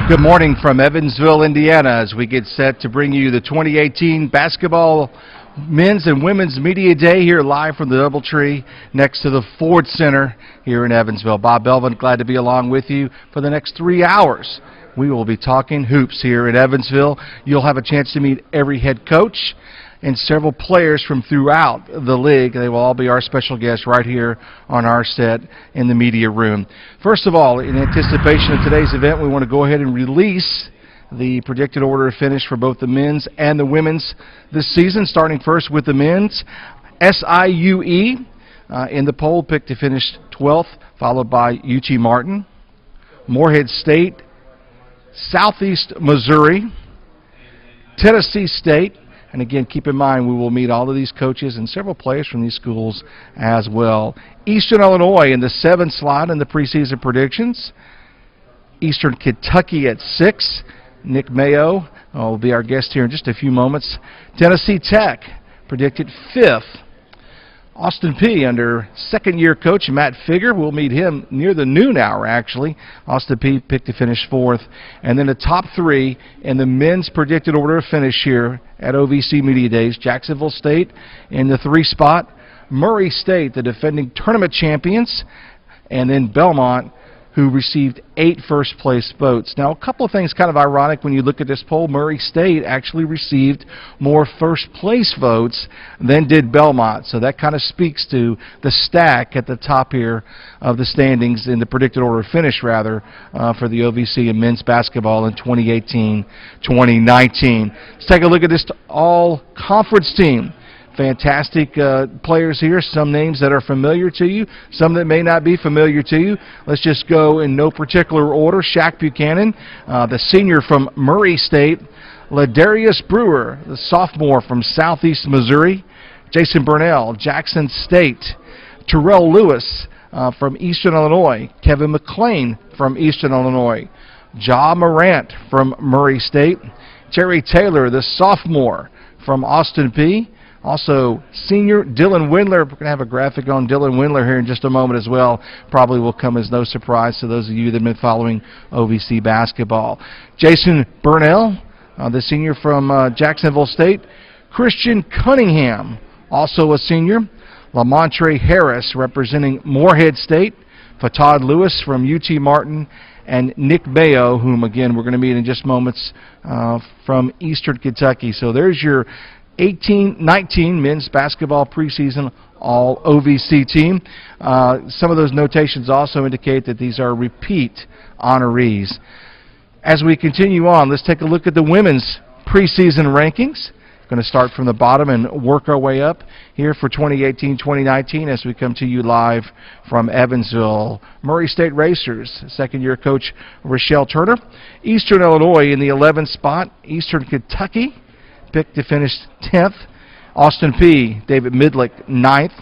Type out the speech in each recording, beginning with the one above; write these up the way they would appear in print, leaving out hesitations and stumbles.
Good morning from Evansville, Indiana, as we get set to bring you the 2018 Basketball Men's and Women's Media Day here live from the DoubleTree next to the Ford Center here in Evansville. Bob Belvin, glad to be along with you for the next 3 hours. We will be talking hoops here in Evansville. You'll have a chance to meet every head coach and several players from throughout the league. They will all be our special guests right here on our set in the media room. First of all, in anticipation of today's event, we want to go ahead and release the predicted order of finish for both the men's and the women's this season, starting first with the men's. SIUE in the poll picked to finish 12th, followed by UT Martin, Morehead State, Southeast Missouri, Tennessee State. And again, keep in mind, we will meet all of these coaches and several players from these schools as well. Eastern Illinois in the 7th slot in the preseason predictions. Eastern Kentucky at 6. Nick Mayo will be our guest here in just a few moments. Tennessee Tech predicted 5th. Austin Peay under second-year coach Matt Figger. We'll meet him near the noon hour, actually. Austin Peay picked to finish 4th. And then the top 3 in the men's predicted order of finish here at OVC Media Days. Jacksonville State in the 3 spot. Murray State, the defending tournament champions. And then Belmont, who received 8 first-place votes. Now, a couple of things kind of ironic when you look at this poll. Murray State actually received more first-place votes than did Belmont, so that kind of speaks to the stack at the top here of the standings in the predicted order of finish, rather, for the OVC and men's basketball in 2018-2019. Let's take a look at this all-conference team. Fantastic players here, some names that are familiar to you, some that may not be familiar to you. Let's just go in no particular order. Shaq Buchanan, the senior from Murray State. Ladarius Brewer, the sophomore from Southeast Missouri. Jason Burnell, Jackson State. Terrell Lewis from Eastern Illinois. Kevin McClain from Eastern Illinois. Ja Morant from Murray State. Terry Taylor, the sophomore from Austin Peay. Also, senior Dylan Windler. We're going to have a graphic on Dylan Windler here in just a moment as well. Probably will come as no surprise to those of you that have been following OVC basketball. Jason Burnell, the senior from Jacksonville State. Christian Cunningham, also a senior. Lamontre Harris, representing Morehead State. Fatad Lewis from UT Martin. And Nick Mayo, whom, again, we're going to meet in just moments, from Eastern Kentucky. So there's your 18-19 men's basketball preseason all OVC team. Some of those notations also indicate that these are repeat honorees. As we continue on, let's take a look at the women's preseason rankings. Going to start from the bottom and work our way up here for 2018-2019 as we come to you live from Evansville. Murray State Racers, second-year coach Rochelle Turner. Eastern Illinois in the 11th spot. Eastern Kentucky picked to finish 10th. Austin Peay, David Midlick, 9th.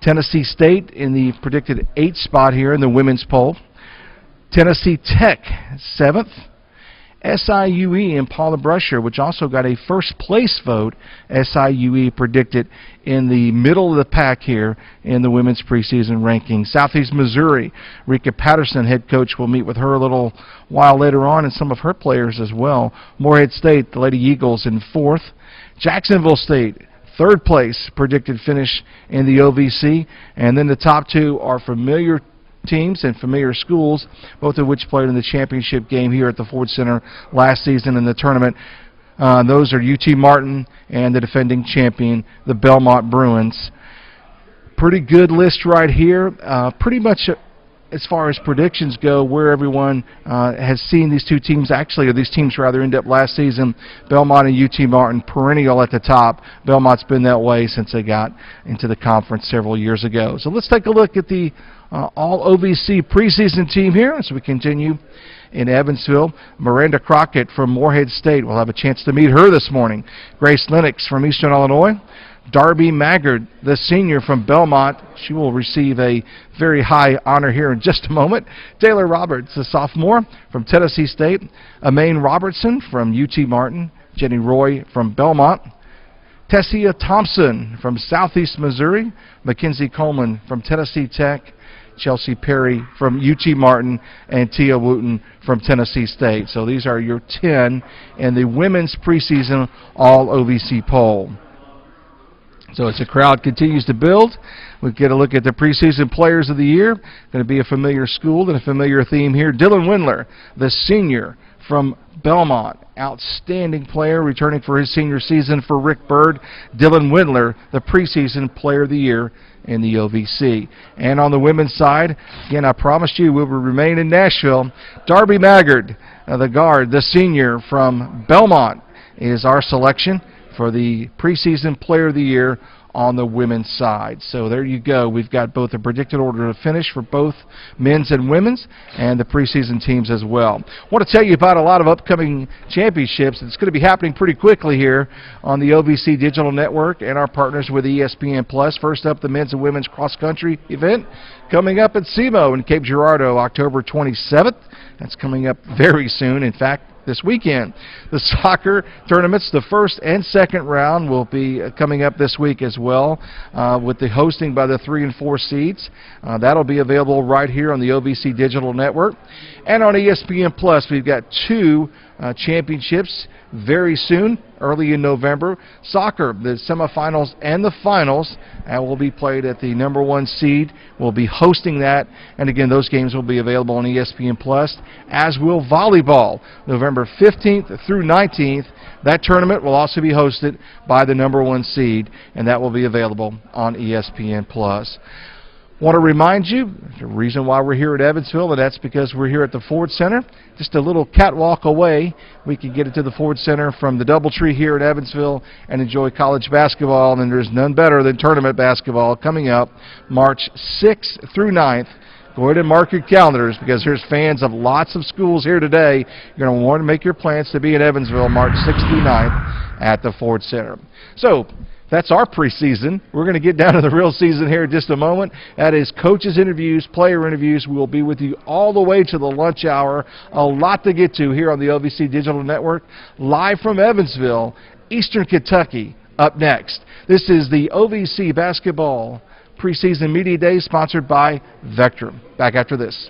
Tennessee State in the predicted 8th spot here in the women's poll. Tennessee Tech, 7th. SIUE and Paula Brusher, which also got a first-place vote. SIUE predicted in the middle of the pack here in the women's preseason rankings. Southeast Missouri, Rika Patterson, head coach, will meet with her a little while later on, and some of her players as well. Morehead State, the Lady Eagles, in 4th. Jacksonville State, 3rd place, predicted finish in the OVC. And then the top 2 are familiar teams and familiar schools, both of which played in the championship game here at the Ford Center last season in the tournament. Those are UT Martin and the defending champion, the Belmont Bruins. Pretty good list right here. Pretty much as far as predictions go, where everyone has seen these two teams actually, or these teams rather, end up last season. Belmont and UT Martin, perennial at the top. Belmont's been that way since they got into the conference several years ago. So let's take a look at the all-OVC preseason team here as we continue in Evansville. Miranda Crockett from Morehead State. We'll have a chance to meet her this morning. Grace Lennox from Eastern Illinois. Darby Maggard, the senior from Belmont. She will receive a very high honor here in just a moment. Taylor Roberts, the sophomore from Tennessee State. Amaine Robertson from UT Martin. Jenny Roy from Belmont. Tessia Thompson from Southeast Missouri. Mackenzie Coleman from Tennessee Tech. Chelsea Perry from UT Martin, and Tia Wooten from Tennessee State. So these are your 10 in the women's preseason All-OVC poll. So as the crowd continues to build, we get a look at the preseason players of the year. Going to be a familiar school and a familiar theme here. Dylan Windler, the senior from Belmont, outstanding player, returning for his senior season for Rick Byrd. Dylan Windler, the preseason player of the year in the OVC. And on the women's side, again, I promised you we will remain in Nashville. Darby Maggard, the guard, the senior from Belmont, is our selection for the preseason player of the year on the women's side. So there you go. We've got both the predicted order to finish for both men's and women's and the preseason teams as well. I want to tell you about a lot of upcoming championships. It's going to be happening pretty quickly here on the OVC Digital Network and our partners with ESPN+. First up, the men's and women's cross-country event coming up at SEMO in Cape Girardeau, October 27th. That's coming up very soon. In fact, this weekend. The soccer tournaments, the first and second round, will be coming up this week as well, with the hosting by the 3 and 4 seeds. That'll be available right here on the OVC Digital Network. And on ESPN+, we've got 2 championships very soon, early in November. Soccer, the semifinals and the finals, will be played at the number 1 seed. We'll be hosting that, and again, those games will be available on ESPN+, as will volleyball, November 15th through 19th. That tournament will also be hosted by the number 1 seed, and that will be available on ESPN+. Want to remind you, the reason why we're here at Evansville, and that's because we're here at the Ford Center. Just a little catwalk away, we can get into the Ford Center from the DoubleTree here at Evansville and enjoy college basketball, and there's none better than tournament basketball coming up March 6th through 9th. Go ahead and mark your calendars because there's fans of lots of schools here today. You're going to want to make your plans to be in Evansville March 6th through 9th at the Ford Center. So, that's our preseason. We're going to get down to the real season here in just a moment. That is coaches' interviews, player interviews. We will be with you all the way to the lunch hour. A lot to get to here on the OVC Digital Network. Live from Evansville, Eastern Kentucky, up next. This is the OVC Basketball Preseason Media Day sponsored by Vectren. Back after this.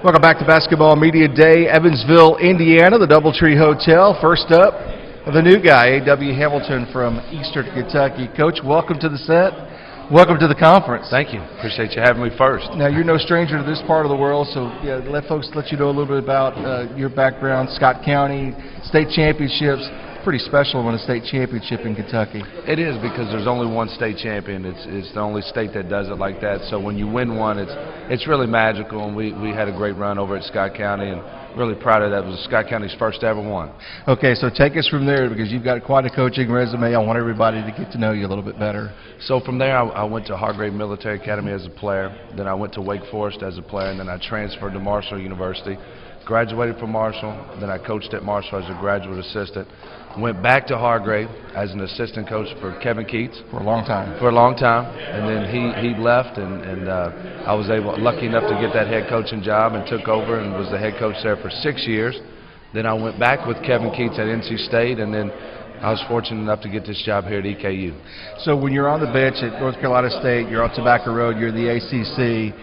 Welcome back to Basketball Media Day, Evansville, Indiana, the DoubleTree Hotel. First up, the new guy, A.W. Hamilton from Eastern Kentucky. Coach, welcome to the set. Welcome to the conference. Thank you. Appreciate you having me first. Now, you're no stranger to this part of the world, so yeah, let you know a little bit about your background. Scott County, state championships. Pretty special when a state championship in Kentucky. It is, because there's only one state champion. It's the only state that does it like that. So when you win one, it's really magical. And we had a great run over at Scott County, and really proud of that. It was Scott County's first ever one. Okay, so take us from there, because you've got quite a coaching resume. I want everybody to get to know you a little bit better. So from there, I went to Hargrave Military Academy as a player. Then I went to Wake Forest as a player, and then I transferred to Marshall University. Graduated from Marshall. Then I coached at Marshall as a graduate assistant. Went back to Hargrave as an assistant coach for Kevin Keats. For a long time. For a long time. And then he left, and I was lucky enough to get that head coaching job and took over and was the head coach there for 6 years. Then I went back with Kevin Keats at NC State, and then I was fortunate enough to get this job here at EKU. So when you're on the bench at North Carolina State, you're on Tobacco Road, you're the ACC,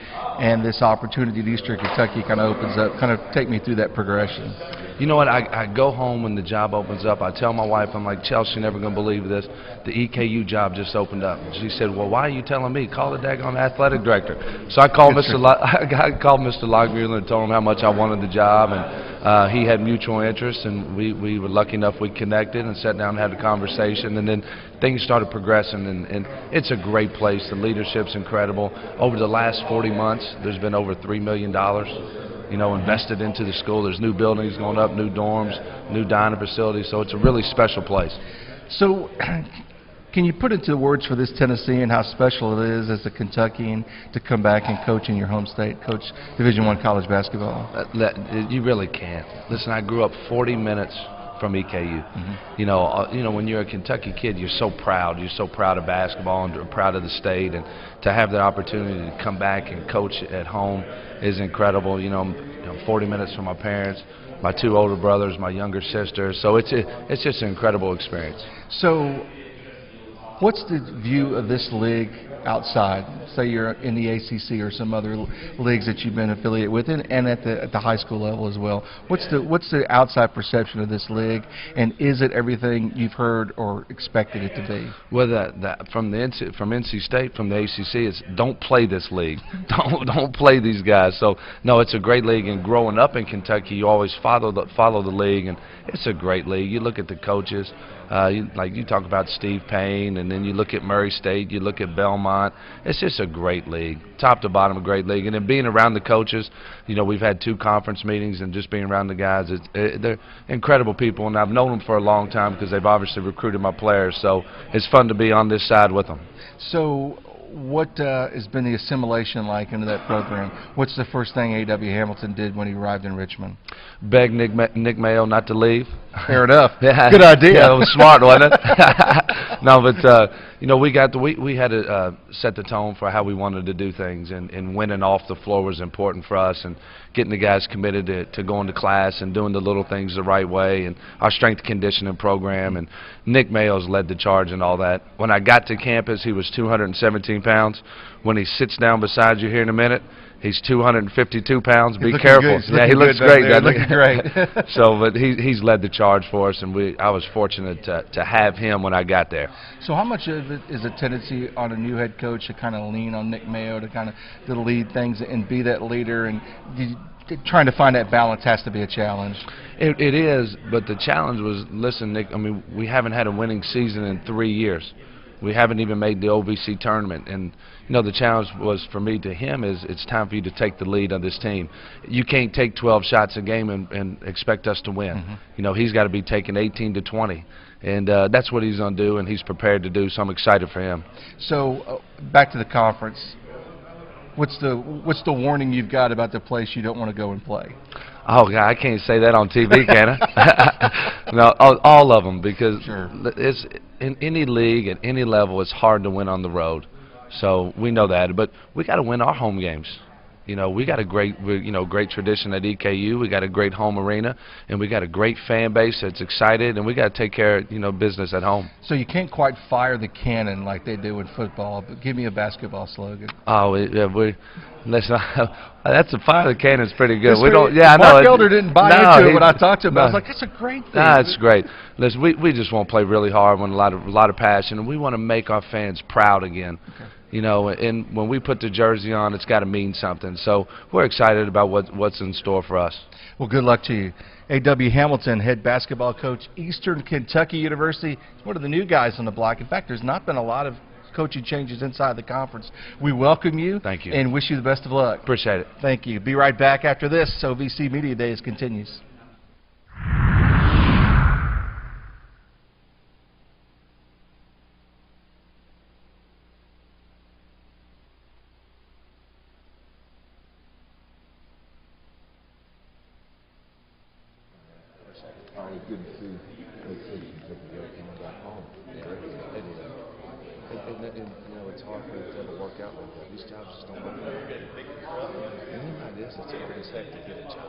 and this opportunity at Eastern Kentucky kind of opens up. Kind of take me through that progression. You know what, I go home when the job opens up. I tell my wife, I'm like, Chelsea, you're never going to believe this. The EKU job just opened up. She said, well, why are you telling me? Call the daggone athletic director. So I called Mr. Lockmuir and told him how much I wanted the job, and he had mutual interest, and we were lucky enough we connected and sat down and had a conversation, and then things started progressing, and it's a great place. The leadership's incredible. Over the last 40 months, there's been over $3 million invested into the school. There's new buildings going up, new dorms, new dining facilities, so it's a really special place. So can you put into words for this Tennessean how special it is as a Kentuckian to come back and coach in your home state, coach Division I college basketball? You really can't. Listen, I grew up 40 minutes from EKU. When you're a Kentucky kid, you're so proud. You're so proud of basketball and proud of the state, and to have the opportunity to come back and coach at home is incredible. I'm 40 minutes from my parents, my two older brothers, my younger sister. So it's just an incredible experience. So what's the view of this league outside? Say you're in the ACC or some other leagues that you've been affiliated with, and at the high school level as well. What's the outside perception of this league, and is it everything you've heard or expected it to be? Well, from NC State, from the ACC, it's don't play this league. don't play these guys. So no, it's a great league. And growing up in Kentucky, you always follow the league, and it's a great league. You look at the coaches. You talk about Steve Payne, and then you look at Murray State, you look at Belmont. It's just a great league, top to bottom, a great league. And then being around the coaches, we've had 2 conference meetings, and just being around the guys, they're incredible people, and I've known them for a long time because they've obviously recruited my players. So it's fun to be on this side with them. So what has been the assimilation like into that program? What's the first thing A.W. Hamilton did when he arrived in Richmond? Beg Nick Mayo not to leave. Fair enough. Yeah. Good idea. Yeah, it was smart, wasn't it? No, but we had to set the tone for how we wanted to do things, and winning off the floor was important for us, and getting the guys committed to going to class and doing the little things the right way, and our strength conditioning program. And Nick Mayo's led the charge and all that. When I got to campus, he was 217 pounds. When he sits down beside you here in a minute, he's 252 pounds. Be careful. Yeah, he looks great. Looking great. So, but he's led the charge for us, and I was fortunate to have him when I got there. So how much of it is a tendency on a new head coach to kind of lean on Nick Mayo to lead things and be that leader, and trying to find that balance has to be a challenge? It is, but the challenge was, listen, Nick, we haven't had a winning season in 3 years. We haven't even made the OVC tournament, and the challenge was for me to him is it's time for you to take the lead on this team. You can't take 12 shots a game and expect us to win. He's got to be taking 18 to 20, and that's what he's going to do, and he's prepared to do. So I'm excited for him. So back to the conference. What's the warning you've got about the place you don't want to go and play? Oh, God, I can't say that on TV, can I? No, all of them, because it's in any league at any level, it's hard to win on the road. So we know that, but we got to win our home games. We got a great tradition at EKU. We got a great home arena, and we got a great fan base that's excited, and we got to take care of business at home. So you can't quite fire the cannon like they do in football, but give me a basketball slogan. Oh, listen, that's a fire the cannon's pretty good. Mark Elder didn't buy into it when I talked to him. I was like, that's a great thing. That's great. Listen, we just want to play really hard with a lot of passion, and we want to make our fans proud again. Okay. And when we put the jersey on, it's got to mean something. So we're excited about what's in store for us. Well, good luck to you. A.W. Hamilton, head basketball coach, Eastern Kentucky University. He's one of the new guys on the block. In fact, there's not been a lot of coaching changes inside the conference. We welcome you. Thank you. And wish you the best of luck. Appreciate it. Thank you. Be right back after this. OVC Media Days continues. Always good to see those citizens of the day coming back home. It's hard for it to work out like that. These jobs just don't work out. Anything like this, it's hard as heck to get a job.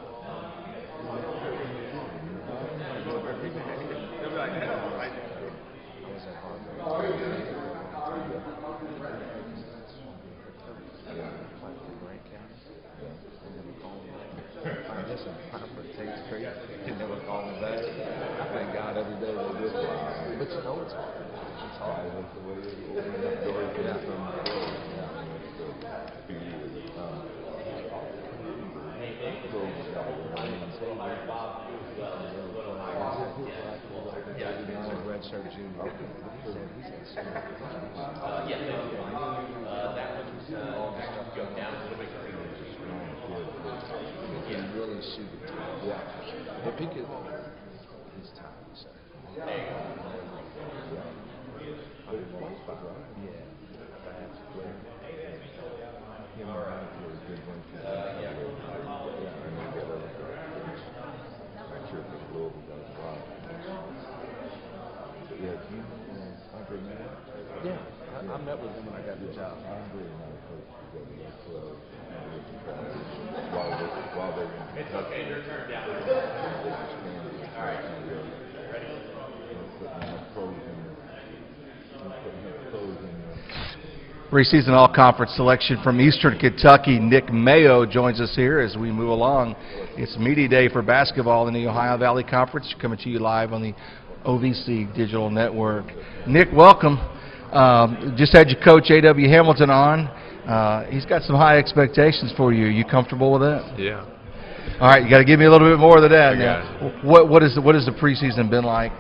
But you know it's hard. It's hard. That's the way it is. Opening up doors and from the door. Red shirt junior. That was all the stuff go down a little bit. He can really shoot it. Yeah. But because his time, so. There you go. Yeah. Fast player. Him and Ryan were a good one. Yeah. Not sure if it's Louisville does a lot. Yeah, you Andre Mann? Yeah, I met with him when I got the job. Andre and I coached together while they were in Kentucky. It's okay, your turn down. All right. Ready? Preseason all-conference selection from Eastern Kentucky, Nick Mayo joins us here as we move along. It's media day for basketball in the Ohio Valley Conference, coming to you live on the OVC Digital Network. Nick, welcome. Just had your coach, A.W. Hamilton, on. He's got some high expectations for you. Are you comfortable with that? Yeah. All right, you got to give me a little bit more than that. Now, what has the preseason been like,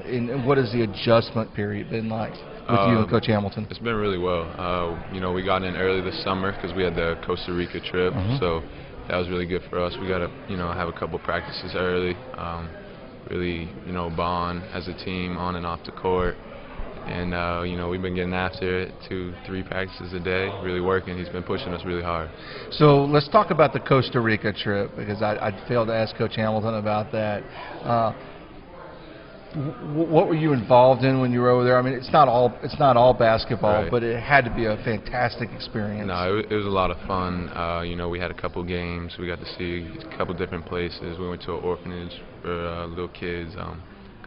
and what has the adjustment period been like with you and Coach Hamilton? It's been really well. You know, we got in early this summer because we had the Costa Rica trip, so that was really good for us. We got to, have a couple practices early, really, bond as a team on and off the court. And, we've been getting after it 2-3 practices a day, really working. He's been pushing us really hard. So let's talk about the Costa Rica trip, because I failed to ask Coach Hamilton about that. What were you involved in when you were over there? I mean, it's not all basketball, right, but it had to be a fantastic experience. No, it was a lot of fun. We had a couple games. We got to see a couple different places. We went to an orphanage for little kids. Got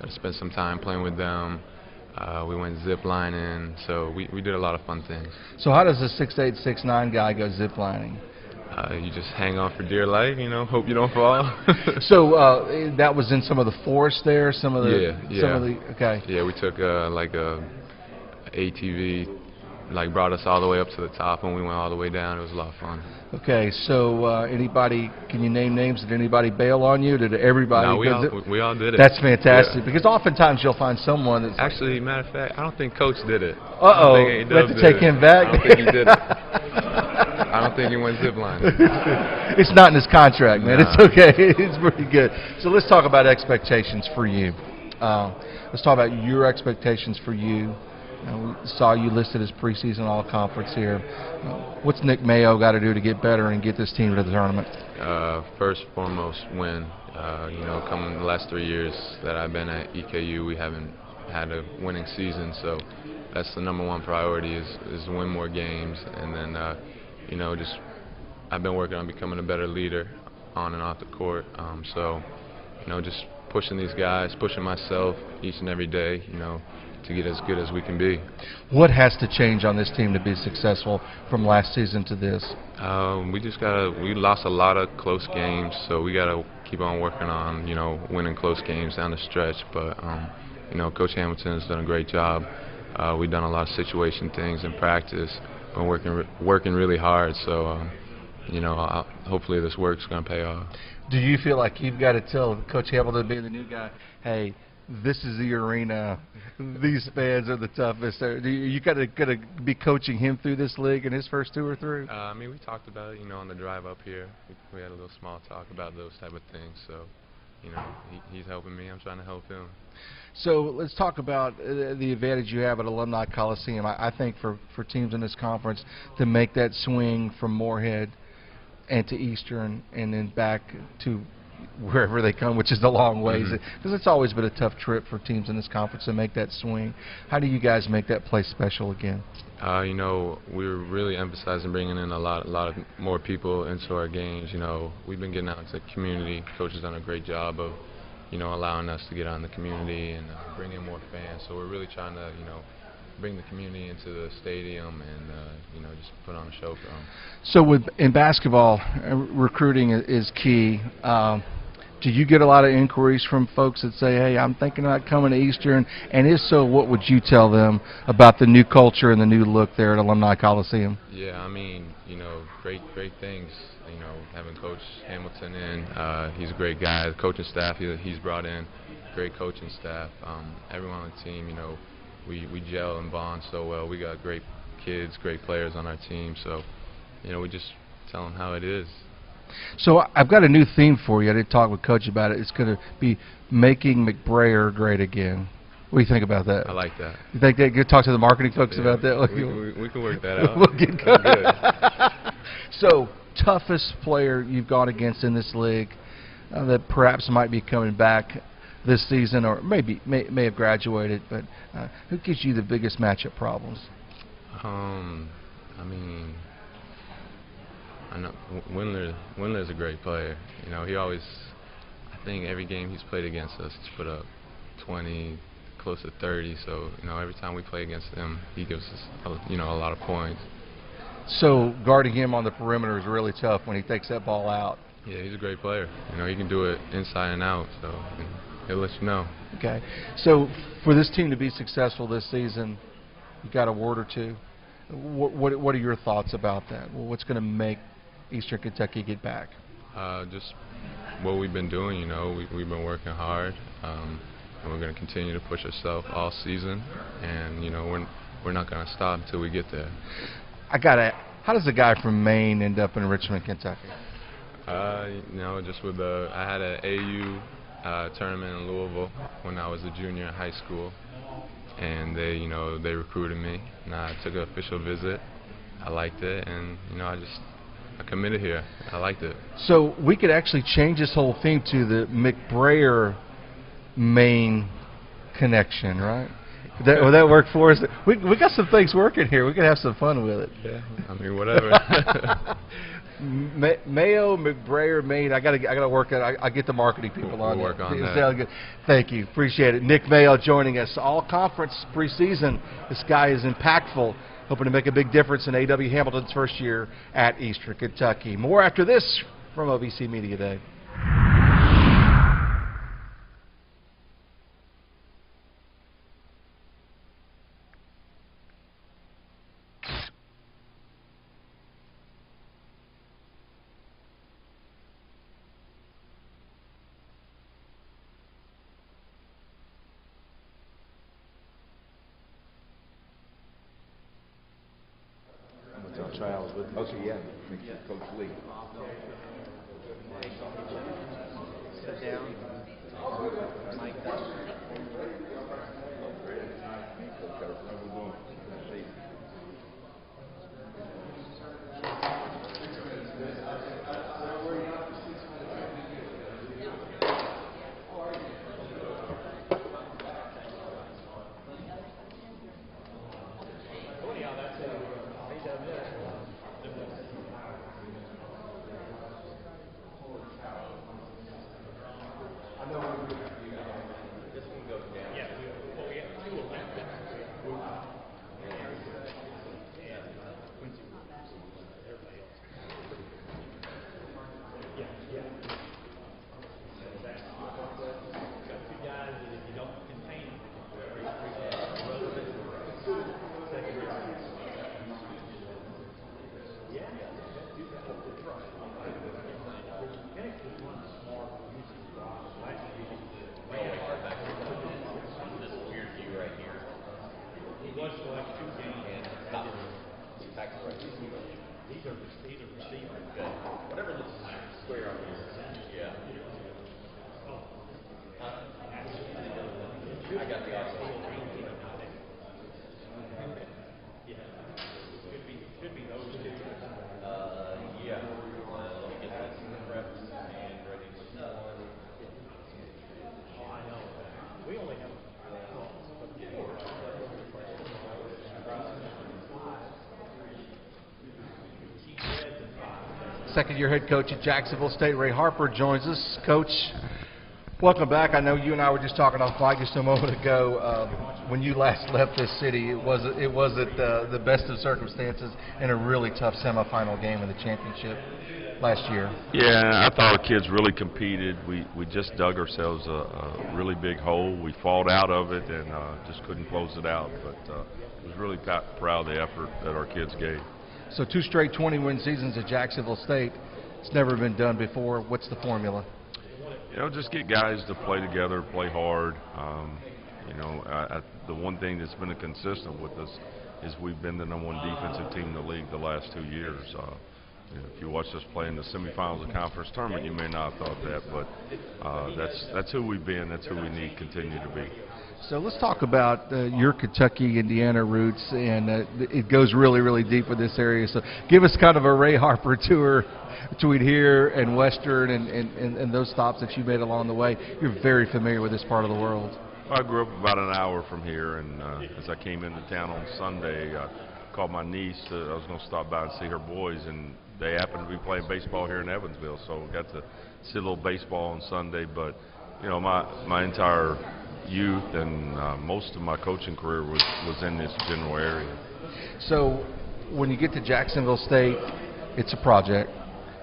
to spend some time playing with them. We went zip lining, so we did a lot of fun things. So how does a 6'8", 6'9" guy go zip lining? You just hang on for dear life, hope you don't fall. So that was in some of the forest there, some of the okay. Yeah, we took like a ATV, brought us all the way up to the top, and we went all the way down. It was a lot of fun. Okay, so anybody? Can you name names? Did anybody bail on you? Did everybody? No, we all did it. That's fantastic, because oftentimes you'll find someone that's actually, matter of fact, I don't think Coach did it. We have to take him back. I don't think he did it. I don't think he went ziplining. It's not in his contract, man. Nah. It's okay. It's pretty good. So let's talk about expectations for you. Let's talk about your expectations for you. We saw you listed as preseason all-conference here. What's Nick Mayo got to do to get better and get this team to the tournament? First and foremost, win. Coming the last 3 years that I've been at EKU, we haven't had a winning season, so that's the number one priority is to win more games. And then, I've been working on becoming a better leader on and off the court. Just pushing these guys, pushing myself each and every day, to get as good as we can be. What has to change on this team to be successful from last season to this? We lost a lot of close games, so we gotta keep on working on, winning close games down the stretch. But, Coach Hamilton has done a great job. We've done a lot of situation things in practice. Been working really hard, so, hopefully this work's gonna pay off. Do you feel like you've got to tell Coach Hamilton, being the new guy, hey, this is the arena, these fans are the toughest? You got to be coaching him through this league in his first 2 or 3? We talked about it, on the drive up here. We had a little small talk about those type of things. So, he's helping me. I'm trying to help him. So let's talk about the advantage you have at Alumni Coliseum. I think for teams in this conference to make that swing from Moorhead and to Eastern and then back to wherever they come, which is a long ways, because it's always been a tough trip for teams in this conference to make that swing. How do you guys make that place special again? We're really emphasizing bringing in a lot of more people into our games. We've been getting out into the community. Coach has done a great job of, allowing us to get out in the community and bring in more fans. So we're really trying to, bring the community into the stadium and, just put on a show for them. So in basketball, recruiting is key. Do you get a lot of inquiries from folks that say, hey, I'm thinking about coming to Eastern? And if so, what would you tell them about the new culture and the new look there at Alumni Coliseum? Yeah, I mean, you know, great things. You know, having Coach Hamilton in, he's a great guy. The coaching staff he's brought in, great coaching staff. Everyone on the team, you know, we gel and bond so well. We got great kids, great players on our team. So, you know, we just tell them how it is. So I've got a new theme for you. I did talk with Coach about it. It's going to be making McBrayer great again. What do you think about that? I like that. You think they could talk to the marketing folks about that? We can work that out. We'll get good. So, toughest player you've gone against in this league that perhaps might be coming back this season, or maybe may have graduated, but who gives you the biggest matchup problems? I mean, I know Windler's a great player. You know, he always, I think every game he's played against us, he's put up 20, close to 30. So, you know, every time we play against him, he gives us, you know, a lot of points. So guarding him on the perimeter is really tough when he takes that ball out. Yeah, he's a great player. You know, he can do it inside and out, so he'll let you know. Okay. So for this team to be successful this season, you got a word or two. What are your thoughts about that? Well, what's going to make Eastern Kentucky get back? Just what we've been doing. You know, we've been working hard, and we're going to continue to push ourselves all season. And you know, we're not going to stop until we get there. How does a guy from Maine end up in Richmond, Kentucky? You know, just with I had an AU tournament in Louisville when I was a junior in high school, and they recruited me, and I took an official visit. I liked it, and you know, I committed here. I liked it. So we could actually change this whole thing to the McBrayer Maine connection, right? Would that work for us? We got some things working here. We could have some fun with it. Yeah, I mean, whatever. Mayo, McBrayer, Maine. I gotta work it. I get the marketing people on. We'll work on that. Sound good. Thank you. Appreciate it. Nick Mayo joining us. All conference preseason. This guy is impactful. Hoping to make a big difference in A.W. Hamilton's first year at Eastern Kentucky. More after this from OVC Media Day. Trials with Coach, yeah, Coach Lee. Sit down. Mic up. Second-year head coach at Jacksonville State, Ray Harper, joins us. Coach, welcome back. I know you and I were just talking off mic just a moment ago. When you last left this city, it wasn't the best of circumstances in a really tough semifinal game in the championship. last year. Yeah, I thought our kids really competed. We just dug ourselves a really big hole. We fought out of it and just couldn't close it out. But I was really proud of the effort that our kids gave. So 2 straight 20-win seasons at Jacksonville State. It's never been done before. What's the formula? You know, just get guys to play together, play hard. You know, the one thing that's been consistent with us is we've been the #1 defensive team in the league the last 2 years. You know, if you watch us play in the semifinals of the conference tournament, you may not have thought that, but that's who we've been. That's who we need to continue to be. So let's talk about your Kentucky, Indiana roots, and it goes really, really deep with this area. So give us kind of a Ray Harper tour between here and Western and those stops that you made along the way. You're very familiar with this part of the world. I grew up about an hour from here, and as I came into town on Sunday, I called my niece. I was going to stop by and see her boys, and they happened to be playing baseball here in Evansville, so we got to see a little baseball on Sunday. But you know, my entire youth and most of my coaching career was in this general area. So when you get to Jacksonville State, it's a project.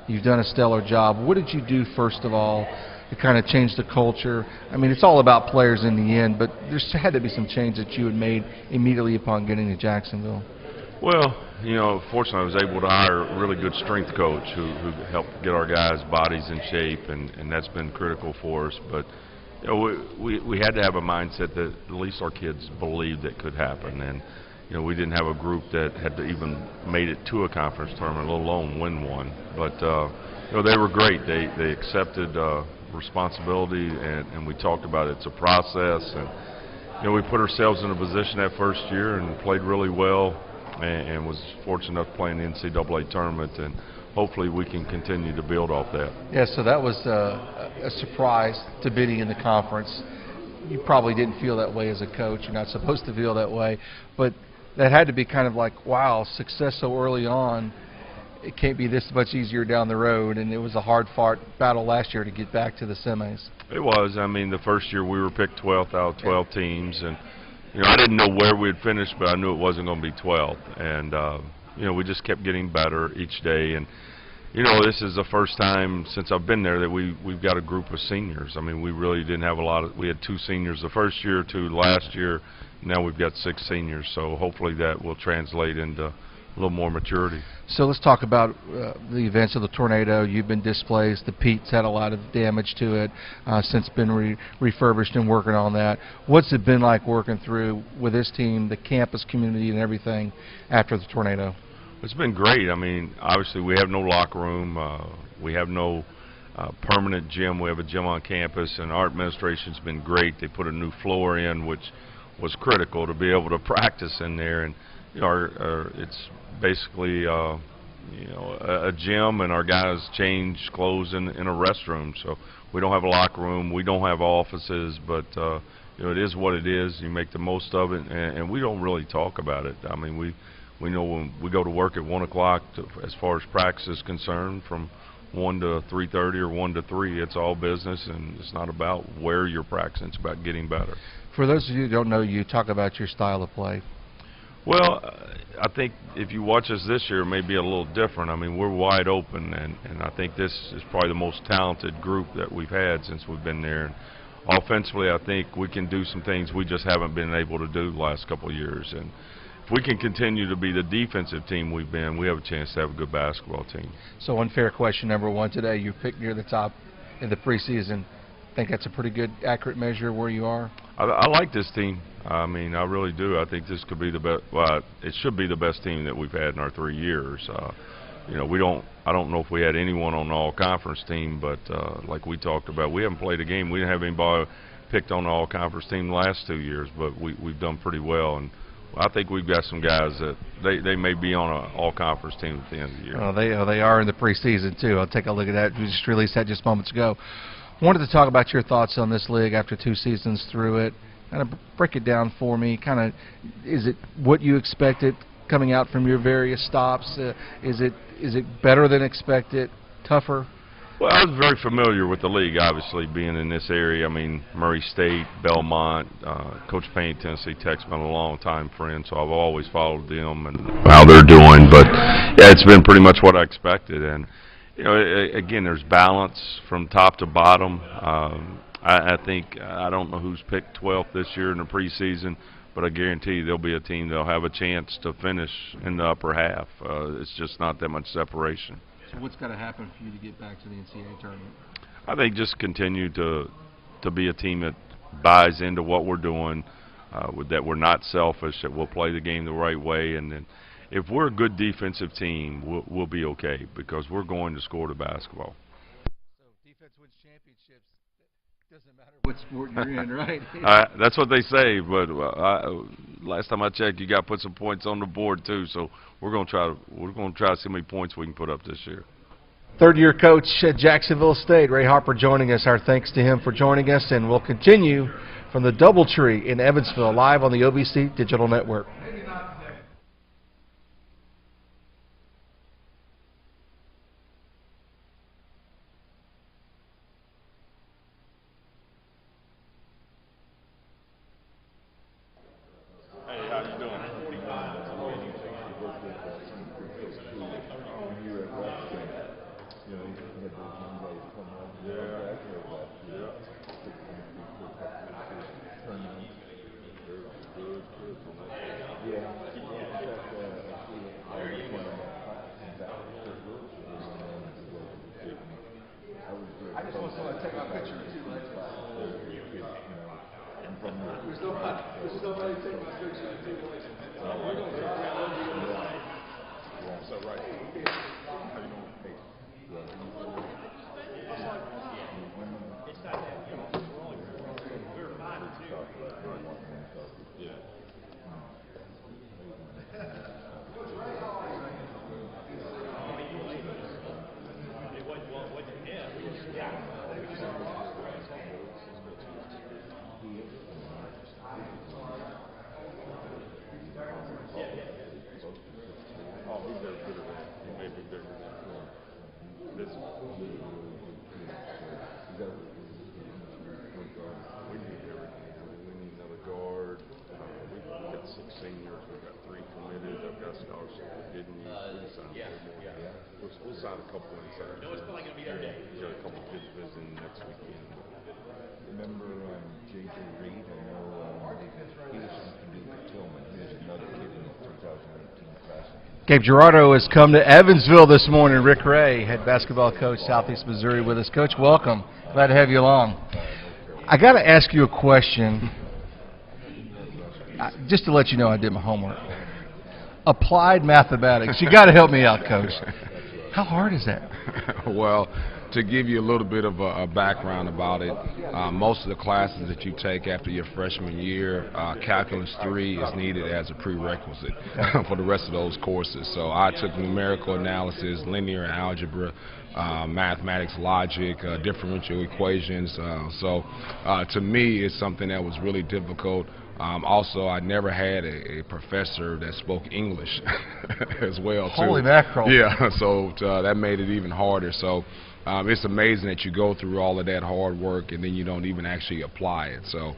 You've done a stellar job. What did you do first of all to kind of change the culture? I mean, it's all about players in the end, but there's had to be some change that you had made immediately upon getting to Jacksonville. Well, you know, fortunately I was able to hire a really good strength coach who helped get our guys' bodies in shape, and that's been critical for us. But you know, we had to have a mindset that at least our kids believed it could happen. And you know, we didn't have a group that had even made it to a conference tournament, let alone win one. But you know, they were great. They accepted responsibility, and we talked about it's a process. And you know, we put ourselves in a position that first year and played really well, and was fortunate enough to play in the NCAA tournament, and hopefully we can continue to build off that. Yeah, so that was a surprise to being in the conference. You probably didn't feel that way as a coach. You're not supposed to feel that way, but that had to be kind of like, wow, success so early on. It can't be this much easier down the road, and it was a hard-fought battle last year to get back to the semis. It was. I mean, the first year we were picked 12th out of 12 teams, and you know, I didn't know where we'd finish, but I knew it wasn't going to be 12th. And you know, we just kept getting better each day. And you know, this is the first time since I've been there that we've got a group of seniors. I mean, we really didn't have a lot of. We had 2 seniors the first year, 2 last year. Now we've got 6 seniors. So hopefully that will translate into a little more maturity. So let's talk about the events of the tornado. You've been displaced. The Pete's had a lot of damage to it since been refurbished and working on that. What's it been like working through with this team, the campus community, and everything after the tornado? It's been great. I mean, obviously we have no locker room. We have no permanent gym. We have a gym on campus, and our administration's been great. They put a new floor in, which was critical to be able to practice in there. And you know, it's basically you know, a gym, and our guys change clothes in a restroom. So we don't have a locker room. We don't have offices, but you know, it is what it is. You make the most of it, and we don't really talk about it. I mean, we know when we go to work at 1 o'clock, as far as practice is concerned, from 1 to 3:30 or 1 to 3, it's all business, and it's not about where you're practicing. It's about getting better. For those of you who don't know you, talk about your style of play. Well, I think if you watch us this year, it may be a little different. I mean, we're wide open, and I think this is probably the most talented group that we've had since we've been there. And offensively, I think we can do some things we just haven't been able to do the last couple of years. And if we can continue to be the defensive team we've been, we have a chance to have a good basketball team. So unfair question number 1 today. You picked near the top in the preseason. Think that's a pretty good, accurate measure of where you are? I like this team. I mean, I really do. I think this could be the best. Well, it should be the best team that we've had in our 3 years. You know, I don't know if we had anyone on the all-conference team, but like we talked about, we haven't played a game. We didn't have anybody picked on the all-conference team the last 2 years, but we've done pretty well. And I think we've got some guys that they may be on an all-conference team at the end of the year. Oh, they are in the preseason too. I'll take a look at that. We just released that just moments ago. Wanted to talk about your thoughts on this league after 2 seasons through it. Kind of break it down for me. Kind of, is it what you expected coming out from your various stops? Is it better than expected? Tougher? Well, I was very familiar with the league, obviously, being in this area. I mean, Murray State, Belmont, Coach Payne, Tennessee Tech's been a long-time friend, so I've always followed them and how they're doing. But, yeah, it's been pretty much what I expected. And You know, again, there's balance from top to bottom. I think I don't know who's picked 12th this year in the preseason, but I guarantee you there'll be a team that'll have a chance to finish in the upper half. It's just not that much separation. So what's got to happen for you to get back to the NCAA tournament? I think just continue to be a team that buys into what we're doing, that we're not selfish, that we'll play the game the right way, and then if we're a good defensive team, we'll be okay because we're going to score the basketball. So defense wins championships. Doesn't matter what sport you're in, right? That's what they say, but last time I checked, you got to put some points on the board too. So we're going to try to see how many points we can put up this year. Third-year coach at Jacksonville State, Ray Harper, joining us. Our thanks to him for joining us, and we'll continue from the DoubleTree in Evansville, live on the OVC Digital Network. Hey, how you doing? I just want to take my picture too. There's nobody taking my picture too. We're going to try. So right. How you doing? It's not that. We're 5-2. Yeah. We'll sign a couple inside. No, it's probably going to be our day. We got a couple kids visiting next weekend. Remember J.J. Reed? I know he was from Paducah Tillman. He was another kid in the 2018 class. Gabe Gerardo has come to Evansville this morning. Rick Ray, head basketball coach, Southeast Missouri, with us. Coach, welcome. Glad to have you along. I got to ask you a question, just to let you know I did my homework. Applied mathematics. You got to help me out, Coach. How hard is that? Well, to give you a little bit of a background about it, most of the classes that you take after your freshman year, Calculus 3 is needed as a prerequisite for the rest of those courses. So I took numerical analysis, linear algebra, mathematics, logic, differential equations. So to me, it's something that was really difficult. Also, I never had a professor that spoke English as well, too. Holy mackerel. Yeah, so that made it even harder. So it's amazing that you go through all of that hard work and then you don't even actually apply it. So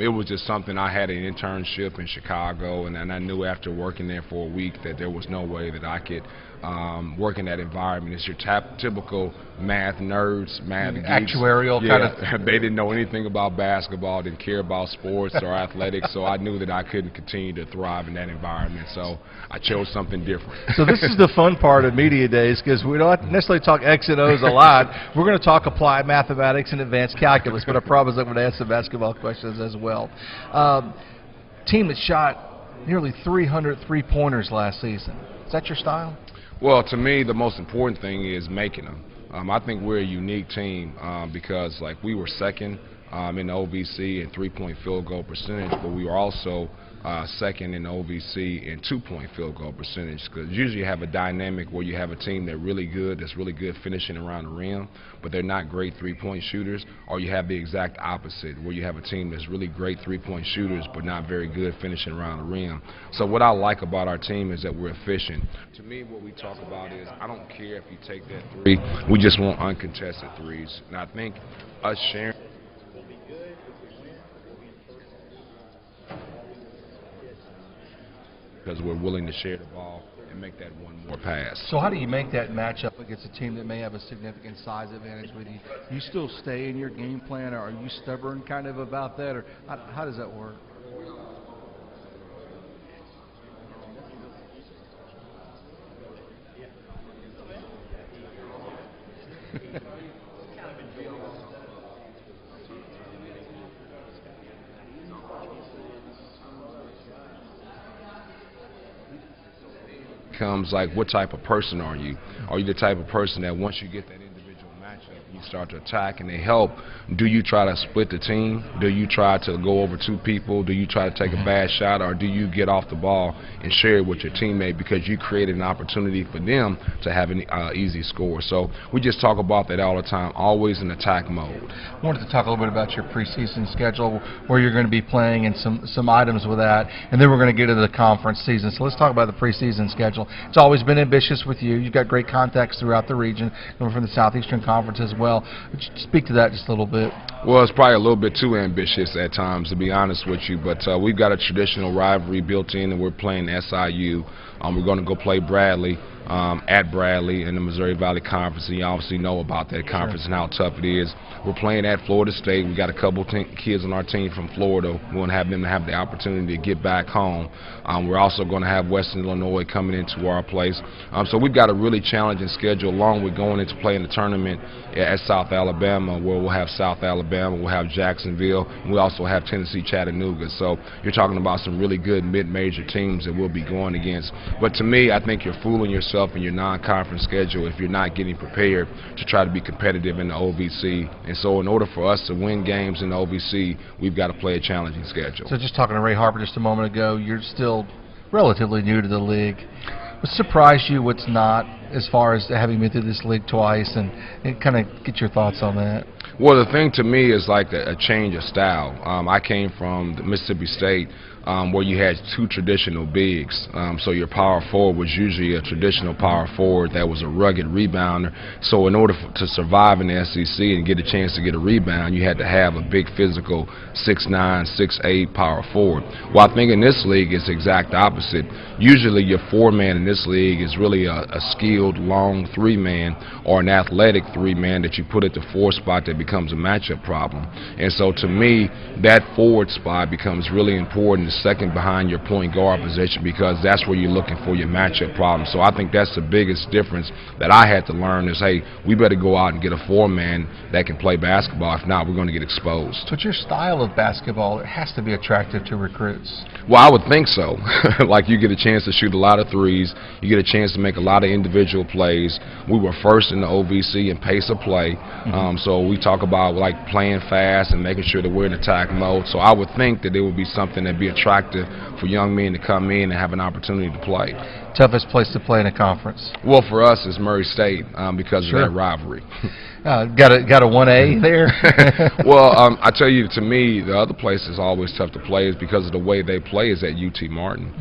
it was just something. I had an internship in Chicago, and I knew after working there for a week that there was no way that I could work in that environment. It's your typical math nerds, math geeks. Actuarial kind of. They didn't know anything about basketball, didn't care about sports or athletics, so I knew that I couldn't continue to thrive in that environment. So I chose something different. So this is the fun part of media days, because we don't necessarily talk X and O's a lot. We're going to talk applied mathematics and advanced calculus, but I promise I'm going to ask some basketball questions as well. Team that shot nearly 300 three-pointers last season. Is that your style? Well, to me, the most important thing is making them. I think we're a unique team because, like, we were second in the OVC in three-point field goal percentage, but we were also second in the OVC in two-point field goal percentage, because usually you have a dynamic where you have a team that's really good finishing around the rim, but they're not great three-point shooters, or you have the exact opposite where you have a team that's really great three-point shooters but not very good finishing around the rim. So what I like about our team is that we're efficient. To me, what we talk about is I don't care if you take that three, we just want uncontested threes. And I think us sharing because we're willing to share the ball. and make that one more pass. So how do you make that matchup against a team that may have a significant size advantage with you? You still stay in your game plan, or are you stubborn kind of about that, or how does that work? Comes like, what type of person are you? Are you the type of person that once you get that individual matchup, you start to attack and they help? Do you try to split the team? Do you try to go over two people? Do you try to take a bad shot, or do you get off the ball and share it with your teammate because you created an opportunity for them to have an easy score? So we just talk about that all the time, always in attack mode. I wanted to talk a little bit about your preseason schedule, where you're going to be playing, and some items with that, and then we're going to get into the conference season. So let's talk about the preseason schedule. It's always been ambitious with you. You've got great contacts throughout the region, coming from the Southeastern Conference as well. Would you speak to that just a little bit? Well, it's probably a little bit too ambitious at times, to be honest with you, but we've got a traditional rivalry built in, and we're playing SIU. We're going to go play Bradley at Bradley in the Missouri Valley Conference, and you obviously know about that conference and how tough it is. We're playing at Florida State. We got a couple kids on our team from Florida. We want to have them to have the opportunity to get back home. We're also going to have Western Illinois coming into our place. So we've got a really challenging schedule, along with going into playing the tournament at South Alabama, where we'll have South Alabama, we'll have Jacksonville, and we also have Tennessee Chattanooga. So you're talking about some really good mid-major teams that we'll be going against. But to me, I think you're fooling yourself in your non-conference schedule if you're not getting prepared to try to be competitive in the OVC. And so in order for us to win games in the OVC, we've got to play a challenging schedule. So just talking to Ray Harper just a moment ago, you're still relatively new to the league. What surprised you, what's not, as far as having been through this league twice, and kind of get your thoughts on that? Well, the thing to me is like a change of style. I came from the Mississippi State, where you had two traditional bigs. So your power forward was usually a traditional power forward that was a rugged rebounder. So in order to survive in the SEC and get a chance to get a rebound, you had to have a big physical 6'9", 6'8" power forward. Well, I think in this league it's the exact opposite. Usually your four-man in this league is really a skilled, long three-man or an athletic three-man that you put at the four spot that becomes a matchup problem. And so to me, that forward spot becomes really important, second behind your point guard position, because that's where you're looking for your matchup problem. So I think that's the biggest difference that I had to learn is, hey, we better go out and get a four-man that can play basketball. If not, we're going to get exposed. But your style of basketball, it has to be attractive to recruits. Well, I would think so. Like, you get a chance to shoot a lot of threes. You get a chance to make a lot of individual plays. We were first in the OVC in pace of play. So we talk about like playing fast and making sure that we're in attack mode. So I would think that it would be something that'd be attractive for young men to come in and have an opportunity to play. Toughest place to play in a conference? Well, for us, it's Murray State because of that rivalry. Got a 1A there? Well, I tell you, to me, the other place is always tough to play is because of the way they play is at UT Martin.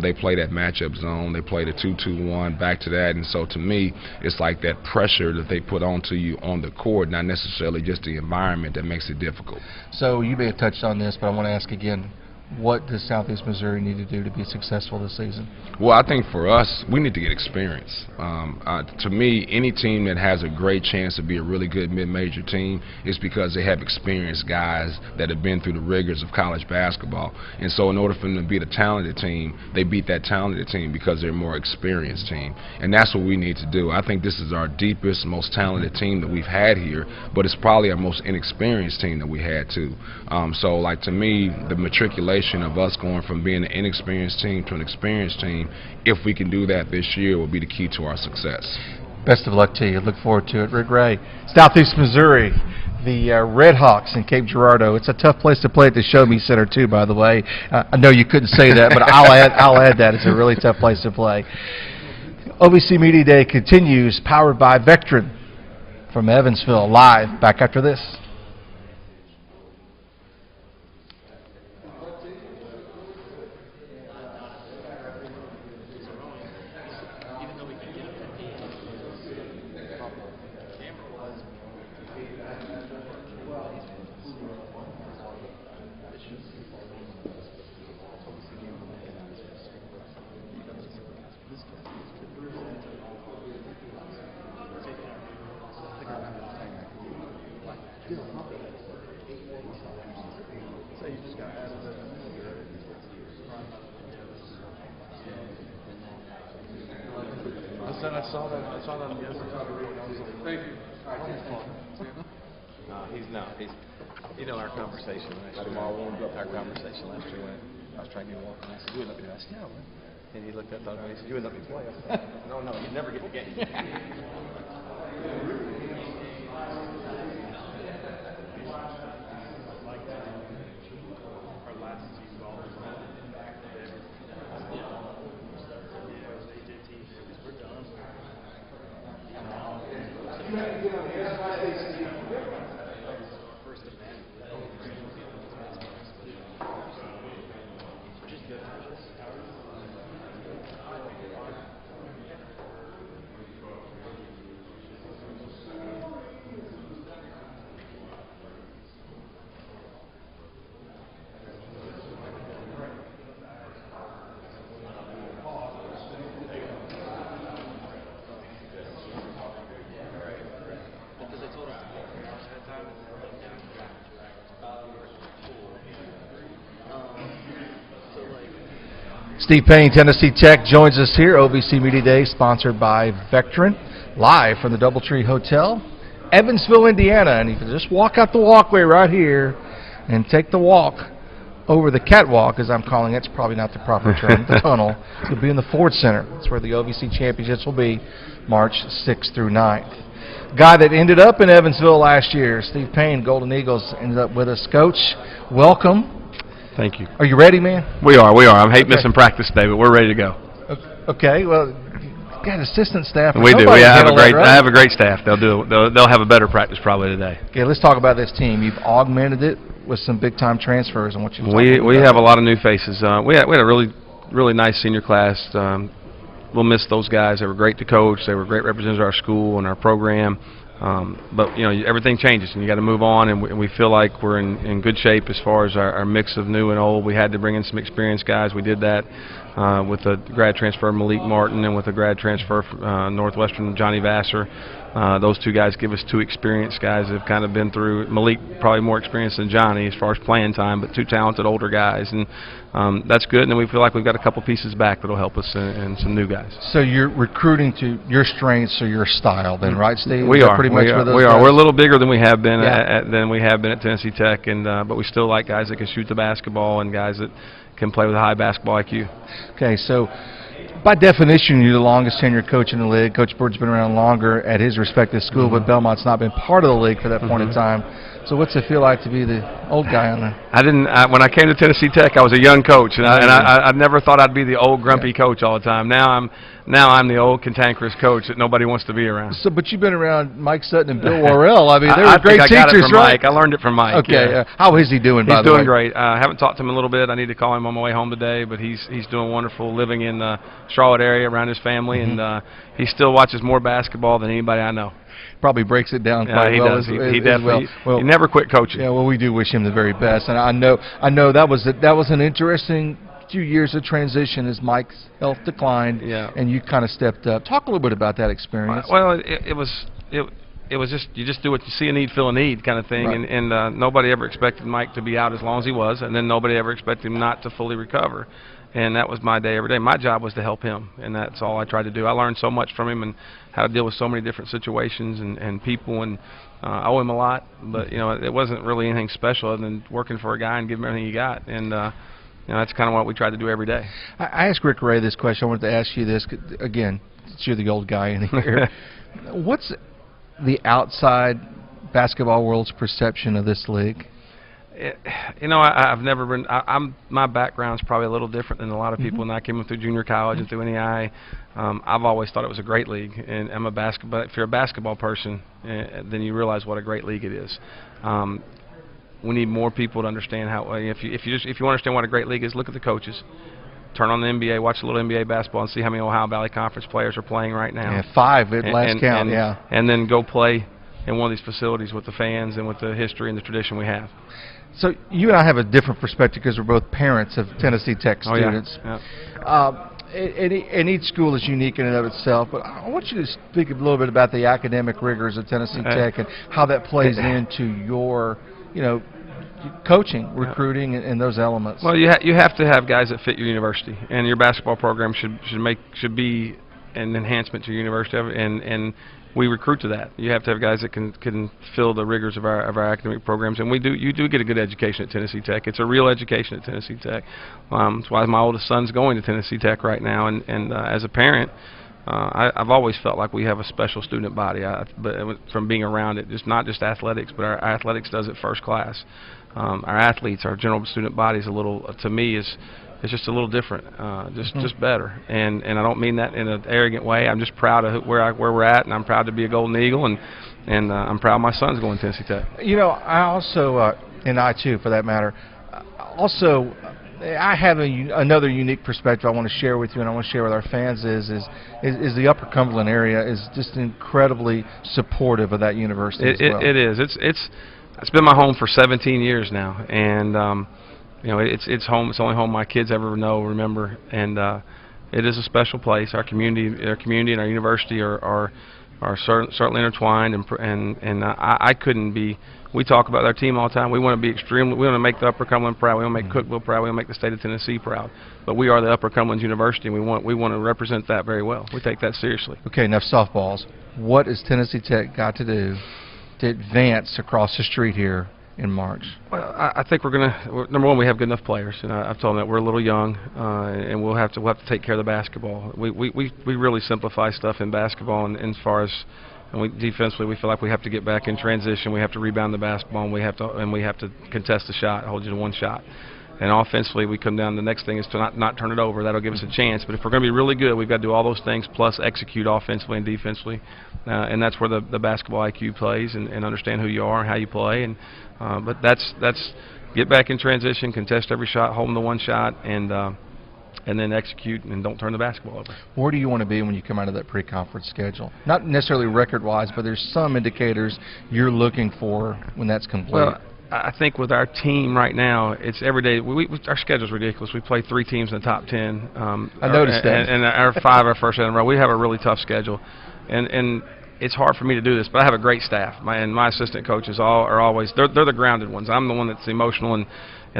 They play that matchup zone. They play the 2-2-1, back to that. And so to me, it's like that pressure that they put onto you on the court, not necessarily just the environment that makes it difficult. So you may have touched on this, but I want to ask again. What does Southeast Missouri need to do to be successful this season? Well, I think for us, we need to get experience. To me, any team that has a great chance to be a really good mid-major team is because they have experienced guys that have been through the rigors of college basketball. And so in order for them to beat a talented team, they beat that talented team because they're a more experienced team. And that's what we need to do. I think this is our deepest, most talented team that we've had here, but it's probably our most inexperienced team that we had too. So like, to me, the matriculation of us going from being an inexperienced team to an experienced team, if we can do that this year, will be the key to our success. Best of luck to you. Look forward to it. Rick Ray, Southeast Missouri, the Red Hawks in Cape Girardeau. It's a tough place to play at the Show Me Center too, by the way. I know you couldn't say that, but I'll add that. It's a really tough place to play. OVC Media Day continues, powered by Vectren from Evansville, live. Back after this. I saw that yesterday. Thank you. He's, our conversation last year. Our conversation last year when I was trying to walk, and I said, "You wouldn't let me." I said, "Yeah, I would." And he looked up, thought about it. He said, "You wouldn't let me play." I said, "No, you'd never get the game." Steve Payne, Tennessee Tech, joins us here. OVC Media Day, sponsored by Vectren, live from the Doubletree Hotel, Evansville, Indiana. And you can just walk out the walkway right here and take the walk over the catwalk, as I'm calling it. It's probably not the proper term, the tunnel. You'll be in the Ford Center. That's where the OVC Championships will be, March 6th through 9th. Guy that ended up in Evansville last year, Steve Payne, Golden Eagles, ended up with us. Coach, welcome. Thank you. Are you ready, man? We are. I hate missing practice today, but we're ready to go. Okay. Well, you've got assistant staff. We do. I have a great staff. They'll have a better practice probably today. Okay, let's talk about this team. You've augmented it with some big time transfers, and what you. We have a lot of new faces. We had a really nice senior class. We'll miss those guys. They were great to coach. They were great representatives of our school and our program. But everything changes, and you got to move on. And we feel like we're in good shape as far as our mix of new and old. We had to bring in some experienced guys. We did that with a grad transfer, Malik Martin, and with a grad transfer from Northwestern, Johnny Vassar. Those two guys give us two experienced guys that have kind of been through. Malik probably more experienced than Johnny as far as playing time, but two talented older guys, and that's good. And then we feel like we've got a couple pieces back that'll help us and some new guys. So you're recruiting to your strengths or your style, then, right, Steve? We are. Pretty much with those we are. guys? We're a little bigger than we have been at Tennessee Tech, and but we still like guys that can shoot the basketball and guys that can play with a high basketball IQ. Okay, so by definition, you're the longest tenured coach in the league. Coach Bird's been around longer at his respective school, but Belmont's not been part of the league for that point in time. So what's it feel like to be the old guy on there? When I came to Tennessee Tech, I was a young coach, and I never thought I'd be the old grumpy coach all the time. Now I'm the old cantankerous coach that nobody wants to be around. So, but you've been around Mike Sutton and Bill Worrell. I mean, they were great I teachers, got it from right? Mike. I learned it from Mike. Okay, yeah. How is he doing? By the way, he's doing great. I haven't talked to him in a little bit. I need to call him on my way home today, but he's doing wonderful. Living in the Charlotte area around his family, and he still watches more basketball than anybody I know. Probably breaks it down quite he well. Does. He definitely. Well, he never quit coaching. Yeah, well, we do wish him the very best, and I know that was an interesting few years of transition as Mike's health declined, and you kind of stepped up. Talk a little bit about that experience. Well, it was just you just do what you see a need, fill a need kind of thing, right. and nobody ever expected Mike to be out as long as he was, and then nobody ever expected him not to fully recover. And that was my day every day. My job was to help him, and that's all I tried to do. I learned so much from him and how to deal with so many different situations and people, and I owe him a lot. But it wasn't really anything special other than working for a guy and giving him everything he got. And that's kind of what we tried to do every day. I asked Rick Ray this question. I wanted to ask you this again. Since you're the old guy in here, what's the outside basketball world's perception of this league? I've never been. My background's probably a little different than a lot of people. And I came through junior college and through NEI. I've always thought it was a great league, and I'm a basketball. If you're a basketball person, then you realize what a great league it is. We need more people to understand how. If you understand what a great league is, look at the coaches. Turn on the NBA, watch a little NBA basketball, and see how many Ohio Valley Conference players are playing right now. Yeah, 5 at last count. And then go play in one of these facilities with the fans and with the history and the tradition we have. So you and I have a different perspective because we're both parents of Tennessee Tech students. Yeah. And each school is unique in and of itself, but I want you to speak a little bit about the academic rigors of Tennessee Tech and how that plays into your, coaching, recruiting, and those elements. Well, you have to have guys that fit your university, and your basketball program should be an enhancement to your university, and we recruit to that. You have to have guys that can fill the rigors of our academic programs, and you do get a good education at Tennessee Tech. It's a real education at Tennessee Tech. That's why my oldest son's going to Tennessee Tech right now, and as a parent, I've always felt like we have a special student body. But from being around it, not just athletics, but our athletics does it first class. Our athletes, our general student body is a little, to me, it's just a little different, just better. And I don't mean that in an arrogant way. I'm just proud of where we're at, and I'm proud to be a Golden Eagle, and I'm proud my son's going to Tennessee Tech. I also, and I too, for that matter, also, I have another unique perspective I want to share with you, and I want to share with our fans is the Upper Cumberland area is just incredibly supportive of that university as well. It is. It's been my home for 17 years now, and it's home. It's the only home my kids ever remember, and it is a special place. Our community and our university are certainly intertwined, and I couldn't be. We talk about our team all the time. We want to be extremely. We want to make the Upper Cumberland proud. We want to make Cookeville proud. We want to make the state of Tennessee proud. But we are the Upper Cumberland University, and we want to represent that very well. We take that seriously. Okay, enough softballs. What has Tennessee Tech got to do to advance across the street here in March? Well, I think we're going to. Number one, we have good enough players, and I've told them that we're a little young, and we'll have to take care of the basketball. We really simplify stuff in basketball, and as far as defensively, we feel like we have to get back in transition. We have to rebound the basketball, and we have to contest the shot, hold you to one shot. And offensively, we come down. The next thing is to not turn it over. That'll give us a chance. But if we're going to be really good, we've got to do all those things plus execute offensively and defensively. And that's where the basketball IQ plays, and understand who you are and how you play. And but that's get back in transition, contest every shot, hold them to one shot, and then execute and don't turn the basketball over. Where do you want to be when you come out of that pre-conference schedule? Not necessarily record-wise, but there's some indicators you're looking for when that's complete. Well, I think with our team right now, it's every day. Our schedule's ridiculous. We play 3 teams in the top 10. I noticed that. And our 5 our first 8 in a row. We have a really tough schedule, and it's hard for me to do this, but I have a great staff. My assistant coaches are always they're the grounded ones. I'm the one that's emotional, and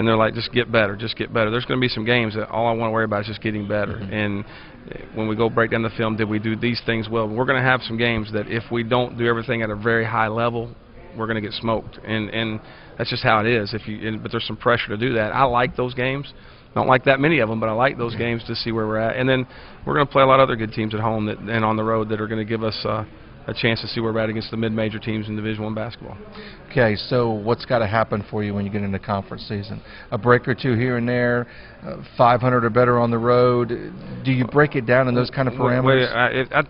they're like, just get better, just get better. There's going to be some games that all I want to worry about is just getting better. And when we go break down the film, did we do these things well? We're going to have some games that if we don't do everything at a very high level, we're going to get smoked, and that's just how it is. But there's some pressure to do that. I like those games. Don't like that many of them, but I like those games to see where we're at. And then we're going to play a lot of other good teams at home and on the road that are going to give us a chance to see where we're at against the mid-major teams in Division I basketball. Okay, so what's got to happen for you when you get into conference season? A break or two here and there, 500 or better on the road. Do you break it down in those kind of parameters?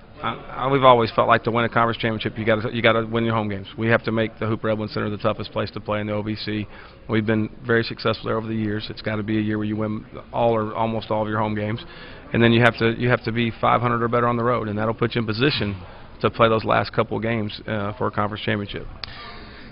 We've always felt like to win a conference championship, you got to win your home games. We have to make the Hooper Edwin Center the toughest place to play in the OVC. We've been very successful there over the years. It's got to be a year where you win all or almost all of your home games, and then you have to be 500 or better on the road, and that'll put you in position to play those last couple of games for a conference championship.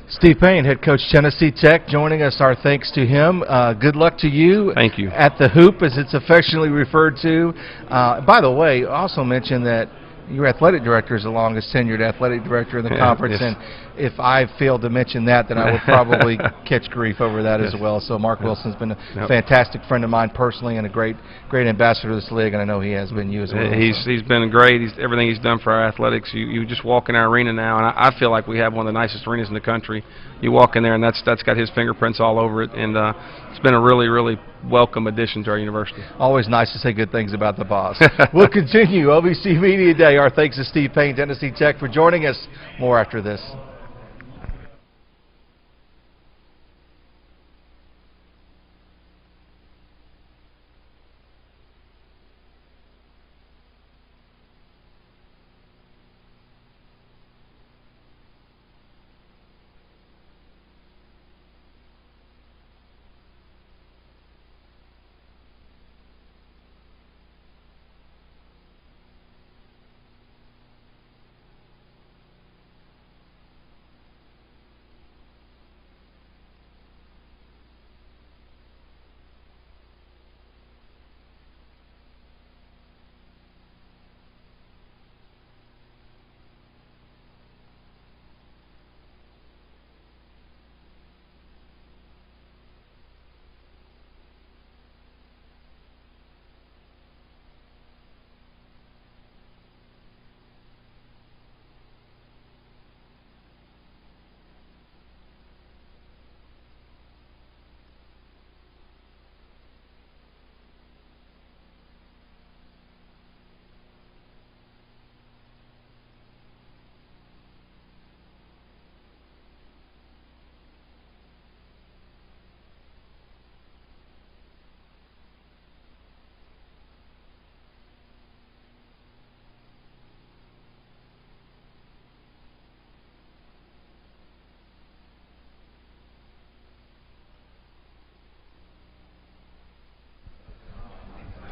Steve Payne, head coach Tennessee Tech, joining us. Our thanks to him. Good luck to you. Thank you. At the Hoop, as it's affectionately referred to. By the way, also mention that your athletic director is the longest tenured athletic director in the conference, yes. and if I failed to mention that, then I would probably catch grief over that as well. So Mark Wilson's been a fantastic friend of mine personally, and a great ambassador to this league, and I know he has been you as well. He's been great. Everything he's done for our athletics. You just walk in our arena now, and I feel like we have one of the nicest arenas in the country. You walk in there, and that's got his fingerprints all over it, and it's been a really, really welcome addition to our university. Always nice to say good things about the boss. We'll continue. OVC Media Day. Our thanks to Steve Payne, Tennessee Tech, for joining us. More after this.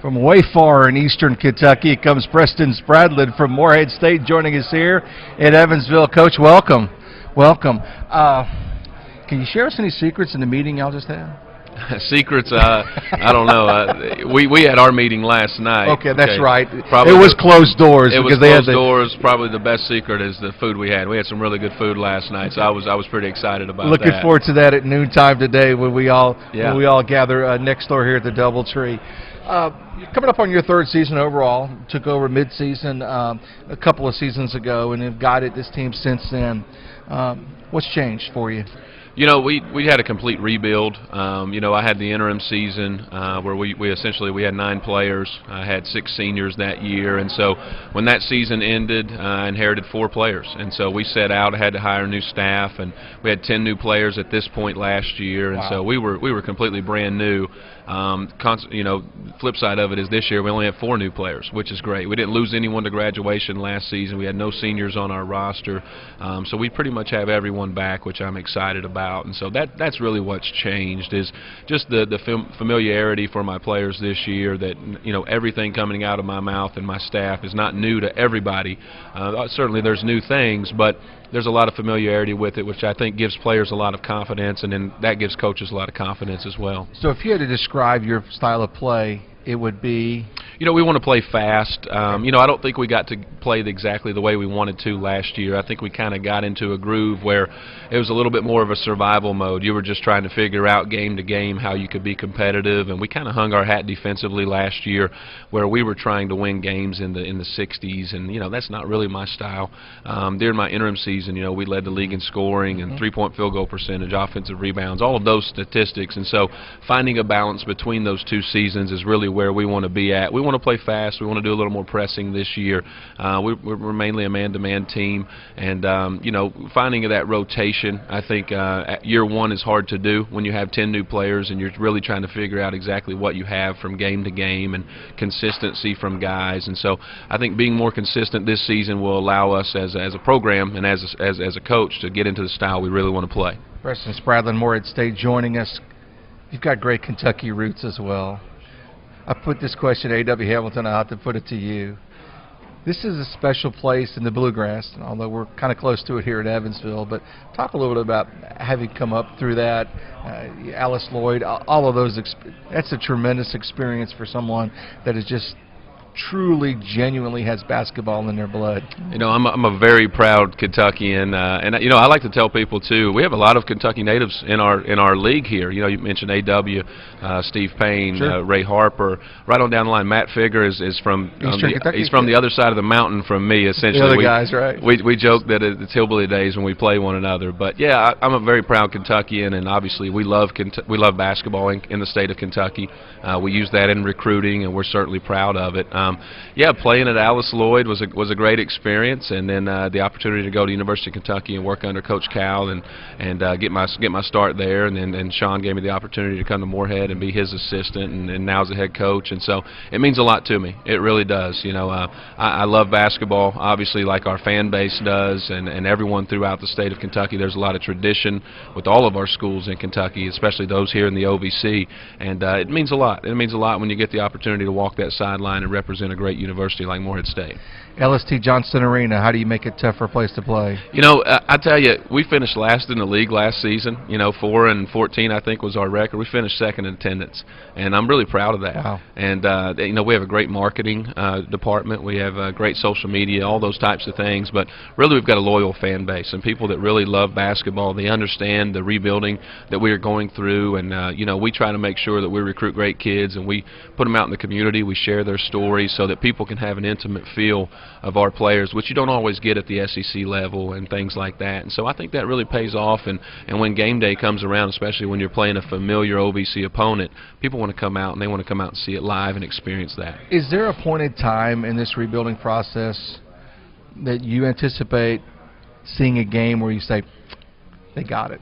From way far in eastern Kentucky comes Preston Spradlin from Morehead State joining us here at Evansville. Coach, welcome. Welcome. Can you share us any secrets in the meeting y'all just had? Secrets, I don't know. We had our meeting last night. Okay, that's right. Probably it was closed doors. It because was they closed had doors. Probably the best secret is the food we had. We had some really good food last night, so I was pretty excited about Looking that. forward to that at noontime today when we all gather next door here at the DoubleTree. Coming up on your third season overall, took over mid-season a couple of seasons ago, and have guided this team since then. What's changed for you? You know, we had a complete rebuild. You know, I had the interim season where we essentially had 9 players. I had 6 seniors that year, and so when that season ended, I inherited 4 players. And so we set out, had to hire new staff, and we had 10 new players at this point last year. And so we were completely brand new. You know, flip side of it is this year we only have 4 new players, which is great. We didn't lose anyone to graduation last season. We had no seniors on our roster, so we pretty much have everyone back, which I'm excited about. And so that's really what's changed, is just the familiarity for my players this year, that, you know, everything coming out of my mouth and my staff is not new to everybody. Certainly there's new things, but there's a lot of familiarity with it, which I think gives players a lot of confidence, and then that gives coaches a lot of confidence as well. So if you had to describe your style of play, it would be? You know, we want to play fast. You know, I don't think we got to play exactly the way we wanted to last year. I think we kind of got into a groove where it was a little bit more of a survival mode. You were just trying to figure out game to game how you could be competitive, and we kind of hung our hat defensively last year, where we were trying to win games in the 60s, and, you know, that's not really my style. During my interim season, you know, we led the league in scoring and 3-point field goal percentage, offensive rebounds, all of those statistics, and so finding a balance between those 2 seasons is really where we want to be at. We want to play fast. We want to do a little more pressing this year. We're mainly a man-to-man team, and you know, finding that rotation, I think year 1 is hard to do when you have 10 new players and you're really trying to figure out exactly what you have from game to game and consistency from guys. And so I think being more consistent this season will allow us as a program and as a coach to get into the style we really want to play. Preston Spradlin, Morehead State, joining us. You've got great Kentucky roots as well. I put this question to A.W. Hamilton. I have to put it to you. This is a special place in the Bluegrass, although we're kind of close to it here at Evansville. But talk a little bit about having come up through that, Alice Lloyd, all of those. That's a tremendous experience for someone that is just truly, genuinely has basketball in their blood. You know, I'm a very proud Kentuckian, and you know, I like to tell people too. We have a lot of Kentucky natives in our league here. You know, you mentioned A.W., Steve Payne, Ray Harper, right on down the line. Matt Figger is from he's from the other side of the mountain from me. Essentially, the other guys, right? We joke that it's hillbilly days when we play one another. But yeah, I'm a very proud Kentuckian, and obviously we love basketball in the state of Kentucky. We use that in recruiting, and we're certainly proud of it. Yeah, playing at Alice Lloyd was a great experience, and then the opportunity to go to University of Kentucky and work under Coach Cal and get my start there, and then Sean gave me the opportunity to come to Morehead and be his assistant, and now as a head coach, and so it means a lot to me. It really does. You know, I love basketball, obviously, like our fan base does, and everyone throughout the state of Kentucky. There's a lot of tradition with all of our schools in Kentucky, especially those here in the OVC, and it means a lot. It means a lot when you get the opportunity to walk that sideline and represent a great university like Morehead State. LST Johnston Arena, how do you make it a tougher place to play? You know, I tell you, we finished last in the league last season. You know, 4-14 I think was our record. We finished second in attendance, and I'm really proud of that. Wow. And you know, we have a great marketing department. We have great social media, all those types of things. But really, we've got a loyal fan base and people that really love basketball. They understand the rebuilding that we are going through, and you know, we try to make sure that we recruit great kids and we put them out in the community. We share their stories so that people can have an intimate feel of our players, which you don't always get at the SEC level and things like that. And so I think that really pays off, and when game day comes around, especially when you're playing a familiar OVC opponent, people want to come out, and they want to come out and see it live and experience that. Is there a point in time in this rebuilding process that you anticipate seeing a game where you say, they got it?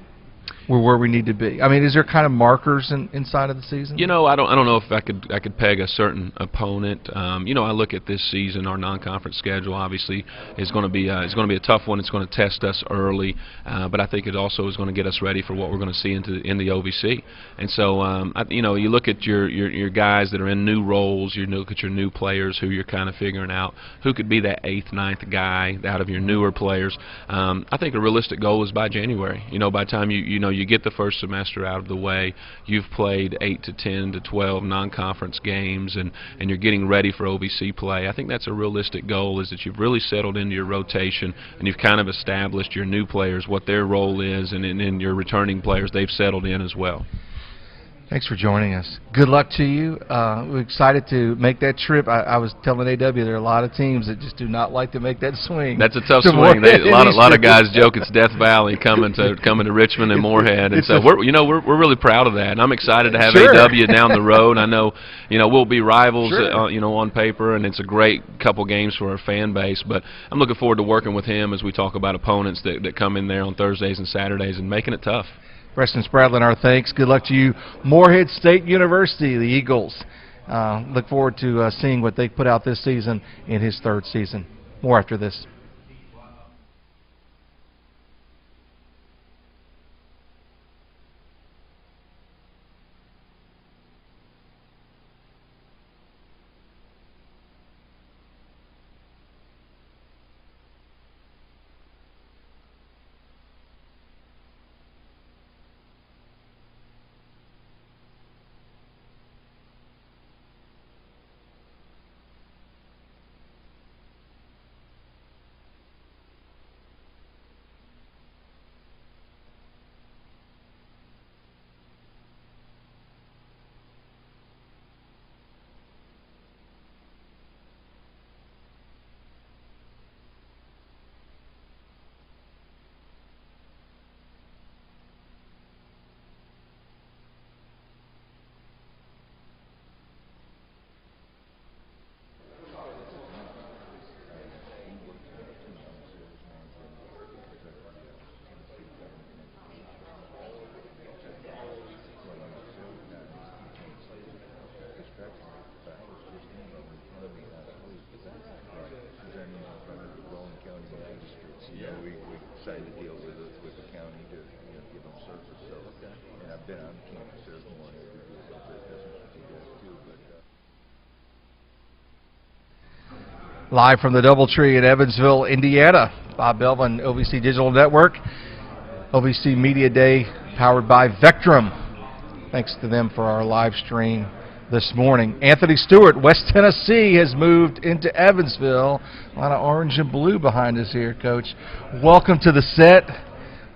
we're where we need to be? I mean, is there kind of markers inside of the season? You know, I don't know if I could peg a certain opponent. You know, I look at this season. Our non-conference schedule obviously is going to be a tough one. It's going to test us early, but I think it also is going to get us ready for what we're going to see in the OVC. And so, you know, you look at your guys that are in new roles. You look at your new players who you're kind of figuring out who could be that 8th, 9th guy out of your newer players. I think a realistic goal is by January. You know, by the time you get the first semester out of the way, you've played 8 to 10 to 12 non-conference games, and you're getting ready for OVC play. I think that's a realistic goal, is that you've really settled into your rotation and you've kind of established your new players, what their role is, and your returning players, they've settled in as well. Thanks for joining us. Good luck to you. We're excited to make that trip. I was telling AW there are a lot of teams that just do not like to make that swing. That's a tough swing. A lot of guys joke it's Death Valley coming to Richmond and Moorhead, and so we're really proud of that. And I'm excited to have AW down the road. I know we'll be rivals, on paper, and it's a great couple games for our fan base. But I'm looking forward to working with him as we talk about opponents that come in there on Thursdays and Saturdays and making it tough. Preston Spradlin, our thanks. Good luck to you. Moorhead State University, the Eagles. Look forward to seeing what they put out this season in his 3rd season. More after this. We decided to deal with the county to give them service. So, and I've been on campus there more and do a little bit of business with you guys too. But Live from the DoubleTree in Evansville, Indiana. Bob Belvin, OVC Digital Network. OVC Media Day powered by Vectren. Thanks to them for our live stream this morning. Anthony Stewart, West Tennessee, has moved into Evansville. A lot of orange and blue behind us here, Coach. Welcome to the set.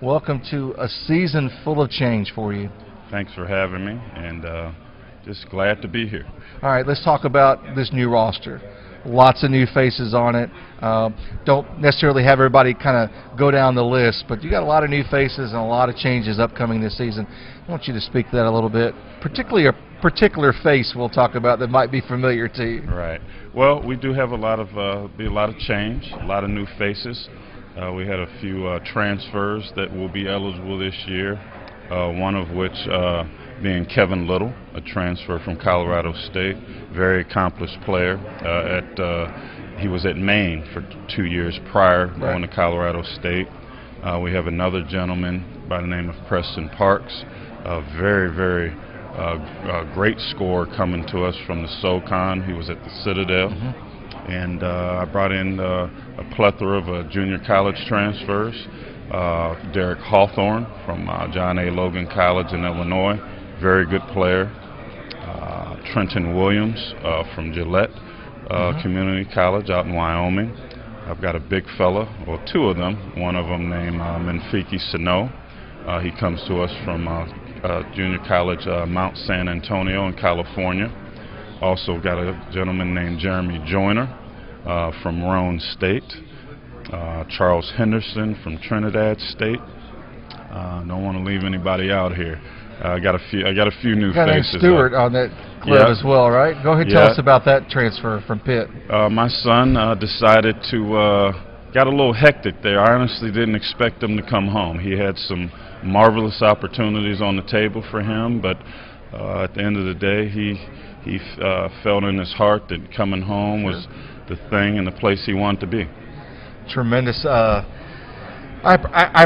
Welcome to a season full of change for you. Thanks for having me, and just glad to be here. All right, let's talk about this new roster. Lots of new faces on it. Don't necessarily have everybody kind of go down the list, but you got a lot of new faces and a lot of changes upcoming this season. I want you to speak to that a little bit, particularly a particular face we'll talk about that might be familiar to you. Right. Well, we do have a lot of change, a lot of new faces. We had a few transfers that will be eligible this year. One of which being Kevin Little, a transfer from Colorado State, very accomplished player. He was at Maine for 2 years prior, going to Colorado State. We have another gentleman by the name of Preston Parks, a very, very great scorer coming to us from the SoCon. He was at the Citadel. And I brought in a plethora of junior college transfers. Derek Hawthorne from John A. Logan College in Illinois, very good player. Trenton Williams from Gillette Community College out in Wyoming. I've got a big fella, well, two of them. One of them named Menfiki Sano. He comes to us from junior college Mount San Antonio in California. Also got a gentleman named Jeremy Joyner from Roane State. Charles Henderson from Trinidad State. Don't want to leave anybody out here. I got a few new faces. Stewart on that club as well, right? Go ahead, tell us about that transfer from Pitt. My son decided to got a little hectic there. I honestly didn't expect him to come home. He had some marvelous opportunities on the table for him, but at the end of the day, he felt in his heart that coming home was the thing and the place he wanted to be. Tremendous. I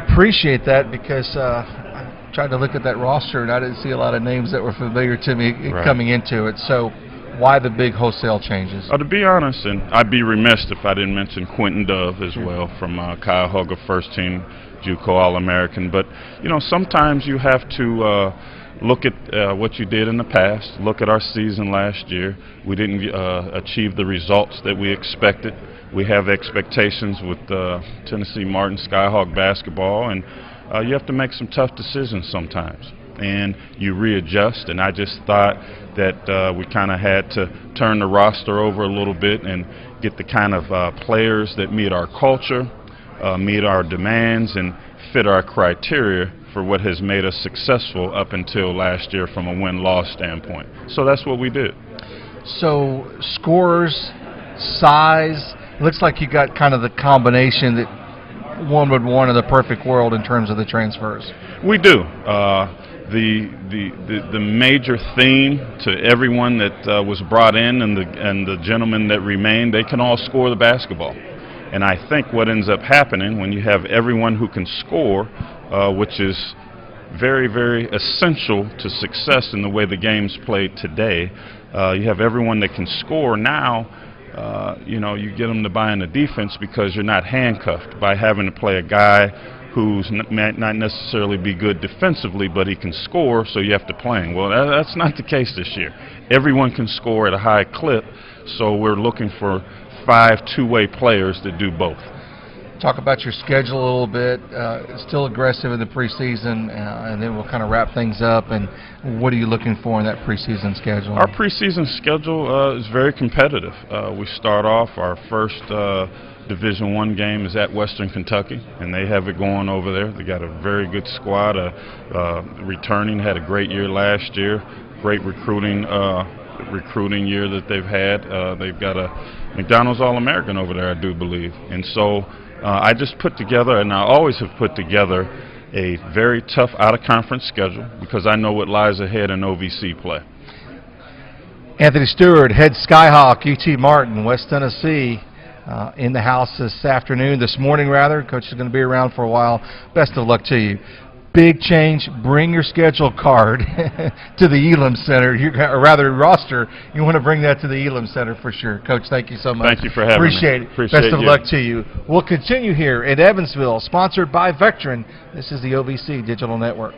appreciate that because I tried to look at that roster and I didn't see a lot of names that were familiar to me coming into it. So why the big wholesale changes? To be honest, and I'd be remiss if I didn't mention Quentin Dove as well from Cuyahoga, first team JUCO All-American. But you know, sometimes you have to look at what you did in the past. Look at our season last year. We didn't achieve the results that we expected. We have expectations with Tennessee Martin Skyhawk basketball, and you have to make some tough decisions sometimes. And you readjust, and I just thought that we kind of had to turn the roster over a little bit and get the kind of players that meet our culture, meet our demands, and fit our criteria for what has made us successful up until last year from a win-loss standpoint. So that's what we did. So scorers, size, looks like you got kind of the combination that one would want in the perfect world in terms of the transfers. We do. The major theme to everyone that was brought in and the gentlemen that remained, they can all score the basketball. And I think what ends up happening when you have everyone who can score, which is very, very essential to success in the way the game's played today, you have everyone that can score now. You know, you get them to buy in the defense because you're not handcuffed by having to play a guy who's might not necessarily be good defensively, but he can score, so you have to play him. Well, that's not the case this year. Everyone can score at a high clip, so we're looking for 5 two-way players that do both. Talk about your schedule a little bit. Still aggressive in the preseason, and then we'll kind of wrap things up. And what are you looking for in that preseason schedule? Our preseason schedule is very competitive. We start off our first Division I game is at Western Kentucky, and they have it going over there. They got a very good squad. Returning, had a great year last year. Great recruiting year that they've had. They've got a McDonald's All-American over there, I do believe. And so I just put together, and I always have put together, a very tough out-of-conference schedule because I know what lies ahead in OVC play. Anthony Stewart, head Skyhawk, UT Martin, West Tennessee, in the house this morning rather. Coach is going to be around for a while. Best of luck to you. Big change. Bring your schedule card to the Elam Center, or rather roster. You want to bring that to the Elam Center for sure. Coach, thank you so much. Thank you for having me. Appreciate it. Appreciate Best of you. luck to you. We'll continue here in Evansville, sponsored by Vectren. This is the OVC Digital Network.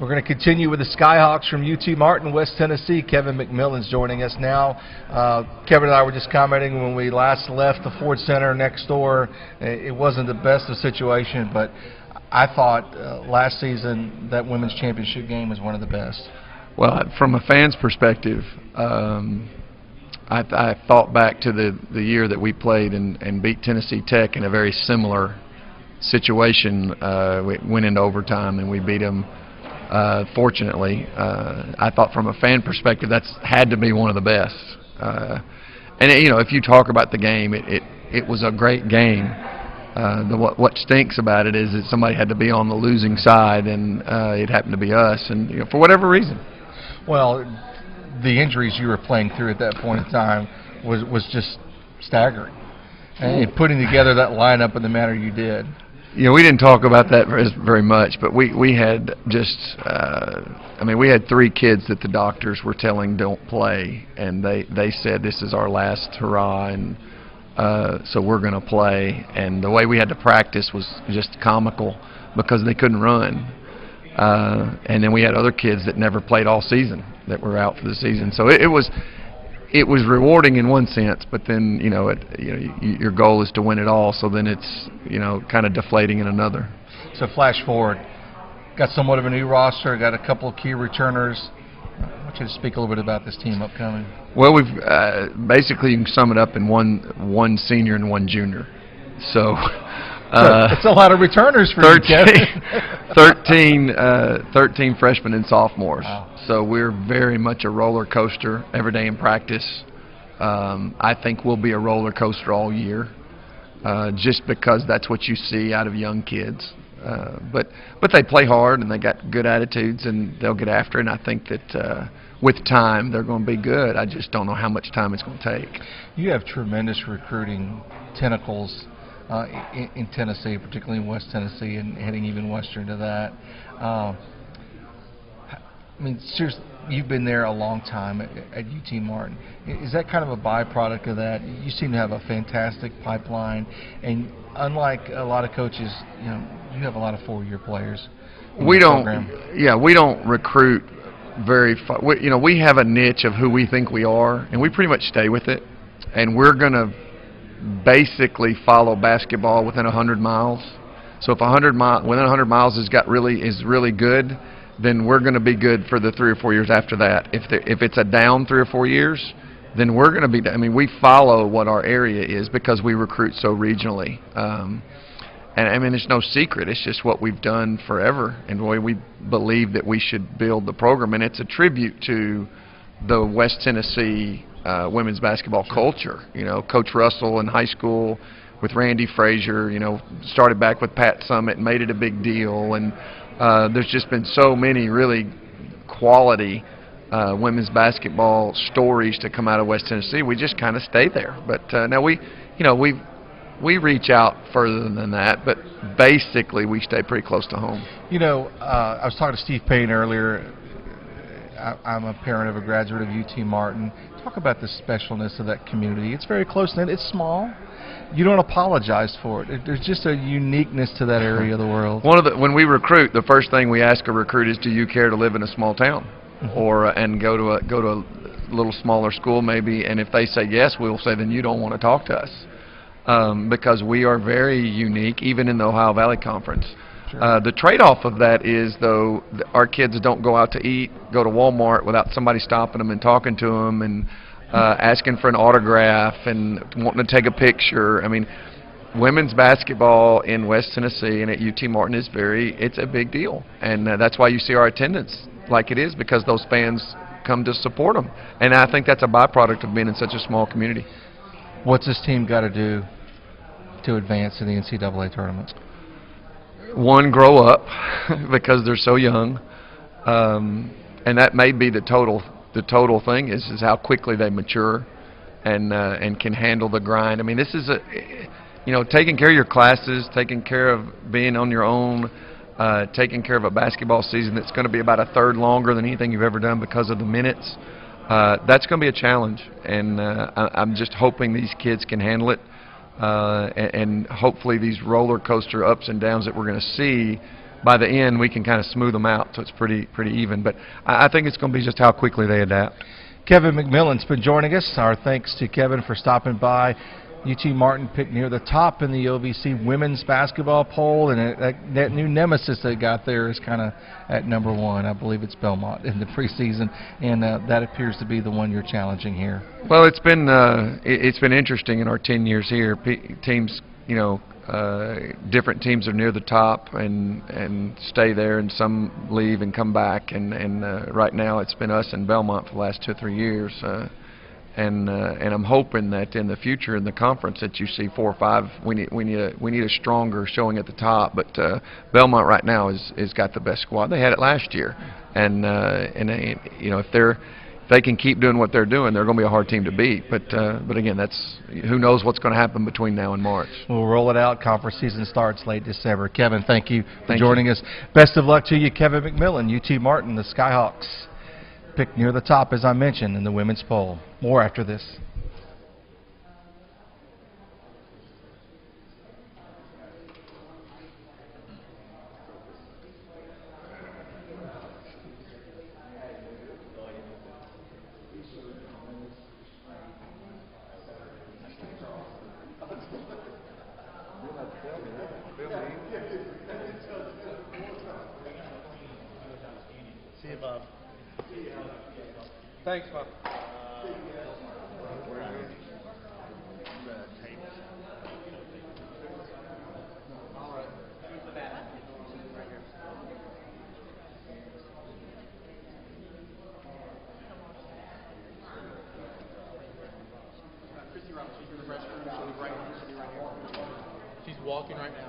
We're going to continue with the Skyhawks from UT Martin, West Tennessee. Kevin McMillan's joining us now. Kevin and I were just commenting when we last left the Ford Center next door. It wasn't the best of situation, but I thought last season that women's championship game was one of the best. Well, from a fan's perspective, I thought back to the year that we played and beat Tennessee Tech in a very similar situation. We went into overtime and we beat them. Fortunately, I thought from a fan perspective that's had to be one of the best. And if you talk about the game, it was a great game. What stinks about it is that somebody had to be on the losing side, and it happened to be us, and for whatever reason. Well, the injuries you were playing through at that point in time was just staggering, and putting together that lineup in the manner you did. We didn't talk about that very much, but we had just, we had 3 kids that the doctors were telling don't play, and they said this is our last hurrah, and so we're going to play. And the way we had to practice was just comical because they couldn't run. And then we had other kids that never played all season that were out for the season. So it was rewarding in one sense, but then your goal is to win it all, so then it's kind of deflating in another. So flash forward, got somewhat of a new roster, got a couple of key returners. I want you to speak a little bit about this team upcoming. Well, we've basically, you can sum it up in one senior and 1 junior. So it's a lot of returners for 13 freshmen and sophomores. Wow. So we're very much a roller coaster every day in practice. I think we'll be a roller coaster all year, just because that's what you see out of young kids. But they play hard and they got good attitudes and they'll get after it. And I think that with time they're going to be good. I just don't know how much time it's going to take. You have tremendous recruiting tentacles in Tennessee, particularly in West Tennessee, and heading even western to that. Seriously, you've been there a long time at UT Martin. Is that kind of a byproduct of that? You seem to have a fantastic pipeline, and unlike a lot of coaches, you have a lot of 4-year players. We don't recruit very far. We have a niche of who we think we are, and we pretty much stay with it. And we're going to basically follow basketball within 100 miles. So if within 100 miles is really good, then we're going to be good for the 3 or 4 years after that. If it's a down 3 or 4 years, then we're going to be. We follow what our area is because we recruit so regionally. And it's no secret. It's just what we've done forever, and the way we believe that we should build the program. And it's a tribute to the West Tennessee women's basketball culture. Coach Russell in high school with Randy Frazier, started back with Pat Summitt and made it a big deal. And there's just been so many really quality women's basketball stories to come out of West Tennessee. We just kind of stay there. But now we reach out further than that, but basically we stay pretty close to home. I was talking to Steve Payne earlier. I'm a parent of a graduate of UT Martin. Talk about the specialness of that community. It's very close-knit. It's small. You don't apologize for it. There's just a uniqueness to that area of the world. When we recruit, the first thing we ask a recruit is, do you care to live in a small town, and go to a little smaller school maybe? And if they say yes, we'll say then you don't want to talk to us, because we are very unique, even in the Ohio Valley Conference. Sure. The trade-off of that is, though, our kids don't go out to eat, go to Walmart without somebody stopping them and talking to them and asking for an autograph and wanting to take a picture. Women's basketball in West Tennessee and at UT Martin it's a big deal, and that's why you see our attendance like it is, because those fans come to support them. And I think that's a byproduct of being in such a small community. What's this team got to do to advance in the NCAA tournament? One, grow up because they're so young, and that may be the total thing is how quickly they mature and can handle the grind. This is taking care of your classes, taking care of being on your own, taking care of a basketball season that's going to be about a third longer than anything you've ever done because of the minutes. That's going to be a challenge, and I'm just hoping these kids can handle it. And hopefully these roller coaster ups and downs that we're going to see by the end we can kind of smooth them out, so it's pretty even. But I think it's going to be just how quickly they adapt. Kevin McMillan's been joining us. Our thanks to Kevin for stopping by. UT Martin picked near the top in the OVC women's basketball poll, and that new nemesis they got there is kind of at number 1. I believe it's Belmont in the preseason, and that appears to be the one you're challenging here. Well, it's been interesting in our 10 years here. Teams, different teams are near the top and stay there, and some leave and come back. And right now, it's been us and Belmont for the last 2 or 3 years. And I'm hoping that in the future in the conference that you see 4 or 5. We need a stronger showing at the top. But Belmont right now is got the best squad. They had it last year, and if they can keep doing what they're doing, they're going to be a hard team to beat. But again, that's who knows what's going to happen between now and March. We'll roll it out. Conference season starts late December. Kevin, thank you for joining us. Best of luck to you, Kevin McMillan, UT Martin, the Skyhawks. Picked near the top, as I mentioned, in the women's poll. More after this. See you, Bob. Thanks, Bob. She's walking right now.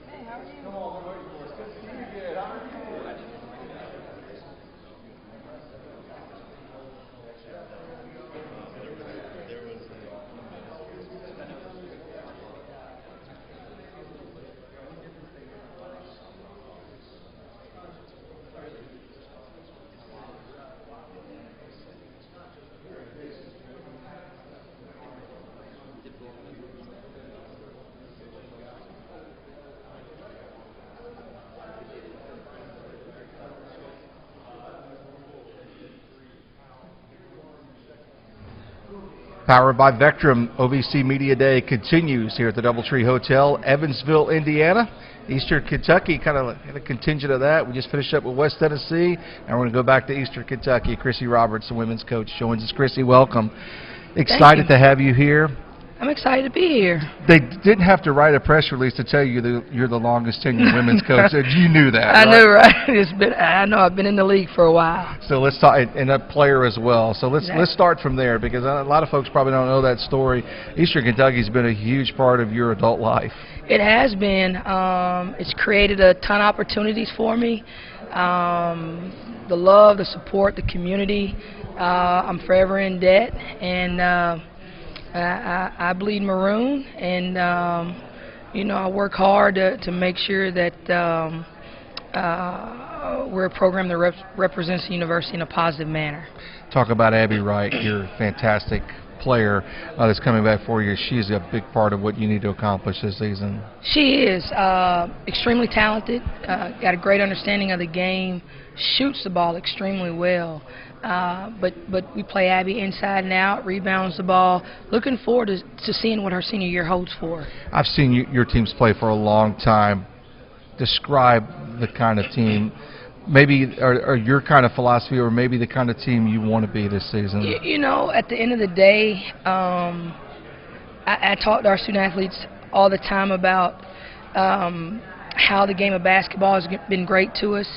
Hey, how are you? Come on, we're waiting for us. Good to see you again. How are you? Powered by Vectren, OVC Media Day continues here at the Doubletree Hotel, Evansville, Indiana. Eastern Kentucky, kind of a contingent of that. We just finished up with West Tennessee, and we're going to go back to Eastern Kentucky. Chrissy Roberts, the women's coach, joins us. Chrissy, welcome. Excited to have you here. I'm excited to be here. They didn't have to write a press release to tell you that you're the longest tenured women's coach. You knew that, I right? knew, right? I know I've been in the league for a while. So let's talk, and a player as well. So let's start from there, because a lot of folks probably don't know that story. Eastern Kentucky's been a huge part of your adult life. It has been. It's created a ton of opportunities for me. The love, the support, the community. I'm forever in debt, and I bleed maroon, and I work hard to make sure that we're a program that represents the university in a positive manner. Talk about Abby Wright, your fantastic player that's coming back for you. She's a big part of what you need to accomplish this season. She is extremely talented, got a great understanding of the game, shoots the ball extremely well. But we play Abby inside and out, rebounds the ball. Looking forward to seeing what her senior year holds for her. I've seen your teams play for a long time. Describe the kind of team, maybe or your kind of philosophy, or maybe the kind of team you want to be this season. At the end of the day, I talk to our student athletes all the time about how the game of basketball has been great to us.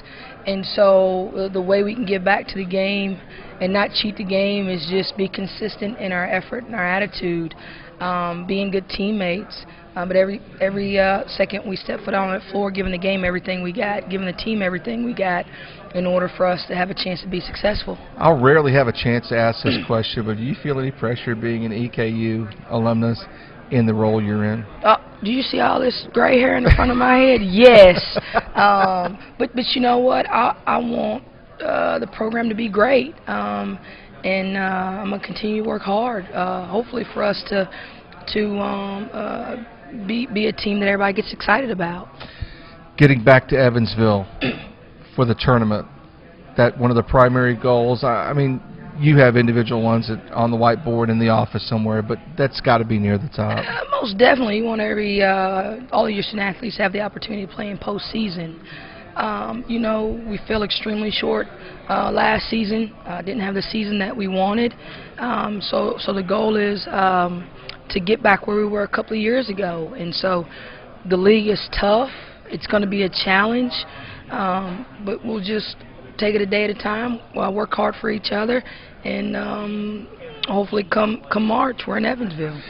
And so the way we can give back to the game and not cheat the game is just be consistent in our effort and our attitude, being good teammates. But every second we step foot on that floor, giving the game everything we got, giving the team everything we got in order for us to have a chance to be successful. I'll rarely have a chance to ask this question, but do you feel any pressure being an EKU alumnus in the role you're in? Do you see all this gray hair in the front of my head? Yes. But you know what? I want the program to be great, and I'm gonna continue to work hard. Hopefully for us to be a team that everybody gets excited about. Getting back to Evansville for the tournament, that one of the primary goals. I mean, you have individual ones on the whiteboard in the office somewhere, but that's got to be near the top. Most definitely. You want all of your student athletes to have the opportunity to play in postseason. You know, we fell extremely short last season. Didn't have the season that we wanted. So the goal is to get back where we were a couple of years ago. And so the league is tough. It's going to be a challenge, but we'll just take it a day at a time. We'll work hard for each other, and hopefully come March, we're in Evansville.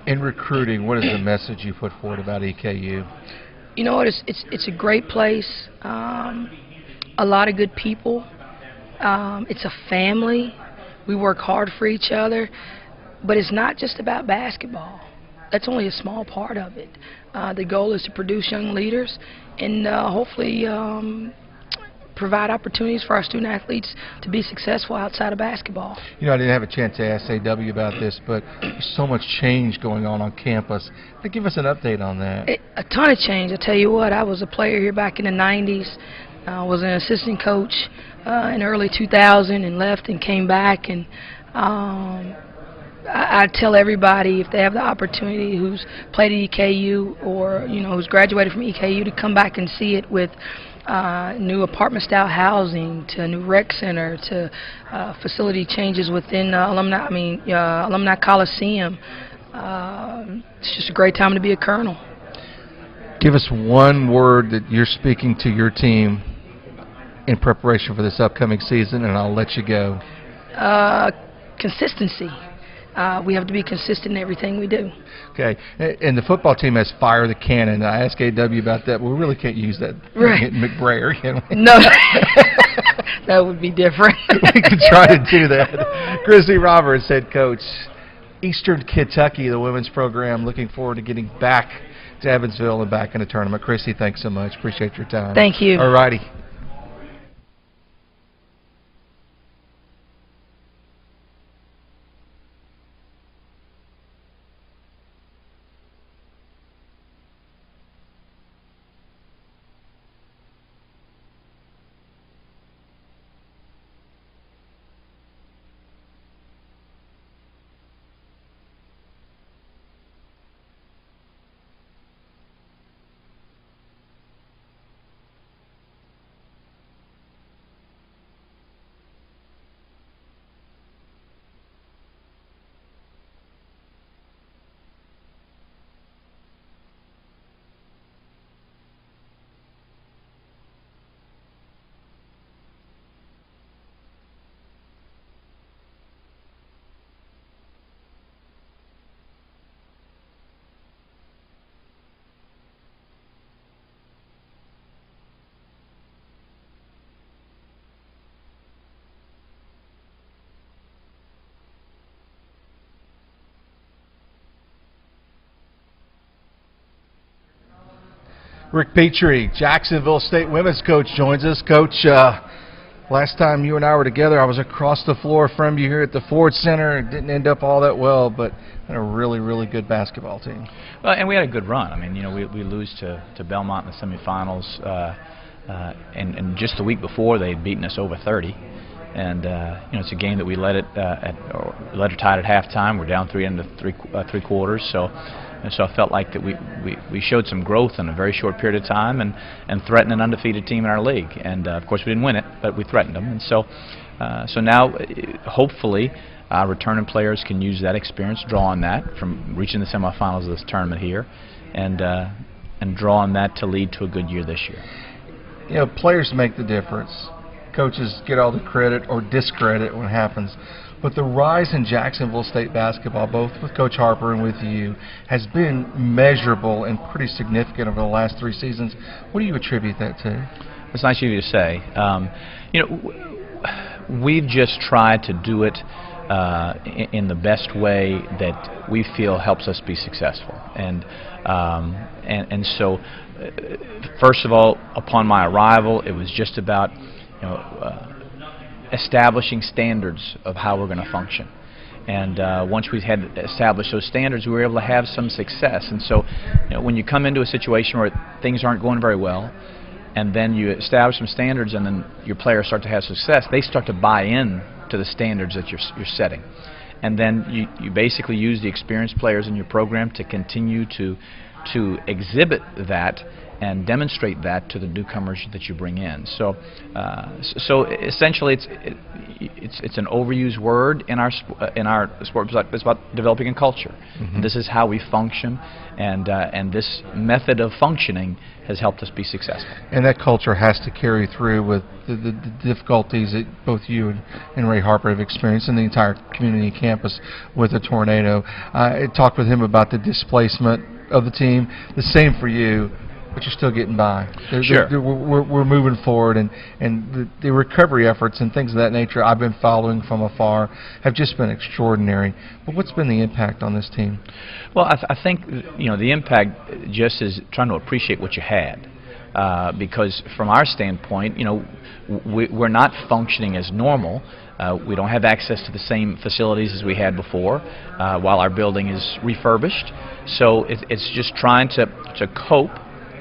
In recruiting, what is the message you put forward about EKU? You know what? It's a great place. A lot of good people. It's a family. We work hard for each other, but it's not just about basketball. That's only a small part of it. The goal is to produce young leaders and hopefully provide opportunities for our student athletes to be successful outside of basketball. You know, I didn't have a chance to ask AW about this, but there's so much change going on campus. Give us an update on that. A ton of change. I tell you what, I was a player here back in the 90s. I was an assistant coach in early 2000 and left and came back. And I tell everybody, if they have the opportunity who's played at EKU or, you know, who's graduated from EKU, to come back and see it with new apartment-style housing, to a new rec center, to facility changes within Alumni Coliseum. It's just a great time to be a Colonel. Give us one word that you're speaking to your team in preparation for this upcoming season, and I'll let you go. Consistency. We have to be consistent in everything we do. Okay, and the football team has Fire the Cannon. I asked AW about that, but we really can't use that right. McBrayer, can we? No, that would be different. We could try to do that. Chrissy Roberts, head coach, Eastern Kentucky, the women's program. Looking forward to getting back to Evansville and back in the tournament. Chrissy, thanks so much. Appreciate your time. Thank you. All righty. Rick Petrie, Jacksonville State women's coach, joins us. Coach, last time you and I were together, I was across the floor from you here at the Ford Center. It didn't end up all that well, but had a really, really good basketball team. Well, and we had a good run. I mean, you know, we lose to Belmont in the semifinals, and just the week before they had beaten us over 30. And you know, it's a game that we led it tied at halftime. We're down 3 into three quarters. So I felt like that we showed some growth in a very short period of time and threatened an undefeated team in our league. And of course we didn't win it, but we threatened them. And so now hopefully our returning players can use that experience, draw on that from reaching the semifinals of this tournament here, and draw on that to lead to a good year this year. You know, players make the difference. Coaches get all the credit or discredit when it happens. But the rise in Jacksonville State basketball, both with Coach Harper and with you, has been measurable and pretty significant over the last 3 seasons. What do you attribute that to? It's nice of you to say. You know, we've just tried to do it in the best way that we feel helps us be successful. And so, first of all, upon my arrival, it was just about establishing standards of how we're going to function. And once we had established those standards, we were able to have some success. And so, when you come into a situation where things aren't going very well, and then you establish some standards, and then your players start to have success, they start to buy in to the standards that you're setting. And then you basically use the experienced players in your program to continue to exhibit that and demonstrate that to the newcomers that you bring in. So essentially, it's an overused word in our sport. It's about developing a culture. Mm-hmm. This is how we function, and this method of functioning has helped us be successful. And that culture has to carry through with the difficulties that both you and Ray Harper have experienced, and the entire community campus with the tornado. I talked with him about the displacement of the team. The same for you. But you're still getting by. Sure. We're moving forward, and the recovery efforts and things of that nature I've been following from afar have just been extraordinary. But what's been the impact on this team? Well, I think the impact just is trying to appreciate what you had, because from our standpoint, we're not functioning as normal. We don't have access to the same facilities as we had before, while our building is refurbished. So it's just trying to cope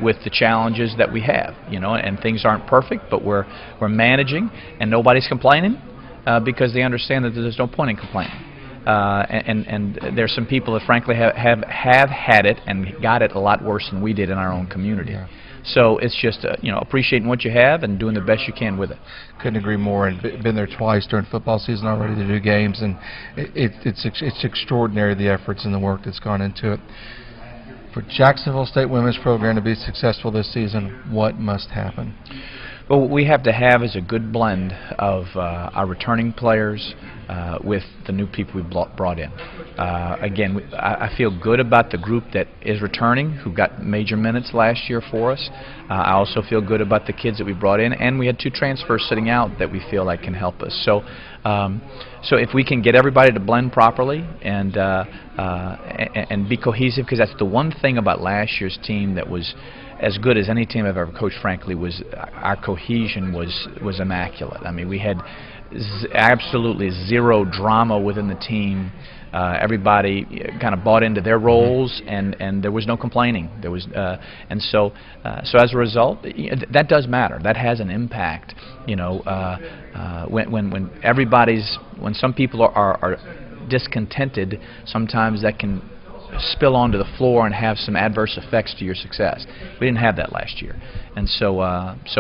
with the challenges that we have, and things aren't perfect, but we're managing, and nobody's complaining because they understand that there's no point in complaining. And there's some people that frankly have had it and got it a lot worse than we did in our own community. Yeah. So it's just appreciating what you have and doing the best you can with it. Couldn't agree more. And been there twice during football season already to do games, and it's extraordinary, the efforts and the work that's gone into it. For Jacksonville State women's program to be successful this season, what must happen? Well, what we have to have is a good blend of our returning players with the new people we brought in. Again, I feel good about the group that is returning, who got major minutes last year for us. I also feel good about the kids that we brought in, and we had 2 transfers sitting out that we feel like can help us. So if we can get everybody to blend properly and be cohesive, because that's the one thing about last year's team that was as good as any team I've ever coached, frankly, was our cohesion was immaculate. I mean, we had absolutely zero drama within the team. Everybody kind of bought into their roles, and there was no complaining. There was, so as a result, that does matter. That has an impact. When some people are discontented, sometimes that can spill onto the floor and have some adverse effects to your success. We didn't have that last year, and so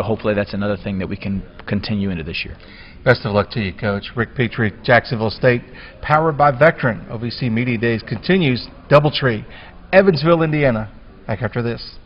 hopefully that's another thing that we can continue into this year. Best of luck to you, Coach. Rick Petrie, Jacksonville State, powered by Vectren. OVC Media Days continues. Doubletree, Evansville, Indiana. Back after this.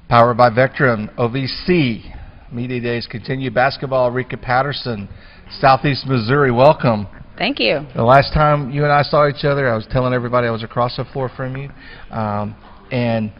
Powered by Vectren, OVC Media Days continue. Basketball, Rika Patterson, Southeast Missouri, welcome. Thank you. The last time you and I saw each other, I was telling everybody I was across the floor from you, and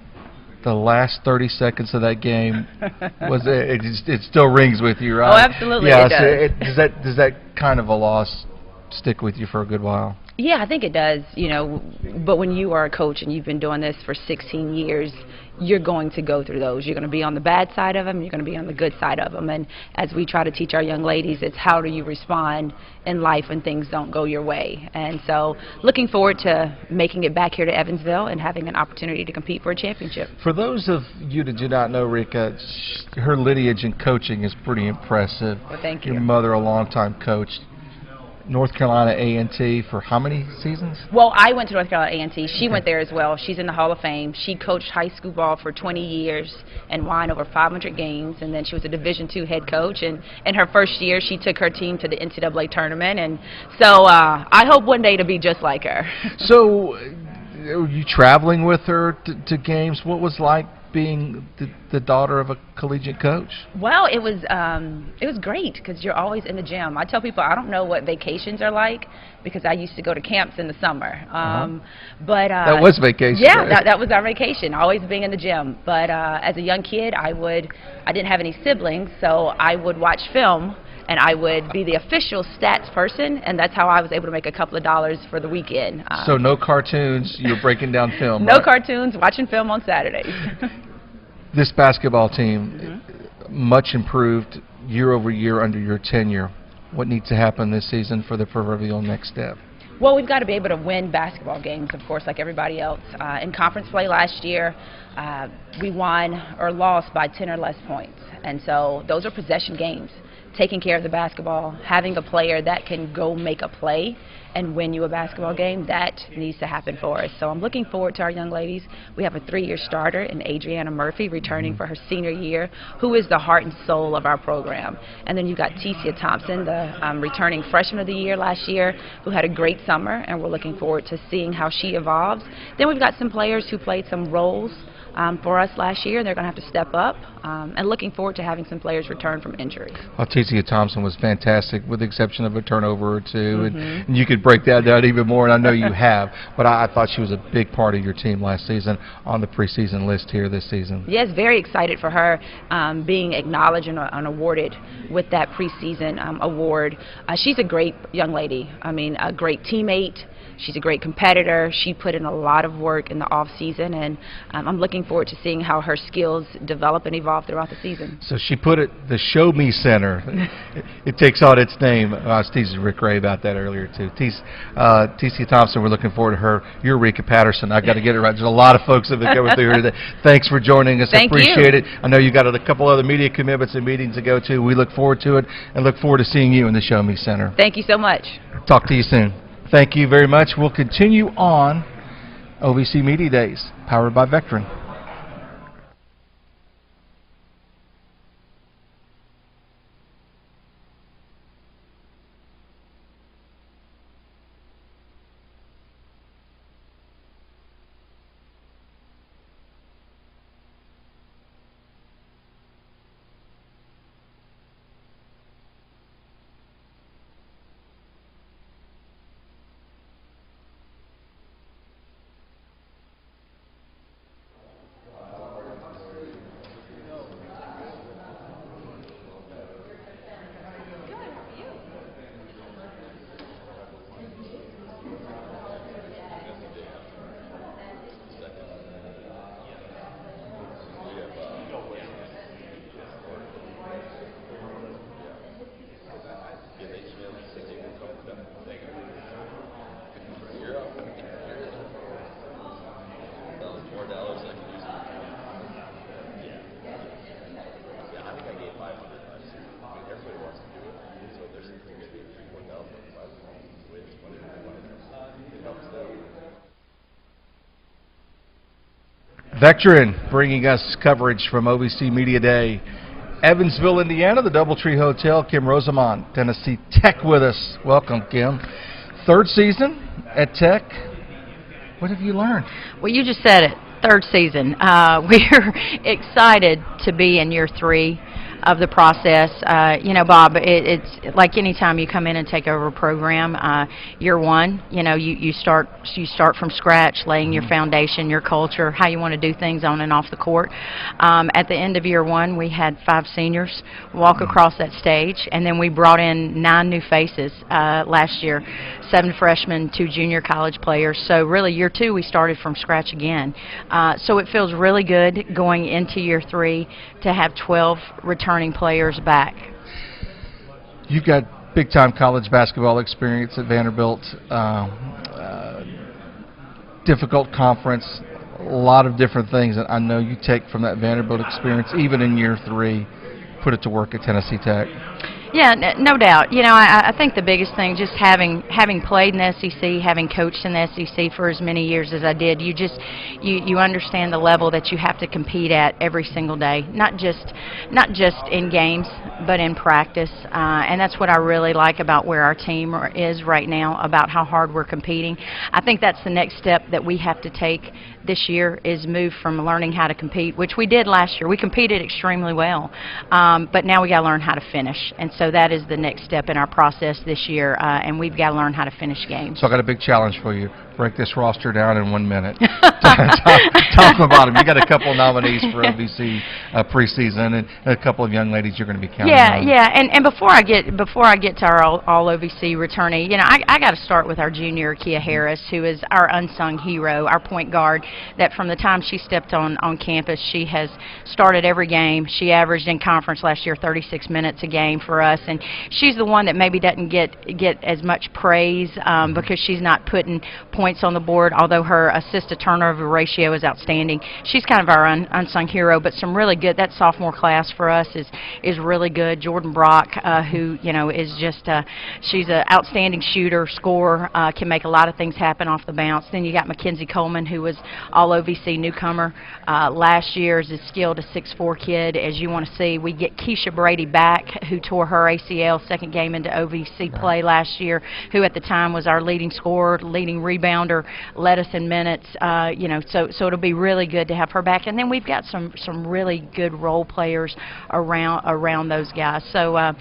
the last 30 seconds of that game it still rings with you, right? Oh, absolutely, yeah, it does. So does that kind of a loss stick with you for a good while? Yeah, I think it does, you know, but when you are a coach and you've been doing this for 16 years, you're going to go through those. You're going to be on the bad side of them, you're going to be on the good side of them. And as we try to teach our young ladies, it's how do you respond in life when things don't go your way. And so looking forward to making it back here to Evansville and having an opportunity to compete for a championship. For those of you that do not know Rika, her lineage in coaching is pretty impressive. Well, thank you. Your mother, a longtime coach. North Carolina A&T for how many seasons? Well, I went to North Carolina A&T. She went there as well. She's in the Hall of Fame. She coached high school ball for 20 years and won over 500 games, and then she was a Division II head coach. And in her first year, she took her team to the NCAA tournament. And so I hope one day to be just like her. So, were you traveling with her to games? What was like being the daughter of a collegiate coach? Well, it was great because you're always in the gym. I tell people I don't know what vacations are like because I used to go to camps in the summer. But that was vacation. Yeah, right? that was our vacation, always being in the gym. But as a young kid, I didn't have any siblings, so I would watch film and I would be the official stats person, and that's how I was able to make a couple of dollars for the weekend. So no cartoons, you're breaking down film, No right? cartoons, watching film on Saturdays. This basketball team, much improved year over year under your tenure. What needs to happen this season for the proverbial next step? Well, we've got to be able to win basketball games, of course, like everybody else. In conference play last year, we won or lost by 10 or less points. And so those are possession games. Taking care of the basketball, having a player that can go make a play and win you a basketball game, that needs to happen for us. So I'm looking forward to our young ladies. We have a 3-year starter in Adriana Murphy returning for her senior year, who is the heart and soul of our program. And then you've got Tecia Thompson, the returning freshman of the year last year, who had a great summer, and we're looking forward to seeing how she evolves. Then we've got some players who played some roles for us last year, and they're going to have to step up, and looking forward to having some players return from injury. Well, Tecia Thompson was fantastic, with the exception of a turnover or two, and you could break that down even more, and I know you have, but I thought she was a big part of your team last season on the preseason list here this season. Yes, very excited for her being acknowledged and awarded with that preseason award. She's a great young lady. I mean, a great teammate. She's a great competitor. She put in a lot of work in the off season, and I'm looking forward to seeing how her skills develop and evolve throughout the season. So she put it, the Show Me Center. It takes on its name. I was teasing Rick Ray about that earlier too. Tecia Thompson, we're looking forward to her. You're Rika Patterson. I've got to get it right. There's a lot of folks that have been coming through here today. Thanks for joining us. Thank Appreciate you. it. I know you got a couple other media commitments and meetings to go to. We look forward to it and look forward to seeing you in the Show Me Center. Thank you so much. Talk to you soon. Thank you very much. We'll continue on OVC Media Days, powered by Vectren. Vectren bringing us coverage from OVC Media Day. Evansville, Indiana, the Doubletree Hotel. Kim Rosamond, Tennessee Tech with us. Welcome, Kim. Third season at Tech. What have you learned? Well, you just said it. Third season. We're excited to be in year 3. of the process. Bob, it's like any time you come in and take over a program, year one, you start from scratch, laying your foundation, your culture, how you want to do things on and off the court. At the end of year one, we had 5 seniors walk across that stage, and then we brought in 9 new faces last year, 7 freshmen, 2 junior college players. So really, year 2, we started from scratch again. So it feels really good going into year 3 to have 12 returning players back. You've got big-time college basketball experience at Vanderbilt. Difficult conference, a lot of different things that I know you take from that Vanderbilt experience, even in year 3, put it to work at Tennessee Tech. Yeah, no doubt. I think the biggest thing, just having played in the SEC, having coached in the SEC for as many years as I did, you understand the level that you have to compete at every single day, not just in games, but in practice. And that's what I really like about where our team is right now, about how hard we're competing. I think that's the next step that we have to take this year, is move from learning how to compete, which we did last year. We competed extremely well, but now we got to learn how to finish. And so that is the next step in our process this year, and we've got to learn how to finish games. So I got a big challenge for you. Break this roster down in 1 minute. Top and bottom. You got a couple nominees for OVC preseason, and a couple of young ladies you're going to be counting on. Yeah. And before I get to our all OVC returnee, I got to start with our junior Kia Harris, who is our unsung hero, our point guard. That from the time she stepped on campus, she has started every game. She averaged in conference last year 36 minutes a game for us, and she's the one that maybe doesn't get as much praise because she's not putting points on the board, although her assist-to-turnover ratio is outstanding. She's kind of our unsung hero, but some really good, that sophomore class for us is really good. Jordan Brock, who, is just, she's an outstanding shooter, scorer, can make a lot of things happen off the bounce. Then you got Mackenzie Coleman, who was all OVC newcomer last year, is as skilled a 6'4" kid as you want to see. We get Keisha Brady back, who tore her ACL second game into OVC play last year, who at the time was our leading scorer, leading rebounder, led us in minutes. So it'll be really good to have her back. And then we've got some really good role players around those guys. So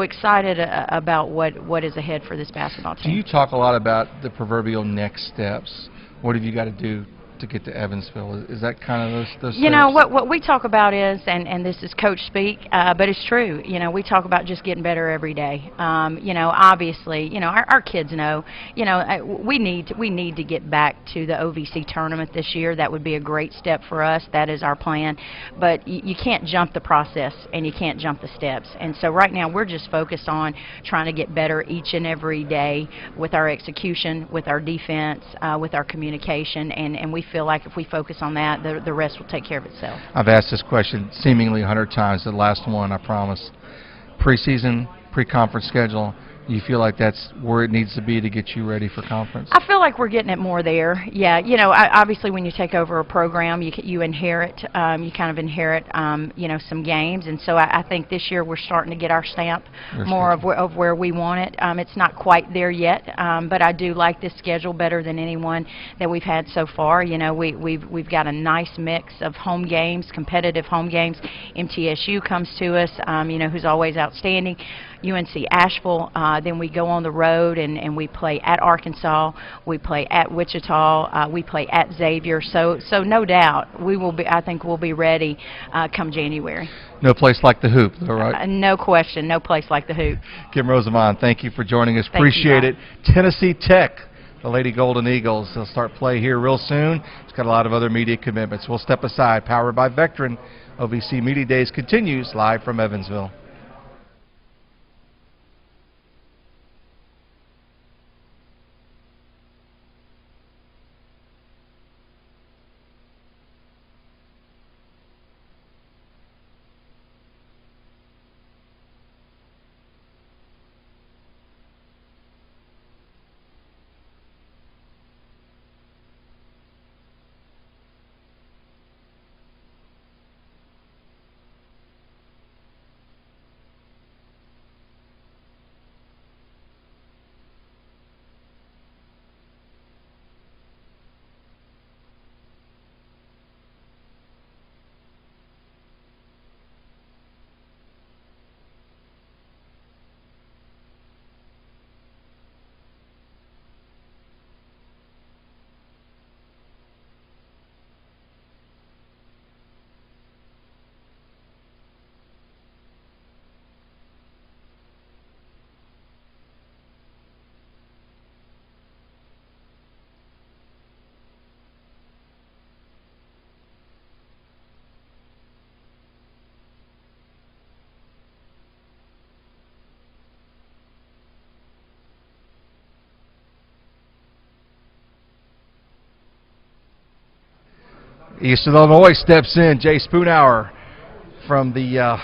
excited about what is ahead for this basketball team. Do you talk a lot about the proverbial next steps? What have you got to do to get to Evansville? Is that kind of those steps? What we talk about is, and this is coach speak, but it's true, we talk about just getting better every day. Obviously, our kids know, we need to get back to the OVC tournament this year. That would be a great step for us. That is our plan. But you can't jump the process, and you can't jump the steps. And so right now we're just focused on trying to get better each and every day with our execution, with our defense, with our communication, and we feel like if we focus on that, the rest will take care of itself. I've asked this question seemingly 100 times. The last one, I promise. Preseason, pre-conference schedule. You feel like that's where it needs to be to get you ready for conference? I feel like we're getting it more there. Yeah, obviously when you take over a program, you inherit, some games, and so I think this year we're starting to get our stamp more of where we want it. It's not quite there yet, but I do like this schedule better than anyone that we've had so far. We've got a nice mix of home games, competitive home games. MTSU comes to us, who's always outstanding. UNC Asheville, then we go on the road and we play at Arkansas, we play at Wichita, we play at Xavier. So no doubt I think we'll be ready come January. No place like the hoop, though, right? No question, no place like the hoop. Kim Rosamond, thank you for joining us. Appreciate it. Tennessee Tech, the Lady Golden Eagles, they'll start play here real soon. It's got a lot of other media commitments. We'll step aside. Powered by Vectren. OVC Media Days continues live from Evansville. Eastern Illinois steps in. Jay Spoonhour from the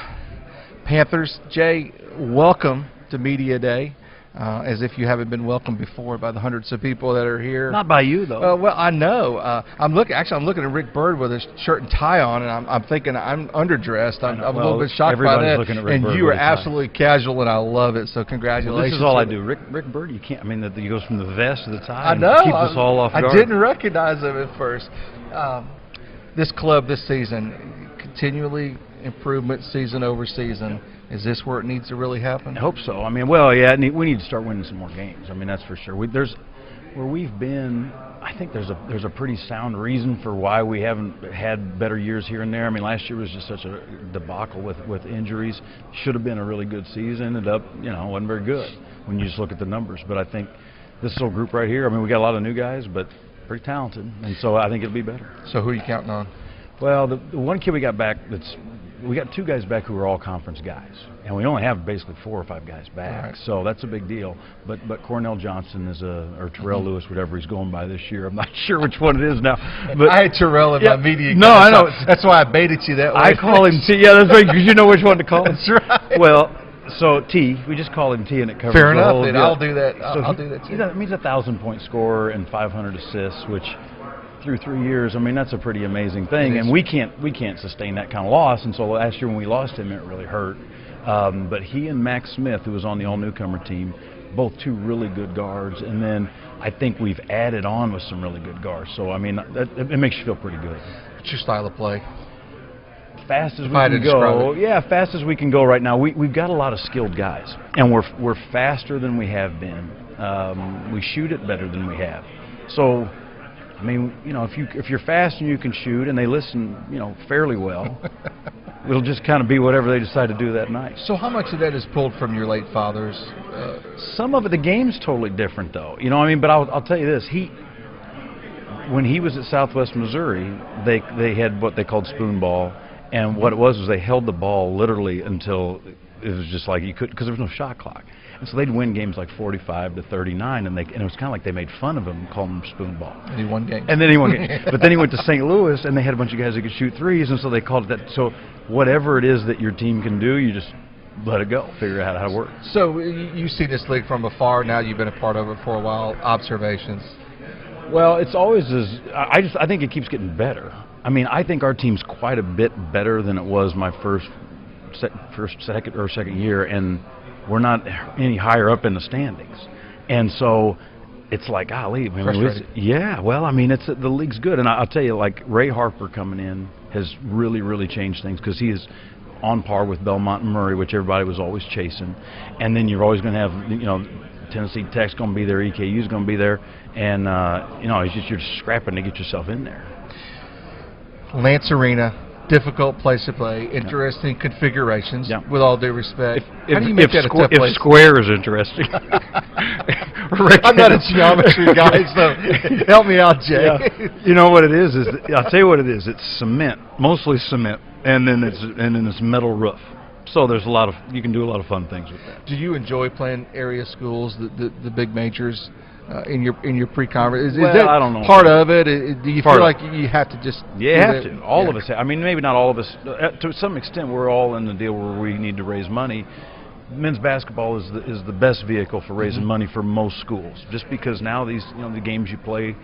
Panthers. Jay, welcome to Media Day. As if you haven't been welcomed before by the hundreds of people that are here. Not by you, though. Well, I know. I'm looking at Rick Bird with his shirt and tie on, and I'm thinking I'm underdressed. I'm a little bit shocked by that. Looking at Rick and Bird you are with a tie. absolutely casual, and I love it. So congratulations. Well, this is all I do. Rick Bird, you can't. I mean, he goes from the vest to the tie. I know. And keeps us all off guard. I didn't recognize him at first. This club this season, continually improvement season over season. Is this where it needs to really happen? I hope so. I mean, well, yeah, we need to start winning some more games. I mean, that's for sure. Where we've been, I think there's a pretty sound reason for why we haven't had better years here and there. I mean, last year was just such a debacle with injuries. Should have been a really good season. Ended up, wasn't very good when you just look at the numbers. But I think this little group right here, I mean, we got a lot of new guys, but pretty talented, and so I think it'll be better. So who are you counting on? Well, the one kid we got back we got 2 guys back who are all conference guys, and we only have basically 4 or 5 guys back, right. So that's a big deal. But Cornell Johnson is or Terrell Lewis, whatever he's going by this year. I'm not sure which one it is now. But I had Terrell in my media. No, I know. That's why I baited you that way. I call him T. Yeah, that's right, because you know which one to call. That's right. Well, so T, we just call him T, and it covers Fair the enough. whole Then deal. I'll do that. So I'll do that too. He's a 1,000-point scorer and 500 assists, which through 3 years, I mean, that's a pretty amazing thing, and we can't sustain that kind of loss. And so last year when we lost him, it really hurt. But he and Max Smith, who was on the all-newcomer team, both 2 really good guards, and then I think we've added on with some really good guards. So I mean, it makes you feel pretty good. What's your style of play? Fast as we can go. Yeah, fast as we can go right now. We've got a lot of skilled guys, and we're faster than we have been. We shoot it better than we have. So, I mean, if you're fast and you can shoot, and they listen, fairly well, it'll just kind of be whatever they decide to do that night. So how much of that is pulled from your late father's? Some of it, the game's totally different, though. But I'll tell you this: when he was at Southwest Missouri, they had what they called spoon ball. And what it was they held the ball literally until it was just like you couldn't, because there was no shot clock. And so they'd win games like 45-39, and it was kind of like they made fun of him, calling him spoon ball. And he won games. And then he won games. But then he went to St. Louis, and they had a bunch of guys that could shoot threes, and so they called it that. So whatever it is that your team can do, you just let it go, figure out how to work. So you see this league from afar. Now you've been a part of it for a while. Observations? Well, it's always I think it keeps getting better. I mean, I think our team's quite a bit better than it was my second year, and we're not any higher up in the standings. And so it's like, golly, the league's good. And I'll tell you, like, Ray Harper coming in has really, really changed things, because he is on par with Belmont and Murray, which everybody was always chasing. And then you're always going to have, Tennessee Tech's going to be there, EKU's going to be there, and you're just scrapping to get yourself in there. Lance Arena, difficult place to play, interesting configurations, with all due respect. How do you make that a tough place? If square is interesting. I'm not a geometry guy, so help me out, Jay. Yeah. You know what it is I'll tell you what it is. It's cement, mostly cement, and then it's metal roof. So there's you can do a lot of fun things with that. Do you enjoy playing area schools, the big majors? In your pre-conference, is that I don't know. Part of it? Do you feel like you have to just? Yeah, you have to. All of us. I mean, maybe not all of us. To some extent, we're all in the deal where we need to raise money. Men's basketball is the best vehicle for raising money for most schools, just because now these the games you play,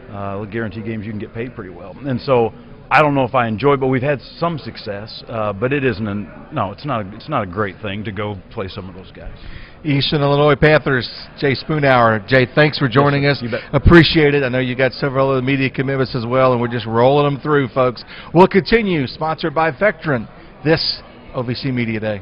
the guarantee games, you can get paid pretty well. And so I don't know if I enjoy, but we've had some success. But it isn't. It's not a great thing to go play some of those guys. Eastern Illinois Panthers, Jay Spoonhour. Jay, thanks for joining us. Appreciate it. I know you got several other media commitments as well, and we're just rolling them through, folks. We'll continue. Sponsored by Vectren, this OVC Media Day.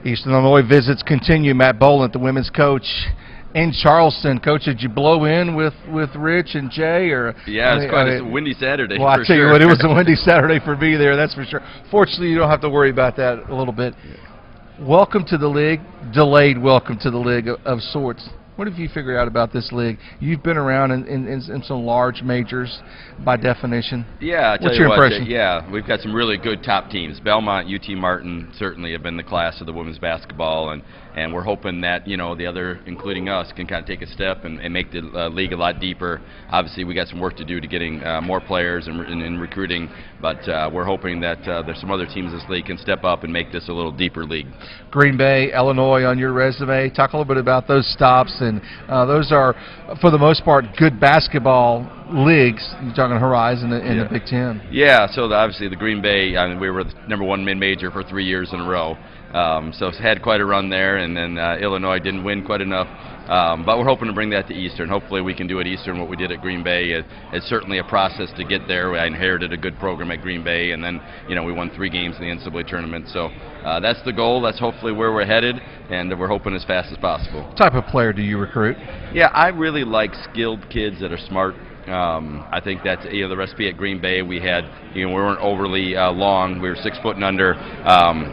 Eastern Illinois visits continue. Matt Boland, the women's coach in Charleston. Coach, did you blow in with Rich and Jay? Or yeah, it's a windy Saturday. Well, I for tell sure. you what, it was a windy Saturday for me there. That's for sure. Fortunately, you don't have to worry about that a little bit. Welcome to the league. Delayed welcome to the league of sorts. What have you figured out about this league? You've been around in some large majors by definition. Yeah, I tell What's you your what, impression? yeah, we've got some really good top teams. Belmont, UT Martin certainly have been the class of the women's basketball, and we're hoping that, you know, the other, including us, can kind of take a step and make the league a lot deeper. Obviously, we got some work to do to getting more players and recruiting, but we're hoping that there's some other teams in this league can step up and make this a little deeper league. Green Bay, Illinois on your resume. Talk a little bit about those stops, and those are, for the most part, good basketball leagues. You're talking Horizon and the Big Ten. Yeah, so obviously the Green Bay, I mean, we were the #1 mid-major for 3 years in a row. So it's had quite a run there, and then Illinois didn't win quite enough. But we're hoping to bring that to Eastern. Hopefully we can do at Eastern what we did at Green Bay. It's certainly a process to get there. I inherited a good program at Green Bay, and then, you know, we won 3 games in the NCAA tournament. So that's the goal. That's hopefully where we're headed, and we're hoping as fast as possible. What type of player do you recruit? Yeah, I really like skilled kids that are smart. I think that's, you know, the recipe at Green Bay. We had, you know, we weren't overly long. We were 6 foot and under,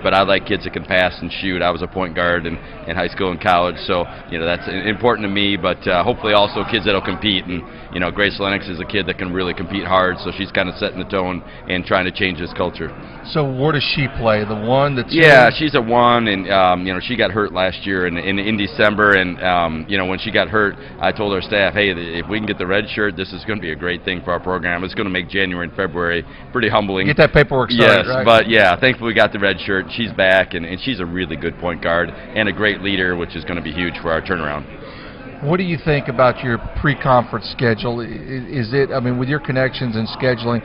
but I like kids that can pass and shoot. I was a point guard in high school and college, so, you know, that's important to me, but hopefully also kids that will compete. And, you know, Grace Lennox is a kid that can really compete hard, so she's kind of setting the tone and trying to change this culture. So where does she play? The 1, the 2? Yeah, she's a 1, and you know, she got hurt last year in December, and you know, when she got hurt, I told our staff, hey, if we can get the red shirt, this is going to be a great thing for our program. It's going to make January and February pretty humbling. Get that paperwork started, yes, right? But yeah, thankfully we got the red shirt. She's back, and she's a really good point guard and a great leader, which is going to be huge for our turnaround. What do you think about your pre-conference schedule? Is it, I mean, with your connections and scheduling,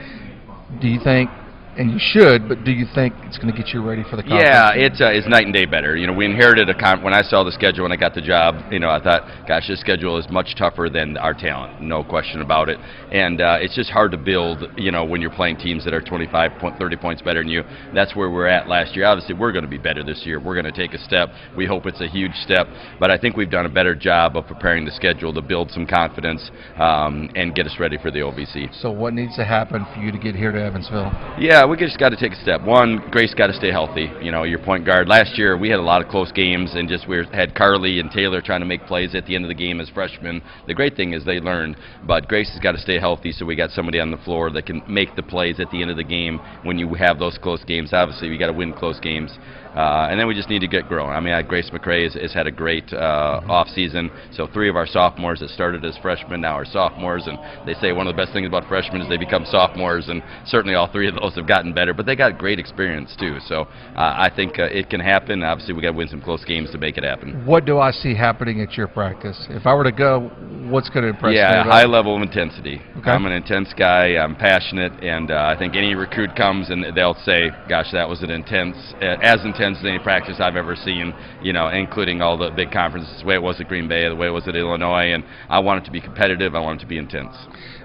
do you think, and you should, but do you think it's going to get you ready for the conference? Yeah, it's night and day better. You know, we inherited when I saw the schedule when I got the job, you know, I thought, gosh, this schedule is much tougher than our talent, no question about it. And it's just hard to build, you know, when you're playing teams that are 30 points better than you. That's where we're at last year. Obviously, we're going to be better this year. We're going to take a step. We hope it's a huge step, but I think we've done a better job of preparing the schedule to build some confidence and get us ready for the OVC. So what needs to happen for you to get here to Evansville? Yeah, we just got to take a step. One, Grace got to stay healthy. You know, your point guard. Last year we had a lot of close games, and just we had Carly and Taylor trying to make plays at the end of the game as freshmen. The great thing is they learned, but Grace has got to stay healthy, so we got somebody on the floor that can make the plays at the end of the game when you have those close games. Obviously, we got to win close games. And then we just need to get growing. I mean, Grace McRae has had a great off season. So 3 of our sophomores that started as freshmen now are sophomores, and they say one of the best things about freshmen is they become sophomores, and certainly all 3 of those have gotten better. But they got great experience too. So I think it can happen. Obviously, we got to win some close games to make it happen. What do I see happening at your practice? If I were to go, what's going to impress me? Yeah, high level of intensity. Okay. I'm an intense guy. I'm passionate, and I think any recruit comes and they'll say, "Gosh, that was an as intense as any practice I've ever seen." You know, including all the big conferences, the way it was at Green Bay, the way it was at Illinois, and I want it to be competitive. I want it to be intense.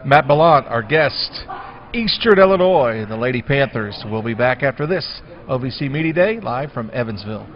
Matt Ballant, our guest, Eastern Illinois, the Lady Panthers. We'll be back after this OVC Media Day, live from Evansville.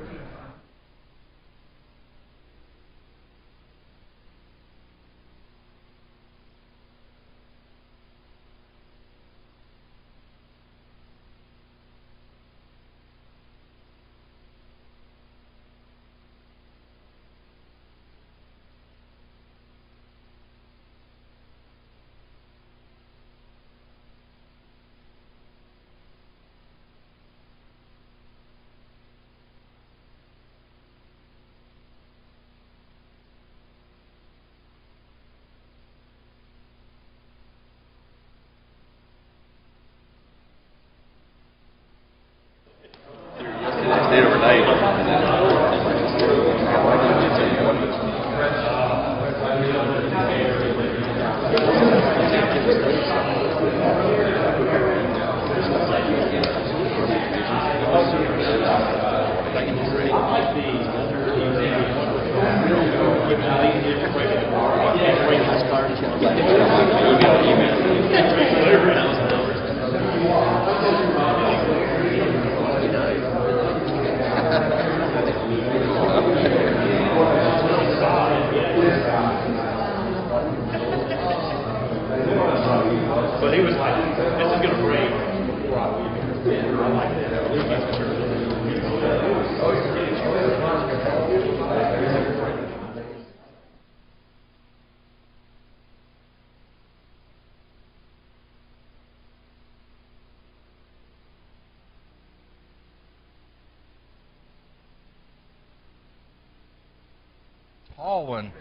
Tall one.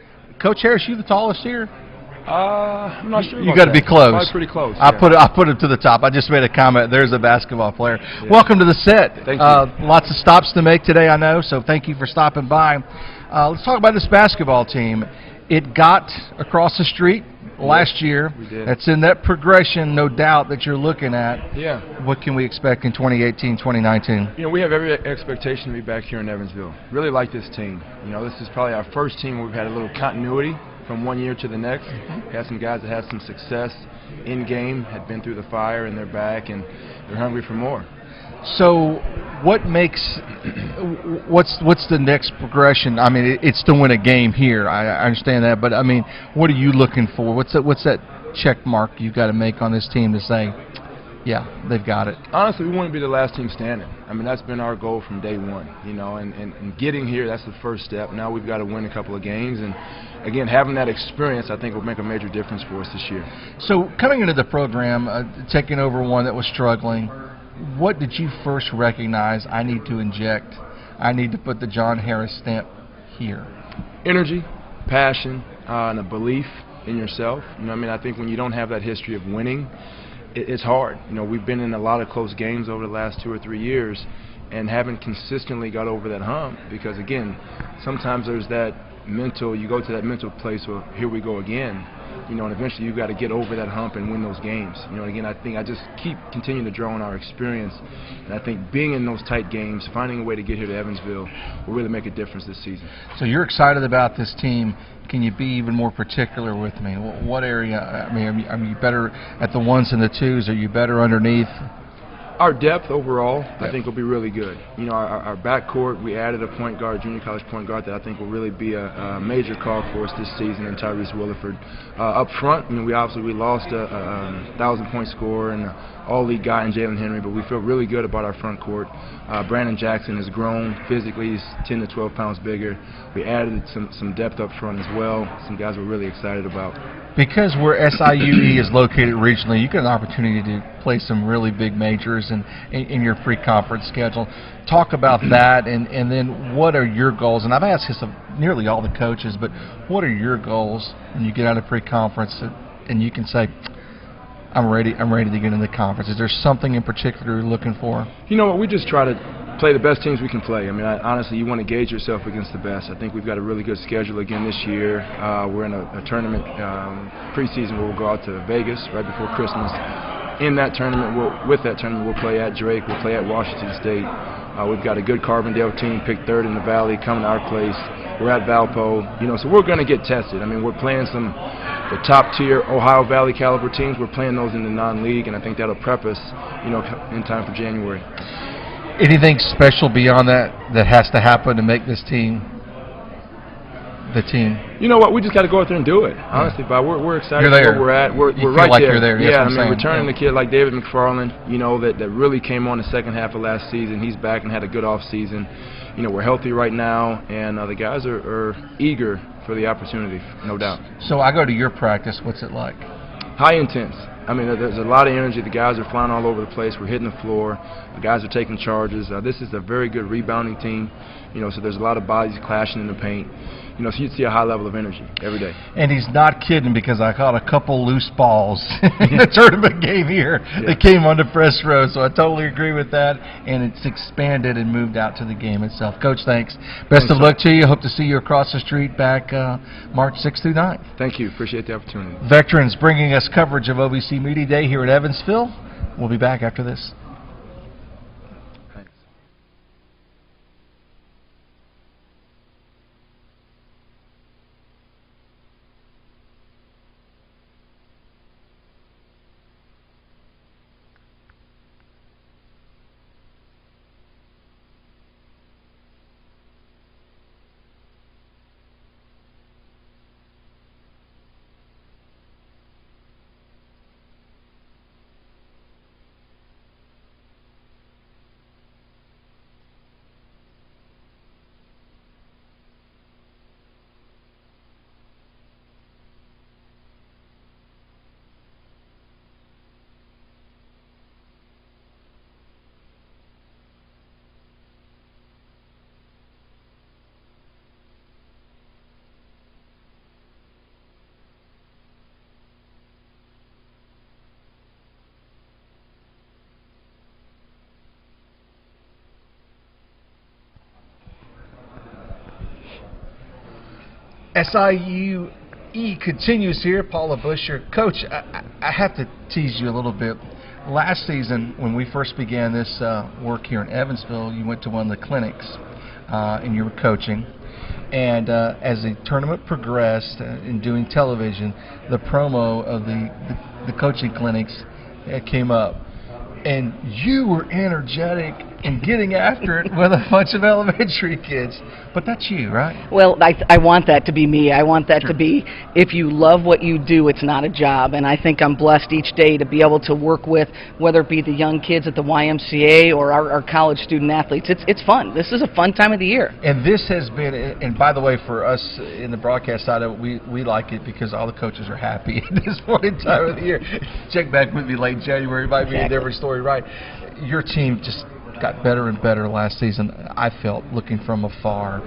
Coach Harris, you the tallest here? I'm not sure. You got to be close. Probably pretty close. I put him to the top. I just made a comment. There's a basketball player. Yeah. Welcome to the set. Thank you. Lots of stops to make today, I know. So thank you for stopping by. Let's talk about this basketball team. It got across the street last year. We did. It's in that progression, no doubt, that you're looking at. Yeah. What can we expect in 2018, 2019? You know, we have every expectation to be back here in Evansville. Really like this team. You know, this is probably our first team where we've had a little continuity from one year to the next. Had some guys that had some success in game, had been through the fire, and they're back, and they're hungry for more. So, what makes what's the next progression? I mean, it's to win a game here. I understand that, but I mean, what are you looking for? What's that check mark you've got to make on this team to say, yeah, they've got it? Honestly, we want to be the last team standing. I mean, that's been our goal from day one, you know, and getting here, that's the first step. Now we've got to win a couple of games, and again, having that experience, I think, will make a major difference for us this year. So, coming into the program, taking over one that was struggling, what did you first recognize? I need to inject, I need to put the John Harris stamp here? Energy, passion, and a belief in yourself. You know, I mean, I think when you don't have that history of winning, it's hard. You know, we've been in a lot of close games over the last 2 or 3 years and haven't consistently got over that hump because, again, sometimes there's that mental, you go to that mental place where here we go again, you know, and eventually you've got to get over that hump and win those games. You know, and again, I think I just keep continuing to draw on our experience, and I think being in those tight games, finding a way to get here to Evansville will really make a difference this season. So you're excited about this team. Can you be even more particular with me? What area? I mean, are you better at the ones and the twos? Are you better underneath? Our depth overall, I think, will be really good. You know, our backcourt, we added a point guard, junior college point guard, that I think will really be a major call for us this season, and Tyrese Williford. Up front, I mean, we lost a 1,000-point scorer and an all-league guy in Jalen Henry, but we feel really good about our front court. Brandon Jackson has grown physically. He's 10 to 12 pounds bigger. We added some depth up front as well, some guys we're really excited about. Because where SIUE is located regionally, you get an opportunity to play some really big majors in your pre-conference schedule. Talk about that, and then what are your goals? And I've asked this of nearly all the coaches, but what are your goals when you get out of pre-conference and you can say, I'm ready to get into the conference? Is there something in particular you're looking for? You know what, we just try to play the best teams we can play. I mean, honestly, you want to gauge yourself against the best. I think we've got a really good schedule again this year. We're in a tournament preseason where we'll go out to Vegas right before Christmas. In that tournament, we'll play at Drake, we'll play at Washington State. We've got a good Carbondale team, picked third in the Valley, coming to our place. We're at Valpo, you know, so we're going to get tested. I mean, we're playing the top-tier Ohio Valley caliber teams. We're playing those in the non-league, and I think that'll prep us, you know, in time for January. Anything special beyond that has to happen to make this team the team? You know what? We just got to go out there and do it. Honestly, Bob, we're excited where we're at. We're feel right like there. You're there. Yeah, I mean, saying. Returning a kid like David McFarland, you know, that really came on the second half of last season. He's back and had a good off season. You know, we're healthy right now, and the guys are eager for the opportunity, no doubt. So I go to your practice. What's it like? High intense. I mean, there's a lot of energy. The guys are flying all over the place. We're hitting the floor. The guys are taking charges. This is a very good rebounding team. You know, so there's a lot of bodies clashing in the paint. You know, so you'd see a high level of energy every day. And he's not kidding, because I caught a couple loose balls in the tournament game here. Yeah. They came on the press row, so I totally agree with that. And it's expanded and moved out to the game itself. Coach, thanks. Best of luck to you. Hope to see you across the street back March 6th through 9th. Thank you. Appreciate the opportunity. Vectrens bringing us coverage of OVC Media Day here at Evansville. We'll be back after this. SIUE continues here. Paula Busher. Coach, I have to tease you a little bit. Last season, when we first began this work here in Evansville, you went to one of the clinics and you were coaching. And as the tournament progressed in doing television, the promo of the coaching clinics came up. And you were energetic and getting after it with a bunch of elementary kids. But that's you, right? Well, I want that to be me. I want that to be, if you love what you do, it's not a job. And I think I'm blessed each day to be able to work with, whether it be the young kids at the YMCA or our college student athletes. It's fun. This is a fun time of the year. And this has been, and by the way, for us in the broadcast side of it, we like it because all the coaches are happy at this point in time of the year. Check back with me late January, might be a different story, right? Your team just got better and better last season, I felt, looking from afar,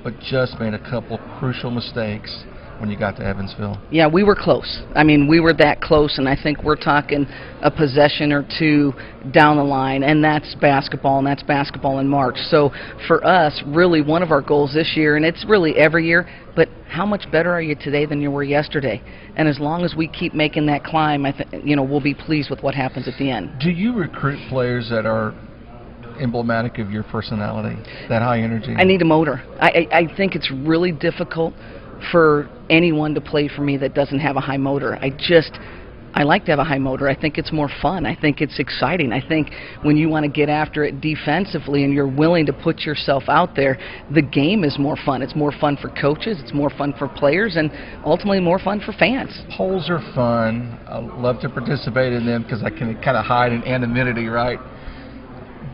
but just made a couple crucial mistakes when you got to Evansville. Yeah, we were close. I mean, we were that close, and I think we're talking a possession or two down the line, and that's basketball, and that's basketball in March. So for us, really one of our goals this year, and it's really every year, but how much better are you today than you were yesterday? And as long as we keep making that climb, we'll be pleased with what happens at the end. Do you recruit players that are emblematic of your personality, that high energy? I need a motor. I think it's really difficult for anyone to play for me that doesn't have a high motor. I like to have a high motor. I think it's more fun. I think it's exciting. I think when you want to get after it defensively and you're willing to put yourself out there, the game is more fun. It's more fun for coaches. It's more fun for players, and ultimately more fun for fans. Polls are fun. I love to participate in them because I can kind of hide in anonymity, right?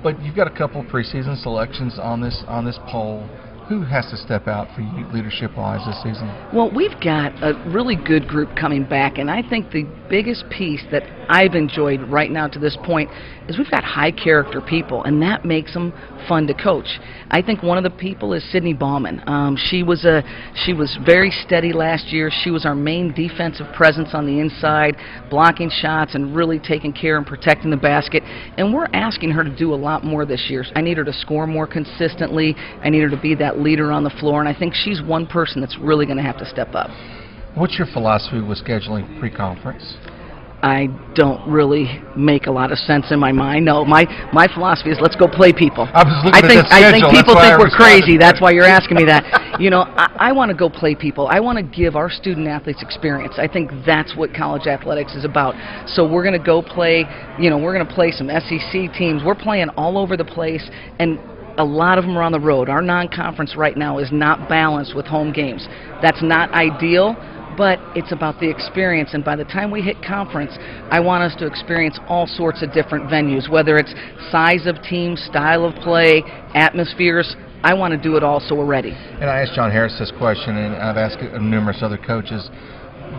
But you've got a couple of preseason selections on this poll. Who has to step out for you leadership-wise this season? Well, we've got a really good group coming back, and I think the biggest piece that I've enjoyed right now to this point is we've got high-character people, and that makes them fun to coach. I think one of the people is Sydney Bauman. She was very steady last year. She was our main defensive presence on the inside, blocking shots and really taking care and protecting the basket. And we're asking her to do a lot more this year. I need her to score more consistently. I need her to be that leader on the floor, and I think she's one person that's really going to have to step up. What's your philosophy with scheduling pre-conference? I don't really make a lot of sense in my mind. No, my philosophy is let's go play people. I think people think we're crazy. That's why you're asking me that. I want to go play people. I want to give our student athletes experience. I think that's what college athletics is about. So we're going to go play, we're going to play some SEC teams. We're playing all over the place, and a lot of them are on the road. Our non-conference right now is not balanced with home games. That's not ideal, but it's about the experience, and by the time we hit conference, I want us to experience all sorts of different venues, whether it's size of team, style of play, atmospheres. I want to do it all so we're ready. And I asked John Harris this question, and I've asked numerous other coaches,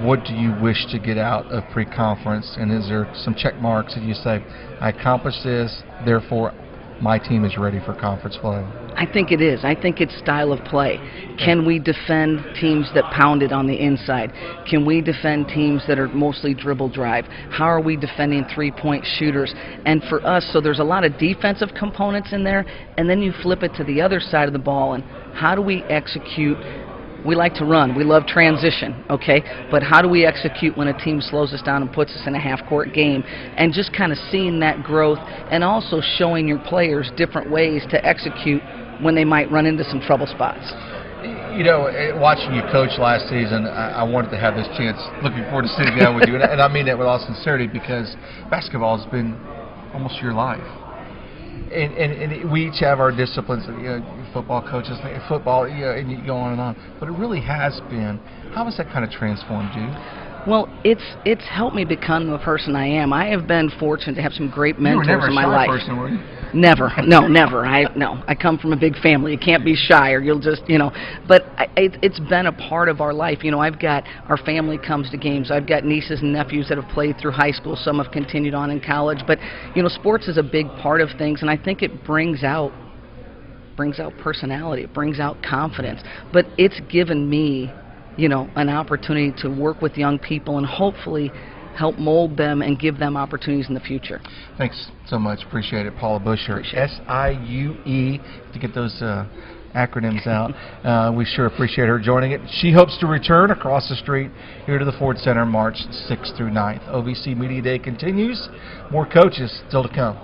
what do you wish to get out of pre-conference, and is there some check marks that you say, I accomplished this, therefore my team is ready for conference play? I think it is. I think it's style of play. Can we defend teams that pound it on the inside? Can we defend teams that are mostly dribble drive? How are we defending three-point shooters? And for us, so there's a lot of defensive components in there, and then you flip it to the other side of the ball, and how do we execute? We like to run. We love transition, okay? But how do we execute when a team slows us down and puts us in a half-court game? And just kind of seeing that growth and also showing your players different ways to execute when they might run into some trouble spots. Watching you coach last season, I wanted to have this chance. Looking forward to sitting down with you. And I mean that with all sincerity because basketball has been almost your life. And we each have our disciplines. Football coaches, football, and you go on and on. But it really has been. How has that kind of transformed you? Well, it's helped me become the person I am. I have been fortunate to have some great mentors in my life. You were never a shy person, were you? Never. No, never. I come from a big family. You can't be shy or you'll just, But it's been a part of our life. I've got, our family comes to games. I've got nieces and nephews that have played through high school. Some have continued on in college. But, sports is a big part of things, and I think it brings out personality. It brings out confidence. But it's given me, an opportunity to work with young people and hopefully help mold them and give them opportunities in the future. Thanks so much. Appreciate it. Paula Busher, SIUE, to get those acronyms out. We sure appreciate her joining it. She hopes to return across the street here to the Ford Center March 6th through 9th. OVC Media Day continues. More coaches still to come.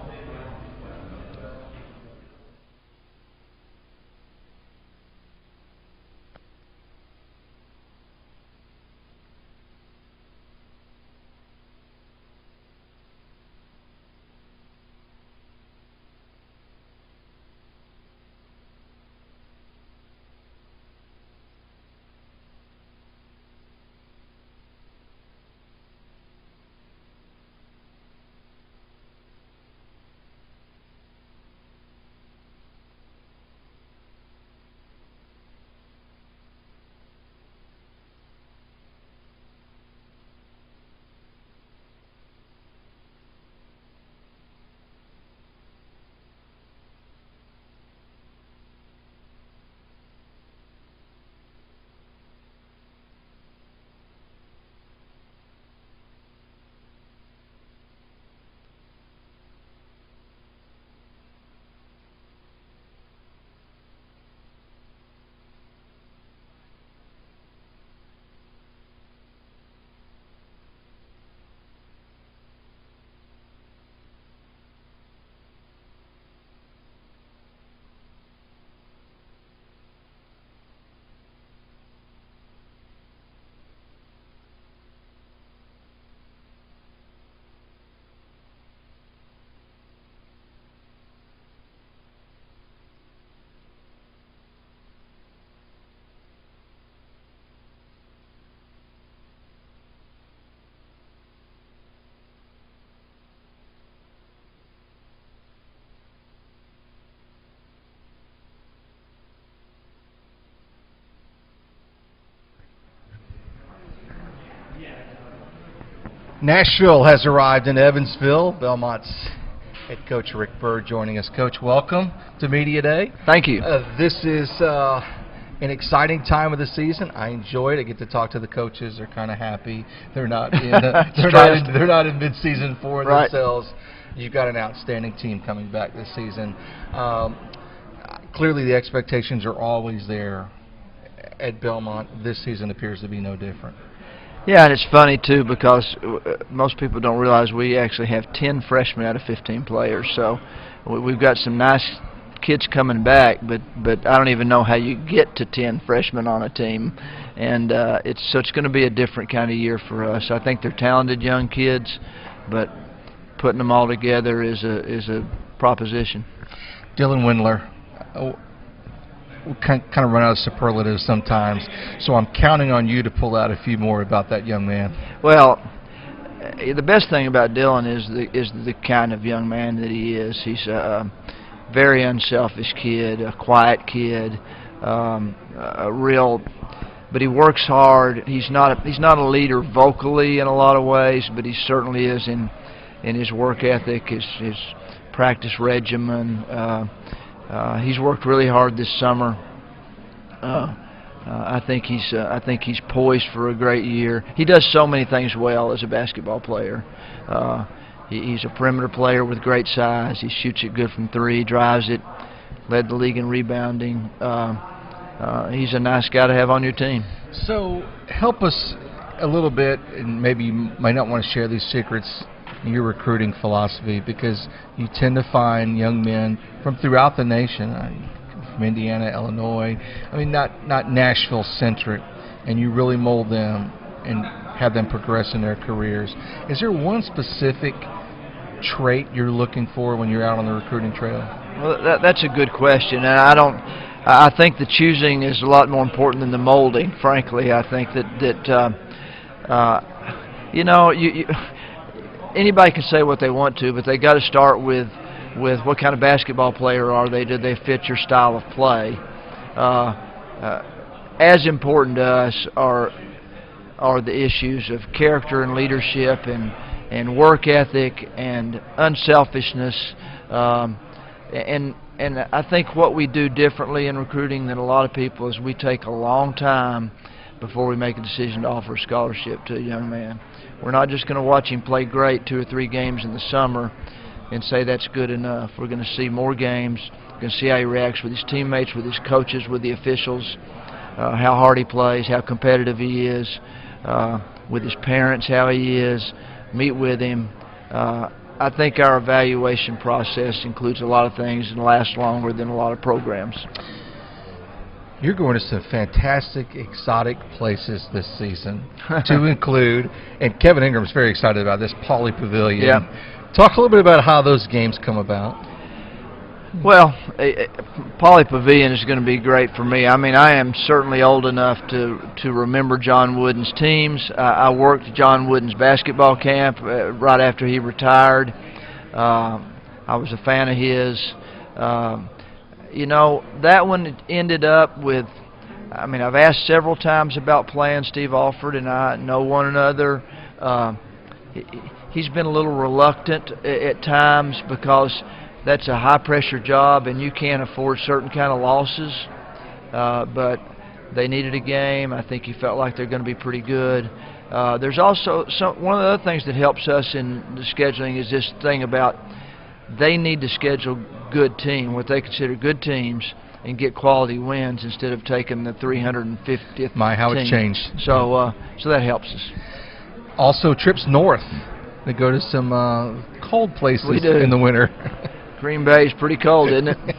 Nashville has arrived in Evansville. Belmont's head coach Rick Bird joining us. Coach, welcome to Media Day. Thank you. This is an exciting time of the season. I enjoy it. I get to talk to the coaches. They're kind of happy. They're not in they're not in mid-season for themselves. You've got an outstanding team coming back this season. Clearly, the expectations are always there at Belmont. This season appears to be no different. Yeah, and it's funny, too, because most people don't realize we actually have 10 freshmen out of 15 players. So we've got some nice kids coming back, but I don't even know how you get to 10 freshmen on a team. And it's going to be a different kind of year for us. I think they're talented young kids, but putting them all together is a proposition. Dylan Windler. We kind of run out of superlatives sometimes, so I'm counting on you to pull out a few more about that young man. Well, the best thing about Dylan is the kind of young man that he is. He's a very unselfish kid, a quiet kid, but he works hard. He's not a leader vocally in a lot of ways, but he certainly is in his work ethic, his practice regimen. He's worked really hard this summer. I think he's poised for a great year. He does so many things well as a basketball player. He's a perimeter player with great size. He shoots it good from three, drives it, led the league in rebounding. He's a nice guy to have on your team. So help us a little bit, and maybe you might not want to share these secrets, your recruiting philosophy, because you tend to find young men from throughout the nation, from Indiana, Illinois, I mean not Nashville centric, and you really mold them and have them progress in their careers. Is there one specific trait you're looking for when you're out on the recruiting trail? Well, that's a good question, and I think the choosing is a lot more important than the molding, frankly. I think that anybody can say what they want to, but they got to start with what kind of basketball player are they? Do they fit your style of play? As important to us are the issues of character and leadership and work ethic and unselfishness. And I think what we do differently in recruiting than a lot of people is we take a long time before we make a decision to offer a scholarship to a young man. We're not just going to watch him play great 2 or 3 games in the summer and say that's good enough. We're going to see more games, can see how he reacts with his teammates, with his coaches, with the officials, how hard he plays, how competitive he is, with his parents, how he is, meet with him. I think our evaluation process includes a lot of things and lasts longer than a lot of programs. You're going to some fantastic, exotic places this season, to include, and Kevin Ingram's very excited about this, Pauley Pavilion. Yeah. Talk a little bit about how those games come about. Well, Pauley Pavilion is going to be great for me. I mean, I am certainly old enough to remember John Wooden's teams. I worked John Wooden's basketball camp right after he retired. I was a fan of his. You know, that one ended up with, I mean, I've asked several times about playing. Steve Alford and I know one another. He's been a little reluctant at times because that's a high-pressure job and you can't afford certain kind of losses. But they needed a game. I think he felt like they're going to be pretty good. There's also one of the other things that helps us in the scheduling is this thing about they need to schedule good team, what they consider good teams, and get quality wins instead of taking the 350th How it's changed. So that helps us. Also, trips north. They go to some cold places in the winter. Green Bay is pretty cold, isn't it?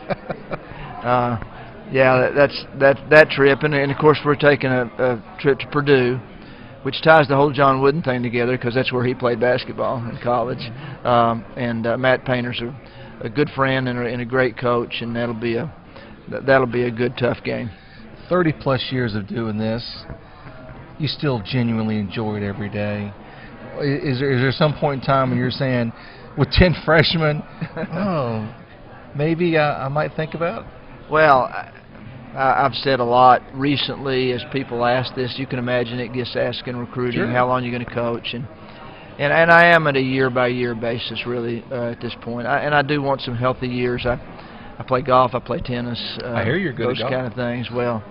Yeah, that's that trip, and of course we're taking a trip to Purdue, which ties the whole John Wooden thing together because that's where he played basketball in college. And Matt Painter's a good friend and a great coach, and that'll be a good tough game. 30+ years of doing this, you still genuinely enjoy it every day. Is there some point in time when you're saying, with 10 freshmen, oh, maybe I might think about it? Well, I've said a lot recently as people ask this. You can imagine it gets asked in recruiting, Sure. How long you're going to coach, and I am at a year-by-year basis really at this point. And I do want some healthy years. I play golf, I play tennis. I hear you're good at those golf. kind of things. Well,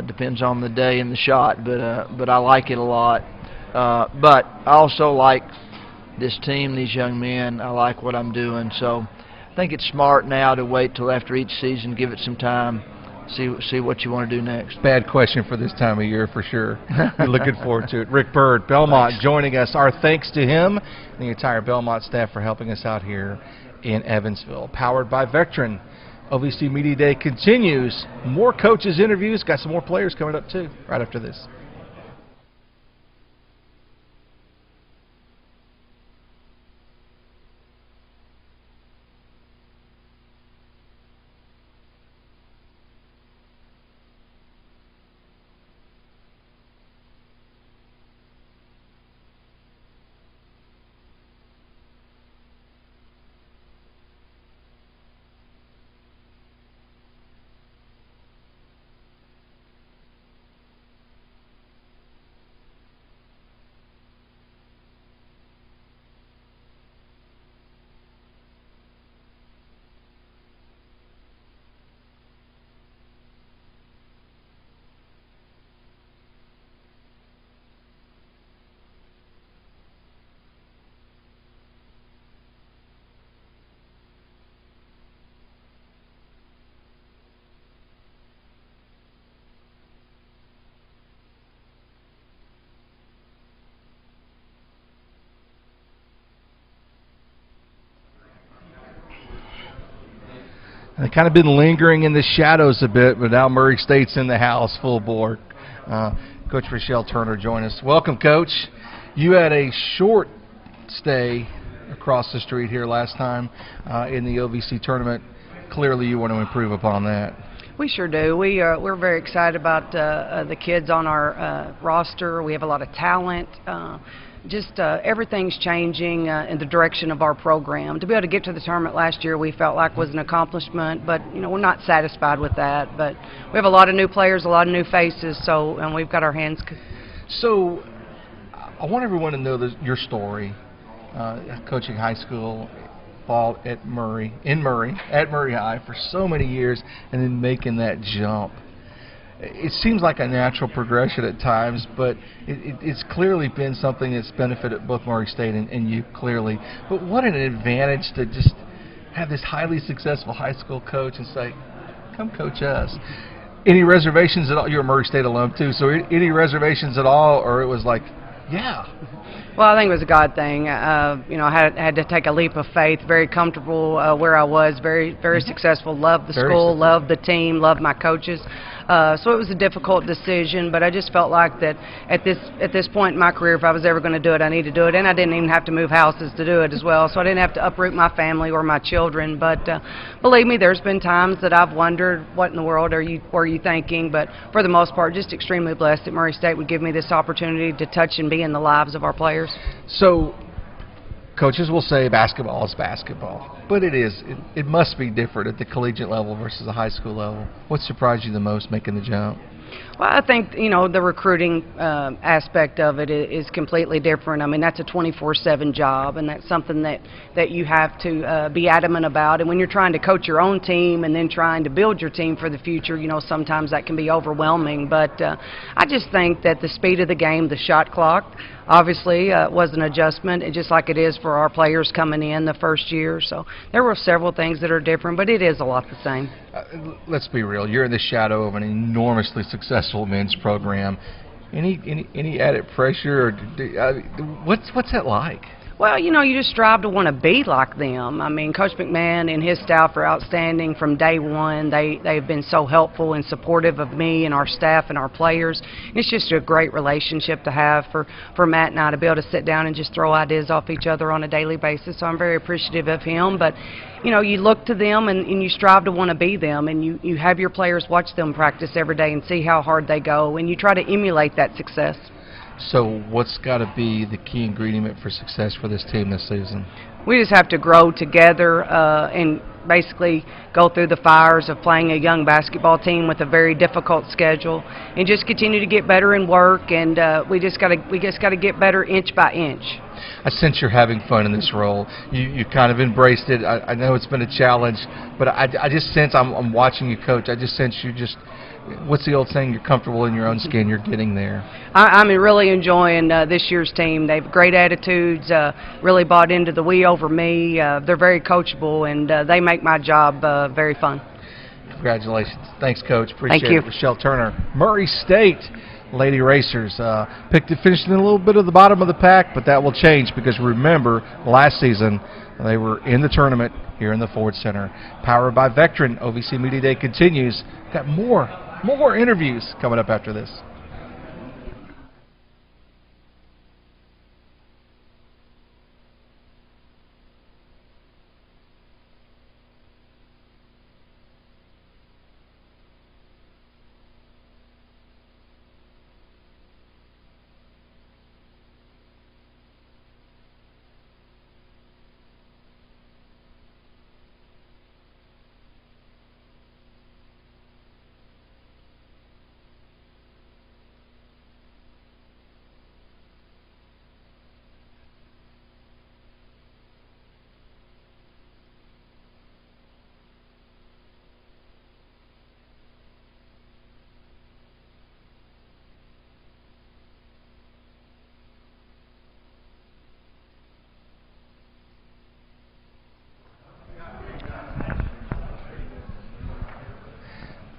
depends on the day and the shot, but I like it a lot. But I also like this team, these young men. I like what I'm doing, so I think it's smart now to wait till after each season, give it some time, see what you want to do next. Bad question for this time of year for sure. We're looking forward to it. Rick Bird, Belmont, joining us. Our thanks to him and the entire Belmont staff for helping us out here in Evansville. Powered by Vectren. OVC Media Day continues. More coaches' interviews. Got some more players coming up too right after this. They've kind of been lingering in the shadows a bit, but now Murray State's in the house full bore. Coach Rochelle Turner joined us. Welcome, Coach. You had a short stay across the street here last time in the OVC tournament. Clearly you want to improve upon that. We sure do. We're very excited about the kids on our roster. We have a lot of talent. Everything's changing in the direction of our program. To be able to get to the tournament last year, we felt like was an accomplishment, but we're not satisfied with that. But we have a lot of new players, a lot of new faces, and we've got our hands. So I want everyone to know your story, coaching high school ball at Murray High for so many years, and then making that jump. It seems like a natural progression at times, but it's clearly been something that's benefited both Murray State and you clearly. But what an advantage to just have this highly successful high school coach and say, come coach us. Any reservations at all? You're a Murray State alum too, so any reservations at all, or it was like, yeah. Well, I think it was a God thing. You know, I had to take a leap of faith. Very comfortable where I was. Very successful. Loved the school. Loved the team. Loved my coaches. So it was a difficult decision, but I just felt like that at this point in my career, if I was ever going to do it, I need to do it, and I didn't even have to move houses to do it as well. So I didn't have to uproot my family or my children. But believe me, there's been times that I've wondered, what in the world were you thinking? But for the most part, just extremely blessed that Murray State would give me this opportunity to touch and be in the lives of our players. So coaches will say basketball is basketball, but it must be different at the collegiate level versus the high school level. What surprised you the most making the jump? Well, I think, you know, the recruiting aspect of it is completely different. I mean, that's a 24/7 job, and that's something that you have to be adamant about. And when you're trying to coach your own team and then trying to build your team for the future, you know, sometimes that can be overwhelming. But I just think that the speed of the game, the shot clock, obviously was an adjustment, just like it is for our players coming in the first year. So there were several things that are different, but it is a lot the same. Let's be real. You're in the shadow of an enormously successful men's program. Any added pressure? Or what's that like? Well, you know, you just strive to want to be like them. I mean, Coach McMahon and his staff are outstanding from day one. They've been so helpful and supportive of me and our staff and our players. It's just a great relationship to have for Matt and I to be able to sit down and just throw ideas off each other on a daily basis. So I'm very appreciative of him. But, you know, you look to them and you strive to want to be them, and you have your players watch them practice every day and see how hard they go, and you try to emulate that success. So what's got to be the key ingredient for success for this team this season? We just have to grow together and basically go through the fires of playing a young basketball team with a very difficult schedule, and just continue to get better in work. And we just got to get better inch by inch. I sense you're having fun in this role. You kind of embraced it. I know it's been a challenge, but I just sense, I'm watching you coach, I just sense you just, what's the old saying, you're comfortable in your own skin, you're getting there. I'm really enjoying this year's team. They have great attitudes, really bought into the we over me. They're very coachable, and they make my job very fun. Congratulations. Thanks, Coach. Appreciate Thank you. it. Rochelle Turner. Murray State Lady Racers finished in a little bit of the bottom of the pack, but that will change because remember, last season they were in the tournament here in the Ford Center. Powered by Vectren, OVC Media Day continues. Got more interviews coming up after this.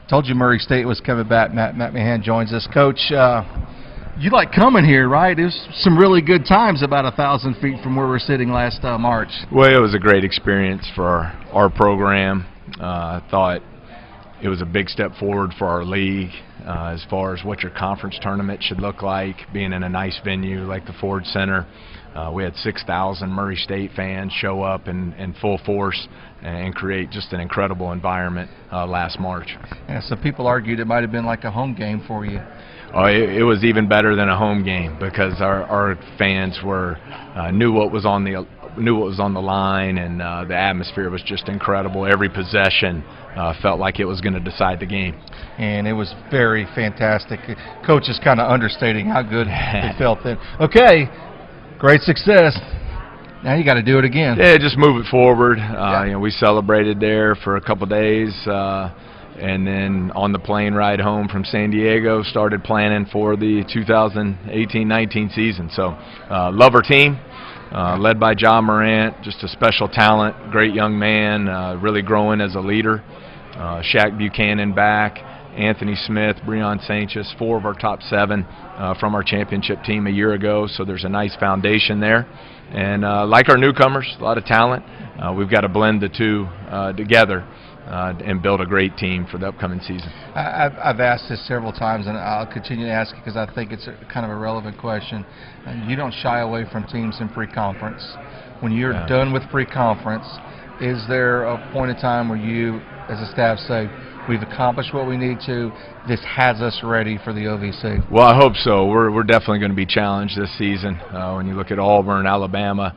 Told you Murray State was coming back. Matt Mahan joins us. Coach, you like coming here, right? It was some really good times about 1,000 feet from where we're sitting last March. Well, it was a great experience for our program. I thought it was a big step forward for our league as far as what your conference tournament should look like, being in a nice venue like the Ford Center. We had 6,000 Murray State fans show up in full force and create just an incredible environment last March. Yeah, some people argued it might have been like a home game for you. Oh, it was even better than a home game because our fans knew what was on the line, and the atmosphere was just incredible. Every possession felt like it was going to decide the game. And it was very fantastic. Coach is kind of understating how good it felt then. Okay, great success. Now you got to do it again. Yeah, just move it forward. You know, we celebrated there for a couple days. and then on the plane ride home from San Diego, started planning for the 2018-19 season. So love our team, led by Ja Morant, just a special talent, great young man, really growing as a leader. Shaq Buchanan back, Anthony Smith, Breon Sanchez, 4 of our top 7 from our championship team a year ago, so there's a nice foundation there. And like our newcomers, a lot of talent. We've got to blend the two together and build a great team for the upcoming season. I've asked this several times, and I'll continue to ask it because I think it's kind of a relevant question. You don't shy away from teams in pre-conference. When you're done with pre-conference, is there a point in time where you, as a staff, say, we've accomplished what we need to, this has us ready for the OVC? Well, I hope so. We're definitely going to be challenged this season. When you look at Auburn, Alabama,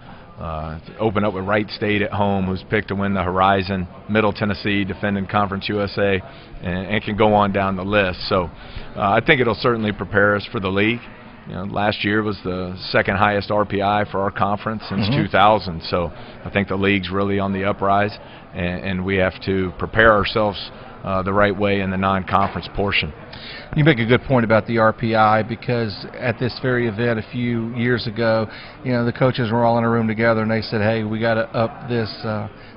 open up with Wright State at home, who's picked to win the Horizon, Middle Tennessee, defending Conference USA, and can go on down the list. So I think it'll certainly prepare us for the league. You know, last year was the second highest RPI for our conference since 2000, so I think the league's really on the uprise, and we have to prepare ourselves the right way in the non-conference portion. You make a good point about the RPI, because at this very event a few years ago, you know, the coaches were all in a room together and they said, hey, we got to up this,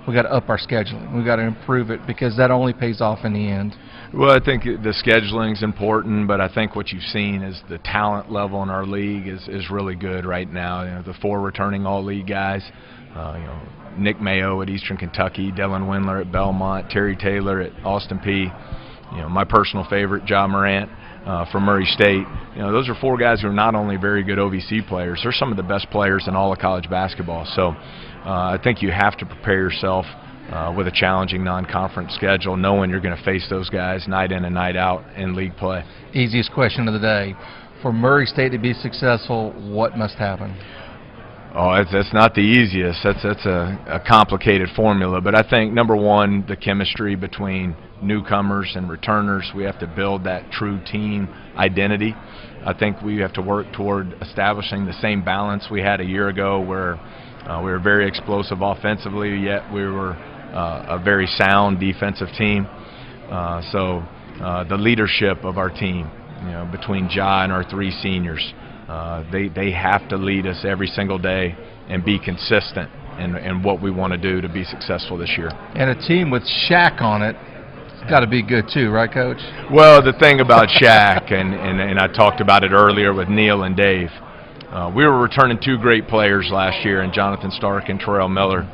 we got to up our scheduling, we got to improve it, because that only pays off in the end. Well, I think the scheduling's important, but I think what you've seen is the talent level in our league is really good right now. You know, the 4 returning all-league guys, you know, Nick Mayo at Eastern Kentucky, Dylan Windler at Belmont, Terry Taylor at Austin Peay. You know, my personal favorite, Ja Morant from Murray State. You know, those are 4 guys who are not only very good OVC players, they're some of the best players in all of college basketball. So I think you have to prepare yourself with a challenging non-conference schedule, knowing you're going to face those guys night in and night out in league play. Easiest question of the day. For Murray State to be successful, what must happen? Oh, that's not the easiest. That's a complicated formula. But I think, number one, the chemistry between newcomers and returners. We have to build that true team identity. I think we have to work toward establishing the same balance we had a year ago, where we were very explosive offensively, yet we were a very sound defensive team. So the leadership of our team, you know, between Ja and our 3 seniors, they have to lead us every single day and be consistent in what we want to do to be successful this year. And a team with Shaq on it, it's got to be good too, right, Coach? Well, the thing about Shaq, and I talked about it earlier with Neil and Dave, we were returning 2 great players last year in Jonathan Stark and Terrell Miller.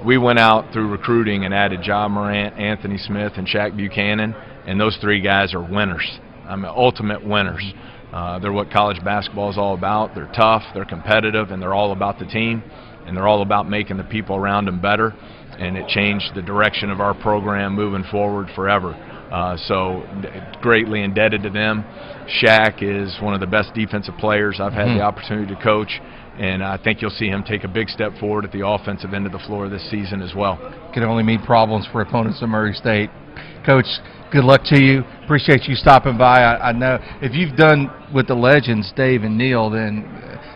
We went out through recruiting and added Ja Morant, Anthony Smith, and Shaq Buchanan, and those 3 guys are winners. I mean, ultimate winners. They're what college basketball is all about. They're tough, they're competitive, and they're all about the team, and they're all about making the people around them better, and it changed the direction of our program moving forward forever. So greatly indebted to them. Shaq is one of the best defensive players I've had the opportunity to coach, and I think you'll see him take a big step forward at the offensive end of the floor this season as well. Can only mean problems for opponents of Murray State. Coach, good luck to you. Appreciate you stopping by. I know if you've done with the legends, Dave and Neil, then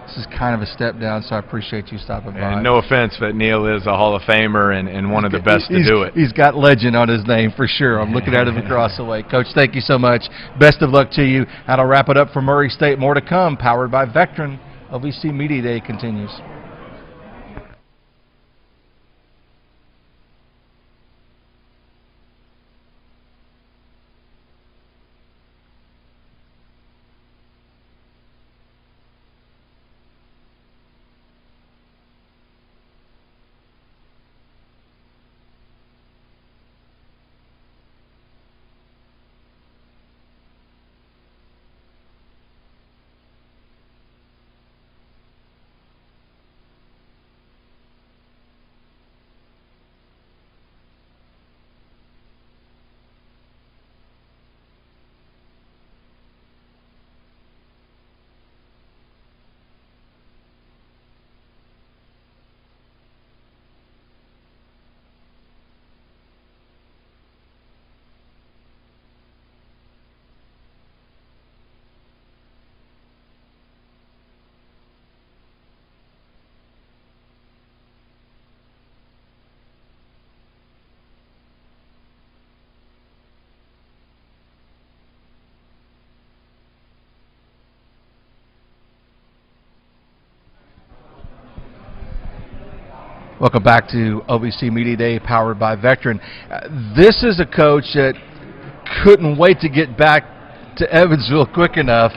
this is kind of a step down, so I appreciate you stopping by. And no offense, but Neil is a Hall of Famer and one of the best to do it. He's got legend on his name for sure. I'm looking at him across the way. Coach, thank you so much. Best of luck to you. That'll wrap it up for Murray State. More to come, powered by Vectren. OVC Media Day continues. Welcome back to OVC Media Day, powered by Vectren. This is a coach that couldn't wait to get back to Evansville quick enough.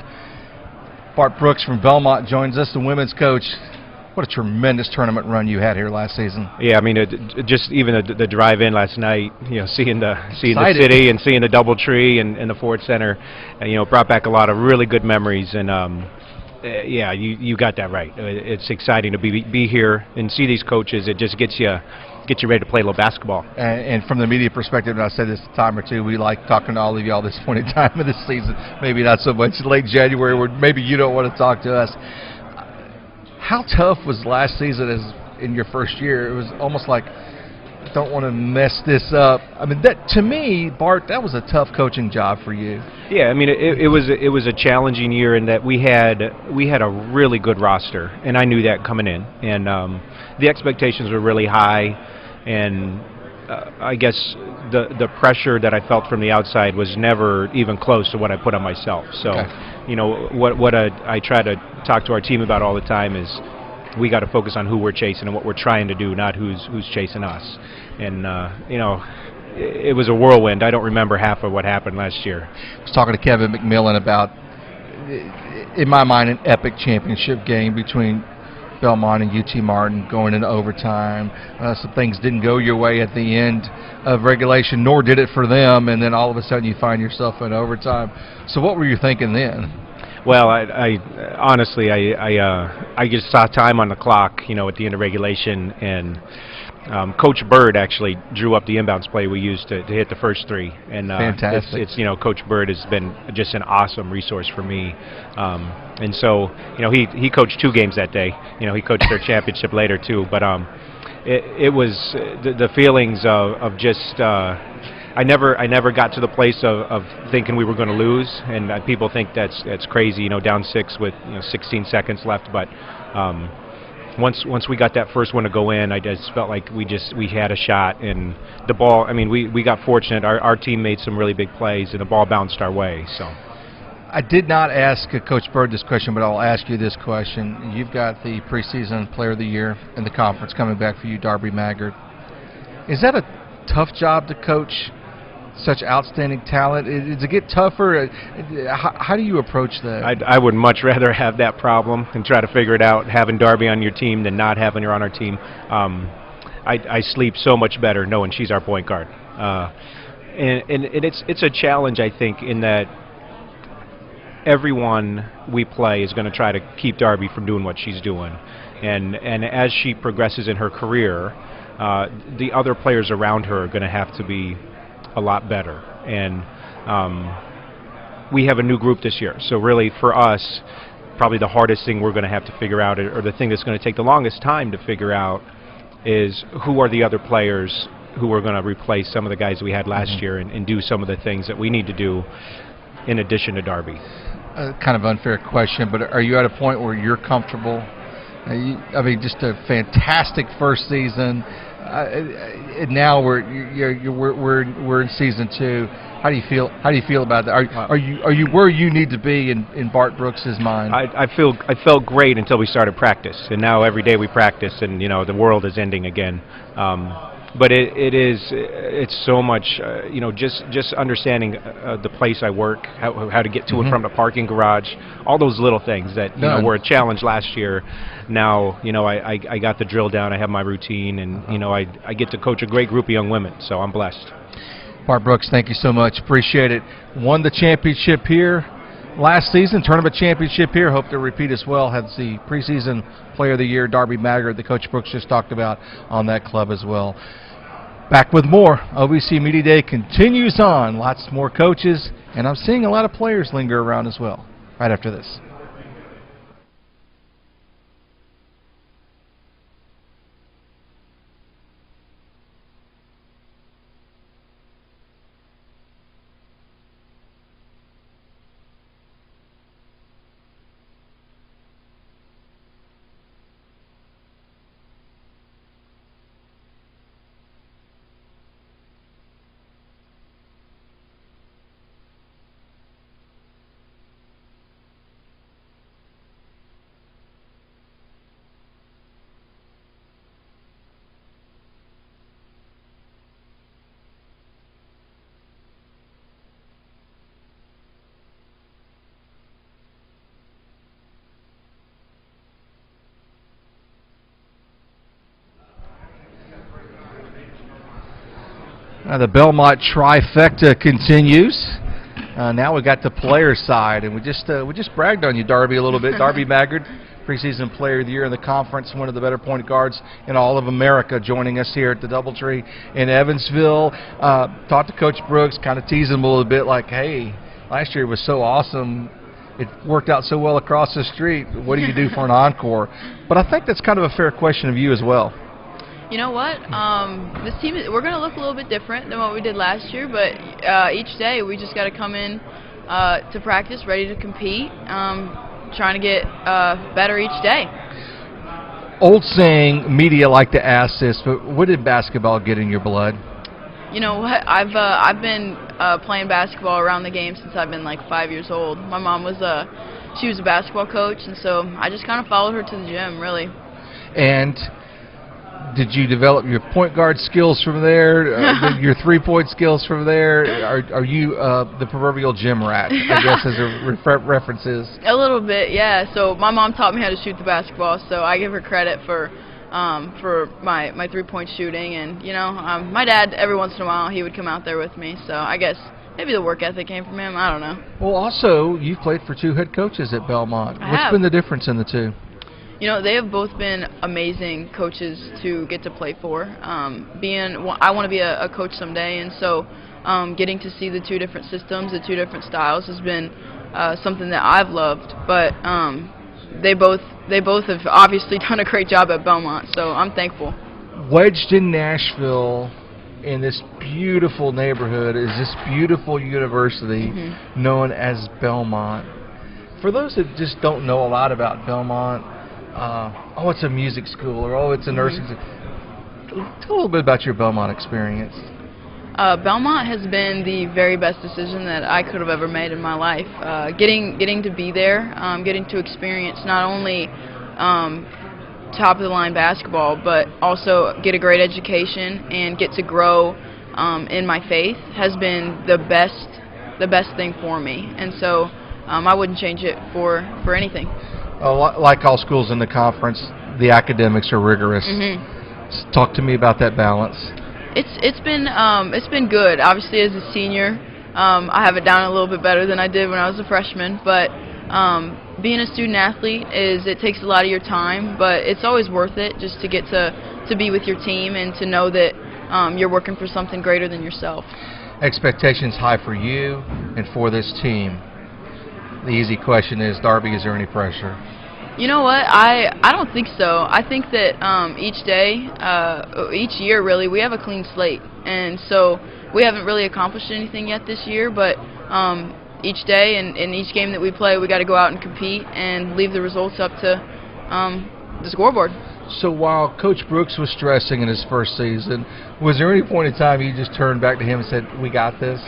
Bart Brooks from Belmont joins us, the women's coach. What a tremendous tournament run you had here last season. Yeah, I mean, just even the drive in last night, seeing the city and seeing the DoubleTree and the Ford Center, brought back a lot of really good memories. And yeah, you got that right. It's exciting to be here and see these coaches. It just gets you ready to play a little basketball. And from the media perspective, and I said this a time or two, we like talking to all of y'all this point in time of the season. Maybe not so much late January where maybe you don't want to talk to us. How tough was last season as in your first year? It was almost like, don't want to mess this up. I mean, that to me, Bart, that was a tough coaching job for you. Yeah, I mean, it was a challenging year in that we had a really good roster, and I knew that coming in, and the expectations were really high, and I guess the pressure that I felt from the outside was never even close to what I put on myself. So, what I try to talk to our team about all the time is we got to focus on who we're chasing and what we're trying to do, not who's chasing us. And it was a whirlwind. I don't remember half of what happened last year. I was talking to Kevin McMillan about, in my mind, an epic championship game between Belmont and UT Martin going into overtime. Some things didn't go your way at the end of regulation, nor did it for them, and then all of a sudden you find yourself in overtime. So what were you thinking then? Well, I honestly, I just saw time on the clock, at the end of regulation, and Coach Bird actually drew up the inbounds play we used to hit the first three. And fantastic. It's Coach Bird has been just an awesome resource for me. And so, he coached 2 games that day. He coached their championship later too. But it was the feelings of just. I never got to the place of thinking we were going to lose, and people think that's crazy, down 6 with 16 seconds left. But once we got that first one to go in, I just felt like we had a shot, and the ball. I mean, we got fortunate. Our team made some really big plays, and the ball bounced our way. So. I did not ask Coach Bird this question, but I'll ask you this question. You've got the preseason Player of the Year in the conference coming back for you, Darby Maggard. Is that a tough job to coach such outstanding talent? Does it get tougher? How do you approach that? I would much rather have that problem and try to figure it out, having Darby on your team than not having her on our team. I sleep so much better knowing she's our point guard. And it's a challenge, I think, in that everyone we play is going to try to keep Darby from doing what she's doing. And as she progresses in her career, the other players around her are going to have to be a lot better. And we have a new group this year. So really for us, probably the hardest thing we're going to have to figure out, or the thing that's going to take the longest time to figure out, is who are the other players who are going to replace some of the guys we had last year and do some of the things that we need to do in addition to Darby. Kind of unfair question, but are you at a point where you're comfortable? I mean, just a fantastic first season. And now we're in season 2. How do you feel? How do you feel about that? Are you where you need to be in Bart Brooks's mind? I felt great until we started practice, and now every day we practice, and the world is ending again. But it's so much, just understanding the place I work, how to get to and from the parking garage, all those little things that were a challenge last year. Now I got the drill down. I have my routine, and I get to coach a great group of young women, so I'm blessed. Bart Brooks, thank you so much. Appreciate it. Won the championship here last season, tournament championship here. Hope to repeat as well. Had the preseason Player of the Year, Darby Maggard, that Coach Brooks just talked about, on that club as well. Back with more. OVC Media Day continues on. Lots more coaches, and I'm seeing a lot of players linger around as well. Right after this. The Belmont trifecta continues. Now we got the player side, and we just bragged on you, Darby, a little bit. Darby Maggard, preseason player of the year in the conference, one of the better point guards in all of America, joining us here at the Doubletree in Evansville. Talked to Coach Brooks, kind of teasing him a little bit, like, hey, last year was so awesome. It worked out so well across the street. What do you do for an encore? But I think that's kind of a fair question of you as well. You know what? This team, we're going to look a little bit different than what we did last year, but each day we just got to come in to practice ready to compete, trying to get better each day. Old saying, media like to ask this, but what did basketball get in your blood? You know what? I've been playing basketball around the game since I've been like 5 years old. My mom was she was a basketball coach, and so I just kind of followed her to the gym, really. And did you develop your point guard skills from there? Your three-point skills from there? Are you the proverbial gym rat, I guess, as a reference is? A little bit, yeah. So my mom taught me how to shoot the basketball, so I give her credit for my three-point shooting. And, you know, my dad, every once in a while, he would come out there with me. So I guess maybe the work ethic came from him. I don't know. Well, also, you've played for 2 head coaches at Belmont. What's been the difference in the 2? You know, they have both been amazing coaches to get to play for. I want to be a coach someday, and so getting to see the 2 different systems, the 2 different styles, has been something that I've loved. But they both have obviously done a great job at Belmont, so I'm thankful. Wedged in Nashville, in this beautiful neighborhood, is this beautiful university known as Belmont. For those that just don't know a lot about Belmont, oh, it's a music school, or oh, it's a nursing school. Tell a little bit about your Belmont experience. Belmont has been the very best decision that I could have ever made in my life. Getting to be there, getting to experience not only top-of-the-line basketball, but also get a great education and get to grow in my faith has been the best thing for me. And so I wouldn't change it for anything. Like all schools in the conference, the academics are rigorous. Talk to me about that balance. It's been good. Obviously, as a senior, I have it down a little bit better than I did when I was a freshman. But being a student athlete it takes a lot of your time, but it's always worth it just to get to be with your team and to know that you're working for something greater than yourself. Expectations high for you and for this team. The easy question is, Darby, is there any pressure? You know what? I don't think so. I think that each day, each year really, we have a clean slate. And so we haven't really accomplished anything yet this year, but each day and in each game that we play, we got to go out and compete and leave the results up to the scoreboard. So while Coach Brooks was stressing in his first season, was there any point in time you just turned back to him and said, we got this?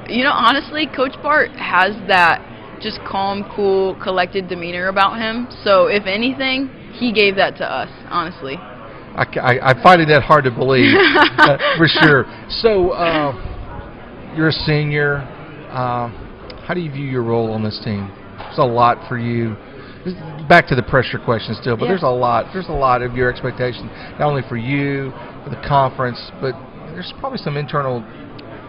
You know, honestly, Coach Bart has that just calm, cool, collected demeanor about him. So if anything, he gave that to us, honestly. I'm finding that hard to believe, for sure. So you're a senior. How do you view your role on this team? It's a lot for you. Back to the pressure question still, but there's a lot of your expectation, not only for you, for the conference, but there's probably some internal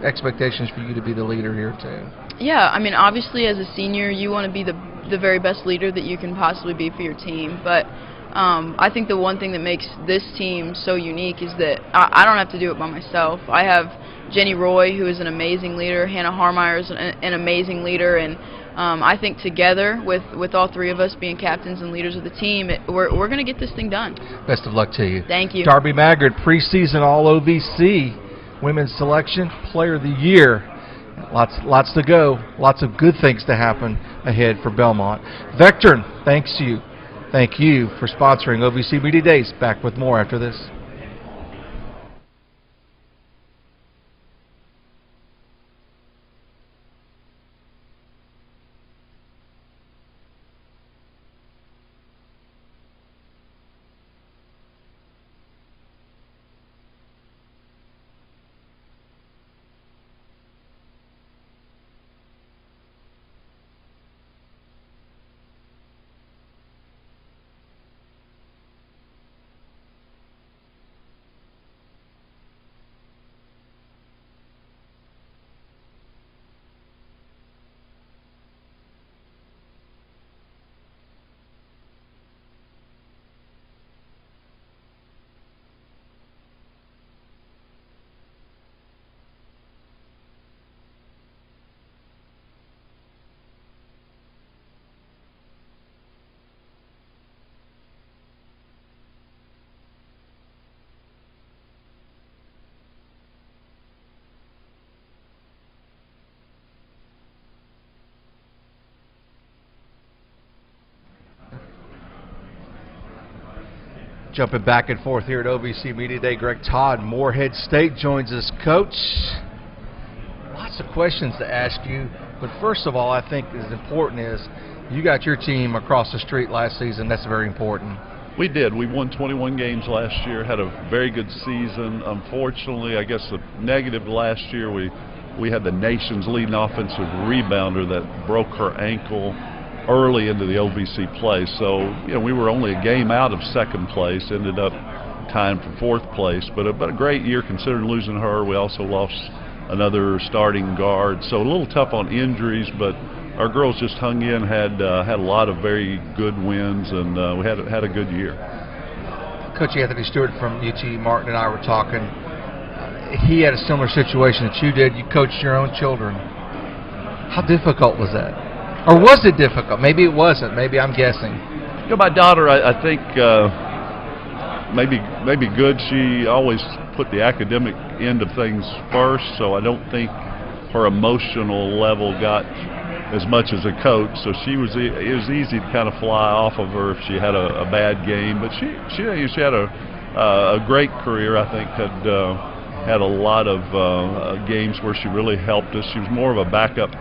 expectations for you to be the leader here too. Yeah, I mean, obviously as a senior, you want to be the very best leader that you can possibly be for your team, but I think the one thing that makes this team so unique is that I don't have to do it by myself. I have Jenny Roy, who is an amazing leader, Hannah Harmeyer is an amazing leader, and I think together, with all 3 of us being captains and leaders of the team, we're going to get this thing done. Best of luck to you. Thank you. Darby Maggard, preseason All-OVC Women's Selection Player of the Year. Lots to go. Lots of good things to happen ahead for Belmont. Vectren, thank you for sponsoring OVC Media Days. Back with more after this. Jumping back and forth here at OVC Media Day, Greg Todd, Morehead State joins us. Coach, lots of questions to ask you, but first of all, I think as important is you got your team across the street last season. That's very important. We did. We won 21 games last year, had a very good season. Unfortunately, I guess the negative last year, we had the nation's leading offensive rebounder that broke her ankle early into the OVC play. So, you know, we were only a game out of second place, ended up tying for fourth place. But a great year considering losing her. We also lost another starting guard. So a little tough on injuries, but our girls just hung in, had a lot of very good wins, and we had a good year. Coach Anthony Stewart from UT Martin and I were talking. He had a similar situation that you did. You coached your own children. How difficult was that? Or was it difficult? Maybe it wasn't. Maybe I'm guessing. You know, my daughter, I think maybe good. She always put the academic end of things first, so I don't think her emotional level got as much as a coach. So it was easy to kind of fly off of her if she had a bad game. But she had a great career. I think had a lot of games where she really helped us. She was more of a backup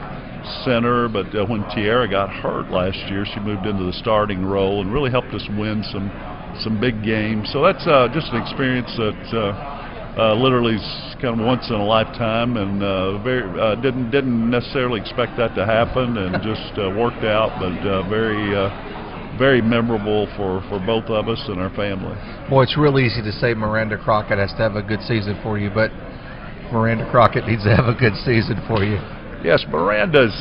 center, but when Tiara got hurt last year, she moved into the starting role and really helped us win some big games. So that's just an experience that literally is kind of once in a lifetime, and didn't necessarily expect that to happen, and just worked out, but very memorable for both of us and our family. Boy, it's real easy to say Miranda Crockett has to have a good season for you, but Miranda Crockett needs to have a good season for you. Yes, Miranda's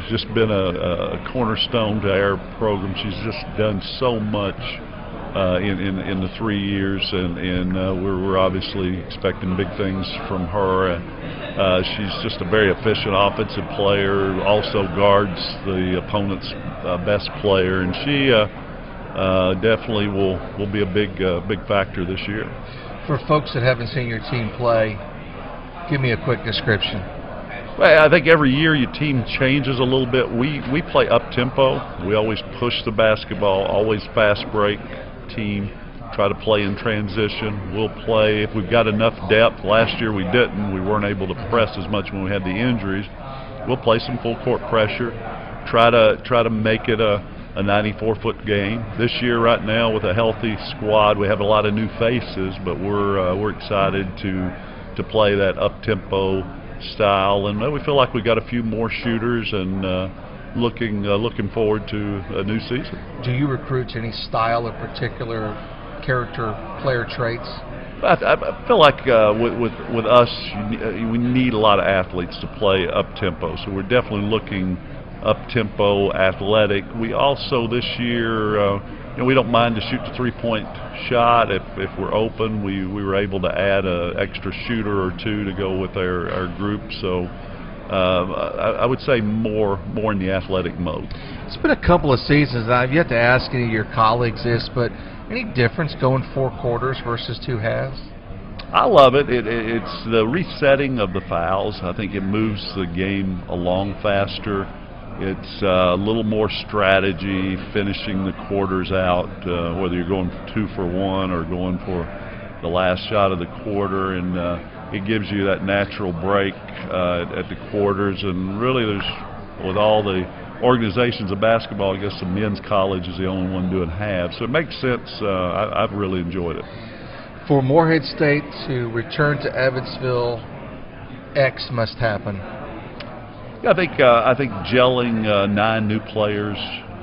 just been a cornerstone to our program. She's just done so much in the 3 years, and we're obviously expecting big things from her. She's just a very efficient offensive player, also guards the opponent's best player, and she definitely will be a big factor this year. For folks that haven't seen your team play, give me a quick description. Well, I think every year your team changes a little bit. We play up-tempo. We always push the basketball, always fast break team, try to play in transition. We'll play, if we've got enough depth. Last year we didn't. We weren't able to press as much when we had the injuries. We'll play some full-court pressure, try to make it a 94-foot game. This year right now with a healthy squad, we have a lot of new faces, but we're excited to play that up-tempo style, and we feel like we got a few more shooters, and looking forward to a new season. Do you recruit any style or particular character player traits? I feel like with us, we need a lot of athletes to play up tempo, so we're definitely looking up tempo, athletic. We also this year, we don't mind to shoot the three-point shot if we're open. We were able to add an extra shooter or two to go with our group. So I would say more in the athletic mode. It's been a couple of seasons, and I've yet to ask any of your colleagues this, but any difference going 4 quarters versus 2 halves? I love it. It's the resetting of the fouls. I think it moves the game along faster. It's a little more strategy, finishing the quarters out, whether you're going 2 for 1 or going for the last shot of the quarter, and it gives you that natural break at the quarters. And really, with all the organizations of basketball, I guess the men's college is the only one doing halves, so it makes sense. I've really enjoyed it. For Morehead State to return to Evansville, X must happen. I think gelling 9 new players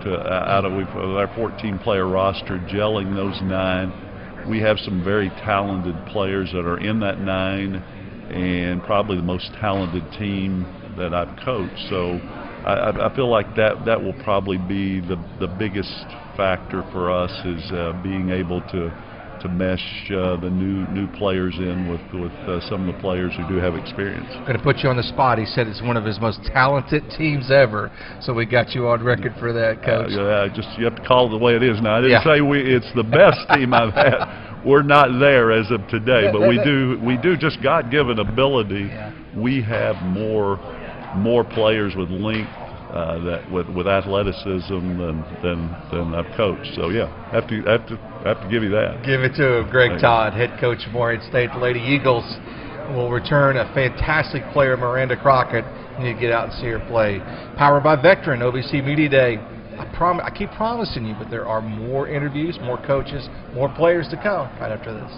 out of our 14-player roster, gelling those 9. We have some very talented players that are in that 9, and probably the most talented team that I've coached. So I feel like that will probably be the biggest factor for us, is being able to mesh the new players in with some of the players who do have experience. I'm going to put you on the spot. He said it's one of his most talented teams ever, so we got you on record for that, Coach. You have to call it the way it is now. I didn't say it's the best team I've had. We're not there as of today, but we do just God-given ability. We have more players with length that with athleticism than I've coached. So yeah, have to give you that. Give it to him. Greg Todd, head coach of Morehead State. The Lady Eagles will return a fantastic player, Miranda Crockett. You need to get out and see her play. Powered by Vectren, OVC Media Day. I keep promising you, but there are more interviews, more coaches, more players to come right after this.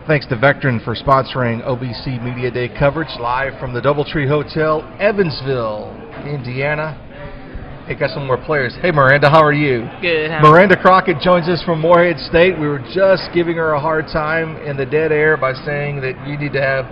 Thanks to Vectren for sponsoring OVC Media Day coverage live from the Doubletree Hotel, Evansville, Indiana. Hey, got some more players. Hey, Miranda, how are you? Good. Miranda Crockett joins us from Morehead State. We were just giving her a hard time in the dead air by saying that you need to have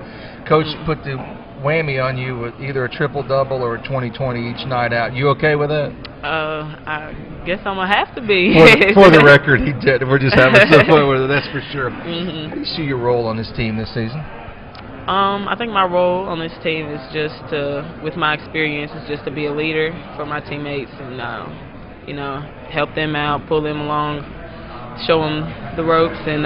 Coach put the whammy on you with either a triple-double or a 20-20 each night out. You okay with that? I guess I'm going to have to be. For the record, he did. We're just having some fun with it, that's for sure. How do you see your role on this team this season? I think my role on this team is just to, with my experience, is just to be a leader for my teammates and, you know, help them out, pull them along, show them the ropes, and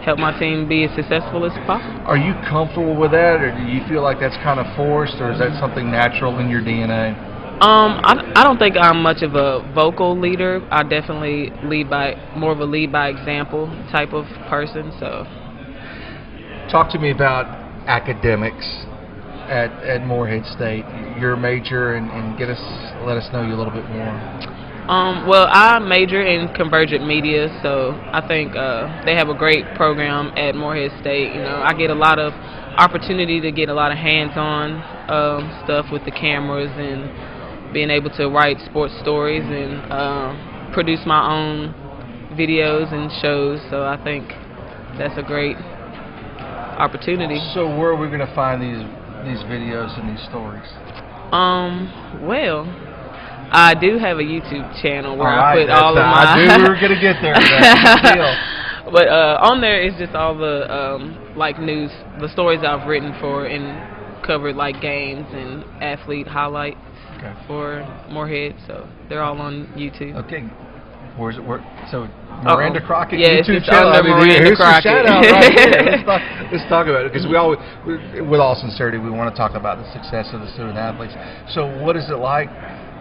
help my team be as successful as possible. Are you comfortable with that, or do you feel like that's kind of forced, or is that something natural in your DNA? I don't think I'm much of a vocal leader. I definitely more of a lead by example type of person. So, talk to me about academics at Morehead State. Your major, and let us know you a little bit more. Well, I major in convergent media, so I think they have a great program at Morehead State. You know, I get a lot of opportunity to get a lot of hands-on stuff with the cameras and being able to write sports stories and produce my own videos and shows. So I think that's a great opportunity. So where are we going to find these videos and these stories? Well, I do have a YouTube channel where I put all of my... I knew we were going to get there. That's deal. But on there is just all the like news, the stories I've written for and covered, like games and athlete highlights for Morehead. So they're all on YouTube. Okay. So Miranda Crockett yes, YouTube channel. Miranda Crockett. Shout out right here. Let's talk about it, because with all sincerity, we want to talk about the success of the student athletes. So what is it like,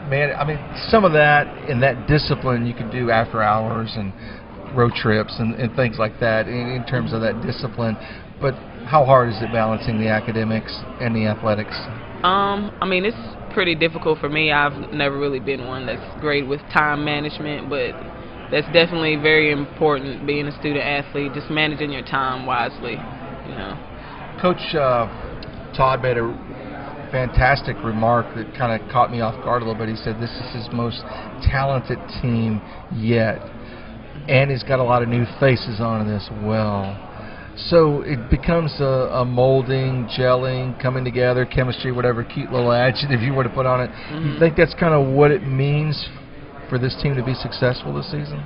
man? I mean, some of that and that discipline you can do after hours and road trips and things like that in terms of that discipline. But how hard is it balancing the academics and the athletics? I mean, it's pretty difficult for me. I've never really been one that's great with time management, but that's definitely very important, being a student athlete, just managing your time wisely, you know. Coach Todd made a fantastic remark that kind of caught me off guard a little bit. He said this is his most talented team yet, and he's got a lot of new faces on it as well. So it becomes a molding, gelling, coming together, chemistry, whatever cute little adjective you want to put on it. You think that's kind of what it means for this team to be successful this season?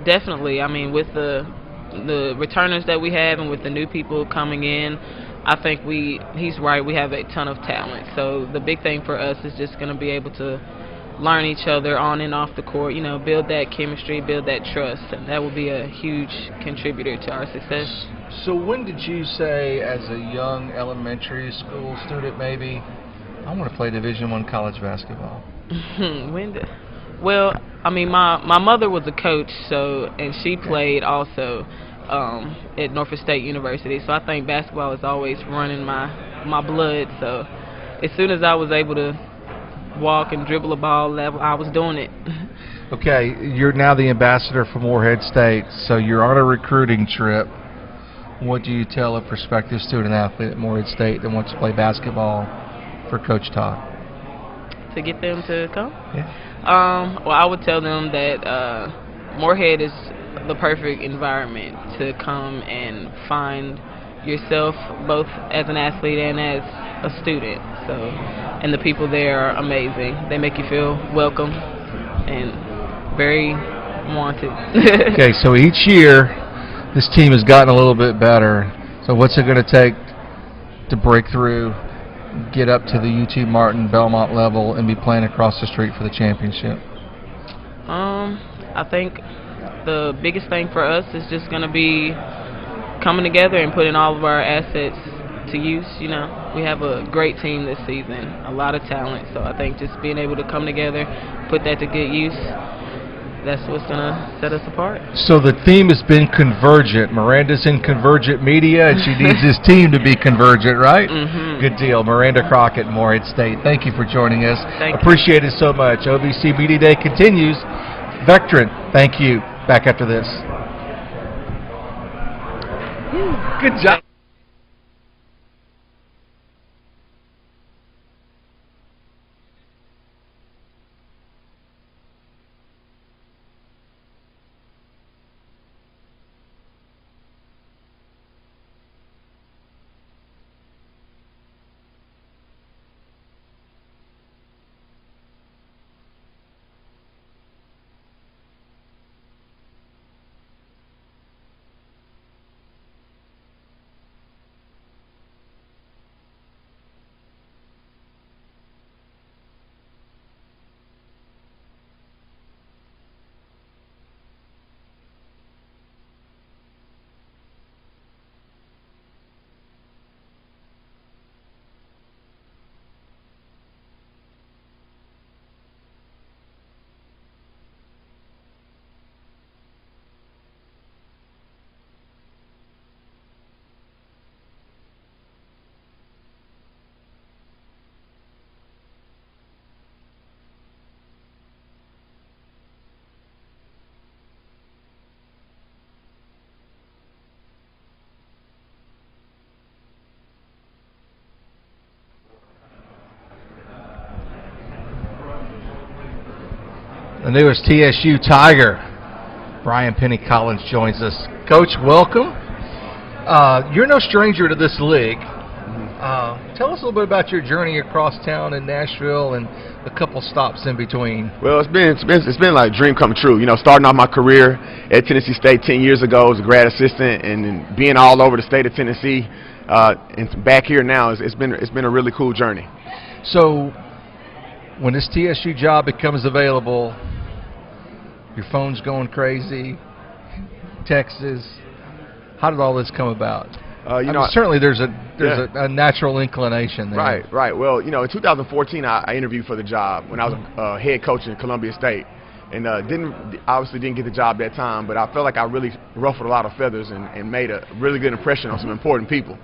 Definitely. I mean, with the returners that we have and with the new people coming in, I think he's right, we have a ton of talent. So the big thing for us is just going to be able to learn each other on and off the court, you know, build that chemistry, build that trust, and that will be a huge contributor to our success. So when did you say, as a young elementary school student maybe, I want to play Division I college basketball. Well, I mean, my mother was a coach, and she played also at Norfolk State University. So I think basketball is always running my blood. So as soon as I was able to walk and dribble a ball, I was doing it. Okay, you're now the ambassador for Morehead State, so you're on a recruiting trip. What do you tell a prospective student athlete at Morehead State that wants to play basketball for Coach Todd? To get them to come? Yeah. Well, I would tell them that Morehead is the perfect environment to come and find yourself, both as an athlete and as a student. And the people there are amazing. They make you feel welcome and very wanted. Okay, so each year this team has gotten a little bit better. So what's it going to take to break through, get up to the UT Martin Belmont level, and be playing across the street for the championship? I think the biggest thing for us is just going to be coming together and putting all of our assets to use. You know, we have a great team this season, a lot of talent. So I think just being able to come together, put that to good use, that's what's going to set us apart. So the theme has been convergent. Miranda's in convergent media, and she needs this team to be convergent, right? Mm-hmm. Good deal. Miranda Crockett, Morehead State. Thank you for joining us. Thank Appreciate it so much. OVC Media Day continues. Vectren, thank you. Back after this. Good job. The newest TSU Tiger, Brian Penny Collins, joins us. Coach, welcome. You're no stranger to this league. Tell us a little bit about your journey across town in Nashville and a couple stops in between. Well, it's been like a dream come true. You know, starting off my career at Tennessee State 10 years ago as a grad assistant, and then being all over the state of Tennessee, and back here now, it's been a really cool journey. So, when this TSU job becomes available, your phone's going crazy, Texas. How did all this come about? Certainly there's a natural inclination there. Right. Well, in 2014 I interviewed for the job when I was head coach in Columbia State, and obviously didn't get the job that time, but I felt like I really ruffled a lot of feathers and made a really good impression on some important people.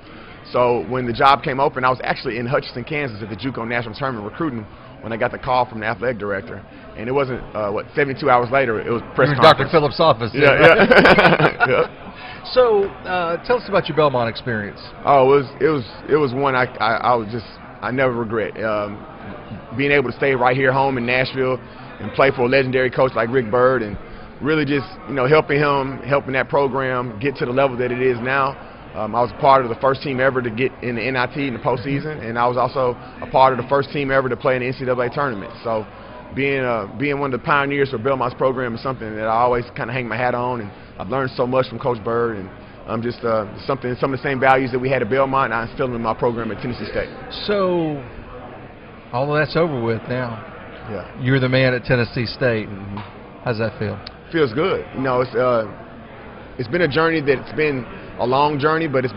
So when the job came open, I was actually in Hutchinson, Kansas at the JUCO National Tournament recruiting when I got the call from the athletic director. And it wasn't, 72 hours later, it was press conference. Dr. Phillips' office. Yeah. So, tell us about your Belmont experience. Oh, it was one I never regret. Being able to stay right here home in Nashville and play for a legendary coach like Rick Byrd, and really just helping that program get to the level that it is now. I was part of the first team ever to get in the NIT in the postseason, and I was also a part of the first team ever to play in the NCAA tournament. So being one of the pioneers for Belmont's program is something that I always kind of hang my hat on, and I've learned so much from Coach Byrd, and I'm just some of the same values that we had at Belmont, I instilled in my program at Tennessee State. So all of that's over with now. Yeah. You're the man at Tennessee State. How's that feel? Feels good. It's been a journey that's been a long journey, but it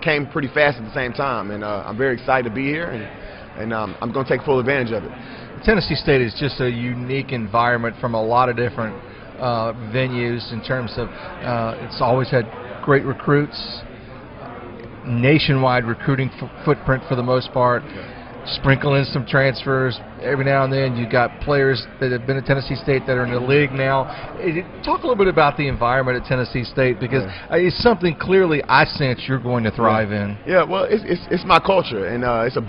came pretty fast at the same time, and I'm very excited to be here, and and I'm going to take full advantage of it. Tennessee State is just a unique environment from a lot of different venues in terms of it's always had great recruits, nationwide recruiting footprint for the most part. Sprinkle in some transfers every now and then. You've got players that have been at Tennessee State that are in the league now. Talk a little bit about the environment at Tennessee State, because it's something clearly I sense you're going to thrive in. Yeah, well, it's my culture, and it's a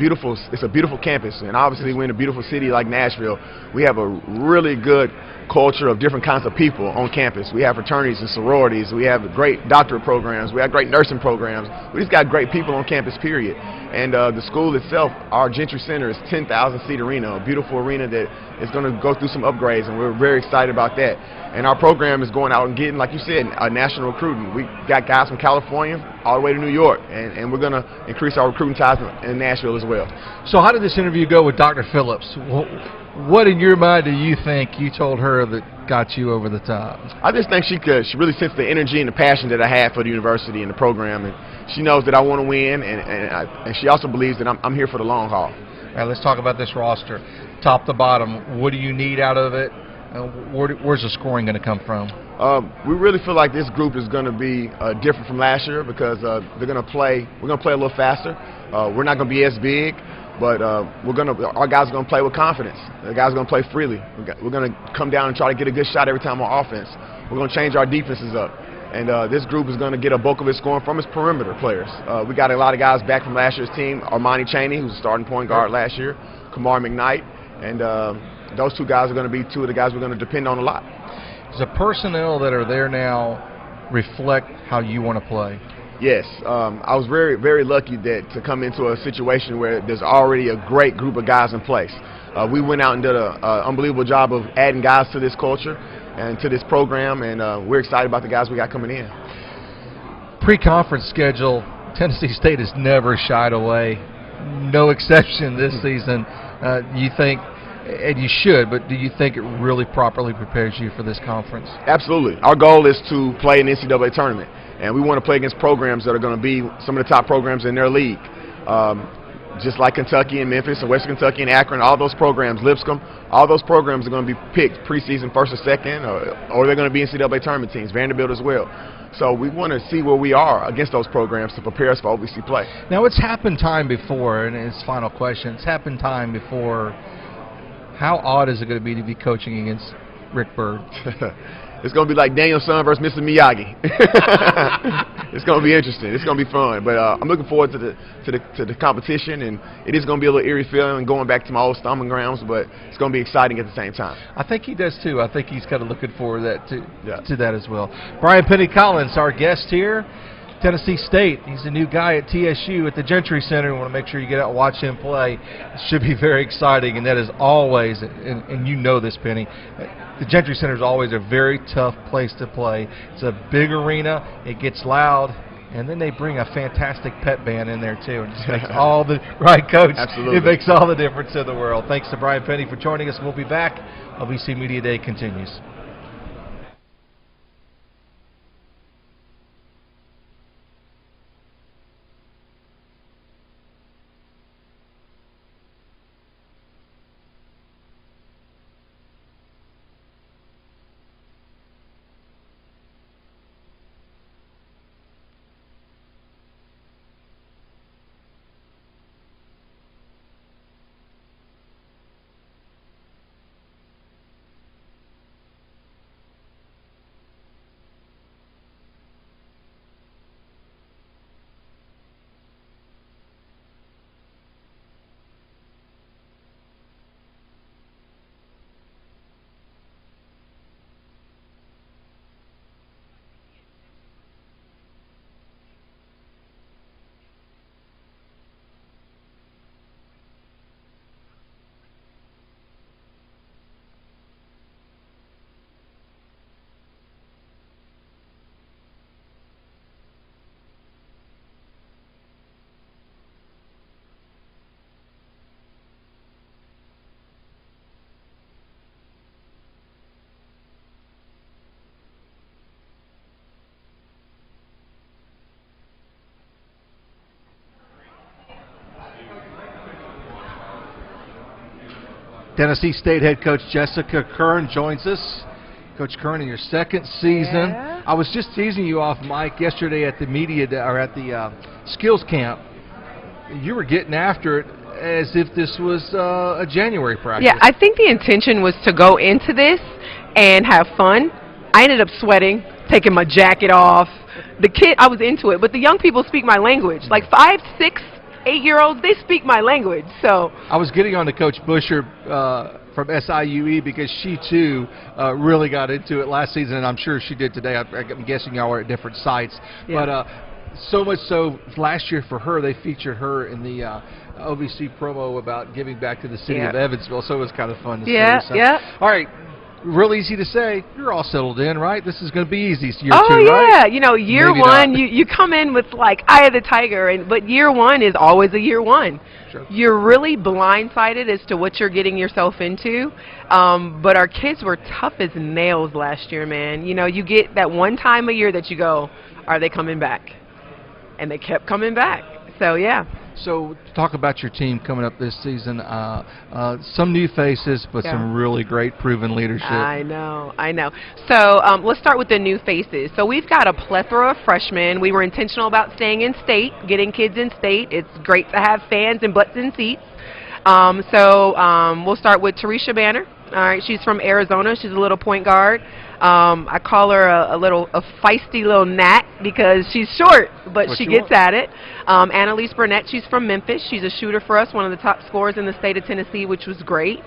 beautiful campus, and obviously we're in a beautiful city like Nashville. We have a really good culture of different kinds of people on campus. We have fraternities and sororities. We have great doctorate programs. We have great nursing programs. We just got great people on campus, period. And the school itself, our Gentry Center, is 10,000-seat arena, a beautiful arena that is going to go through some upgrades, and we're very excited about that. And our program is going out and getting, like you said, a national recruiting. We got guys from California all the way to New York, and we're going to increase our recruiting ties in Nashville as well. So how did this interview go with Dr. Phillips? What in your mind do you think you told her that got you over the top? I just think she really sensed the energy and the passion that I have for the university and the program, and she knows that I want to win, and she also believes that I'm here for the long haul. All right, let's talk about this roster, top to bottom. What do you need out of it? Where's the scoring going to come from? We really feel like this group is going to be different from last year, because we're going to play a little faster. We're not going to be as big, but our guys are going to play with confidence. The guys are going to play freely. We're going to come down and try to get a good shot every time on offense. We're going to change our defenses up. And this group is going to get a bulk of its scoring from its perimeter players. We got a lot of guys back from last year's team. Armani Chaney, who's a starting point guard last year, Kamar McKnight, and those two guys are going to be two of the guys we're going to depend on a lot. Does the personnel that are there now reflect how you want to play? Yes. I was very, very lucky to come into a situation where there's already a great group of guys in place. We went out and did an unbelievable job of adding guys to this culture and to this program, and we're excited about the guys we got coming in. Pre-conference schedule, Tennessee State has never shied away. No exception this season. You think, and you should, but do you think it really properly prepares you for this conference? Absolutely. Our goal is to play an NCAA tournament, and we want to play against programs that are going to be some of the top programs in their league. Just like Kentucky and Memphis and Western Kentucky and Akron, all those programs, Lipscomb, all those programs are going to be picked preseason first or second, or they're going to be NCAA tournament teams, Vanderbilt as well. So we want to see where we are against those programs to prepare us for OVC play. Now, it's happened time before, and it's final question. It's happened time before. How odd is it going to be coaching against Rick Byrd? It's going to be like Daniel-san versus Mr. Miyagi. It's going to be interesting. It's going to be fun. But I'm looking forward to the competition, and it is going to be a little eerie feeling going back to my old stomping grounds, but it's going to be exciting at the same time. I think he does too. I think he's kind of looking forward to that as well. Brian Penny-Collins, our guest here. Tennessee State. He's a new guy at TSU at the Gentry Center. We want to make sure you get out and watch him play. It should be very exciting, and that is always, and you know this, Penny, the Gentry Center is always a very tough place to play. It's a big arena. It gets loud, and then they bring a fantastic pet band in there too. It just makes all the right, Coach. Absolutely. It makes all the difference in the world. Thanks to Brian Penny for joining us. We'll be back. OVC Media Day continues. Tennessee State head coach Jessica Kern joins us. Coach Kern, in your second season. Yeah. I was just teasing you off, Mike, yesterday at the skills camp. You were getting after it as if this was a January practice. Yeah, I think the intention was to go into this and have fun. I ended up sweating, taking my jacket off. I was into it, but the young people speak my language. Like 5, 6, 8-year-olds, they speak my language. So I was getting on to Coach Busher from SIUE because she too really got into it last season, and I'm sure she did today. I'm guessing y'all are at different sites, but so much so last year for her, they featured her in the OVC promo about giving back to the city of Evansville. So it was kind of fun to see. So. All right. Real easy to say. You're all settled in, right? This is going to be easy. Year 2, right? You know, year Maybe one, not. you come in with like eye of the tiger, but year one is always a year one. Sure. You're really blindsided as to what you're getting yourself into. But our kids were tough as nails last year, man. You know, you get that one time a year that you go, are they coming back? And they kept coming back. So, yeah. So, talk about your team coming up this season. Some new faces, but some really great proven leadership. I know. So, let's start with the new faces. So, we've got a plethora of freshmen. We were intentional about staying in state, getting kids in state. It's great to have fans and butts in seats. We'll start with Tarisha Banner. All right, she's from Arizona. She's a little point guard. I call her a feisty little gnat because she's short, but she gets at it. Annalise Burnett, she's from Memphis. She's a shooter for us, one of the top scorers in the state of Tennessee, which was great.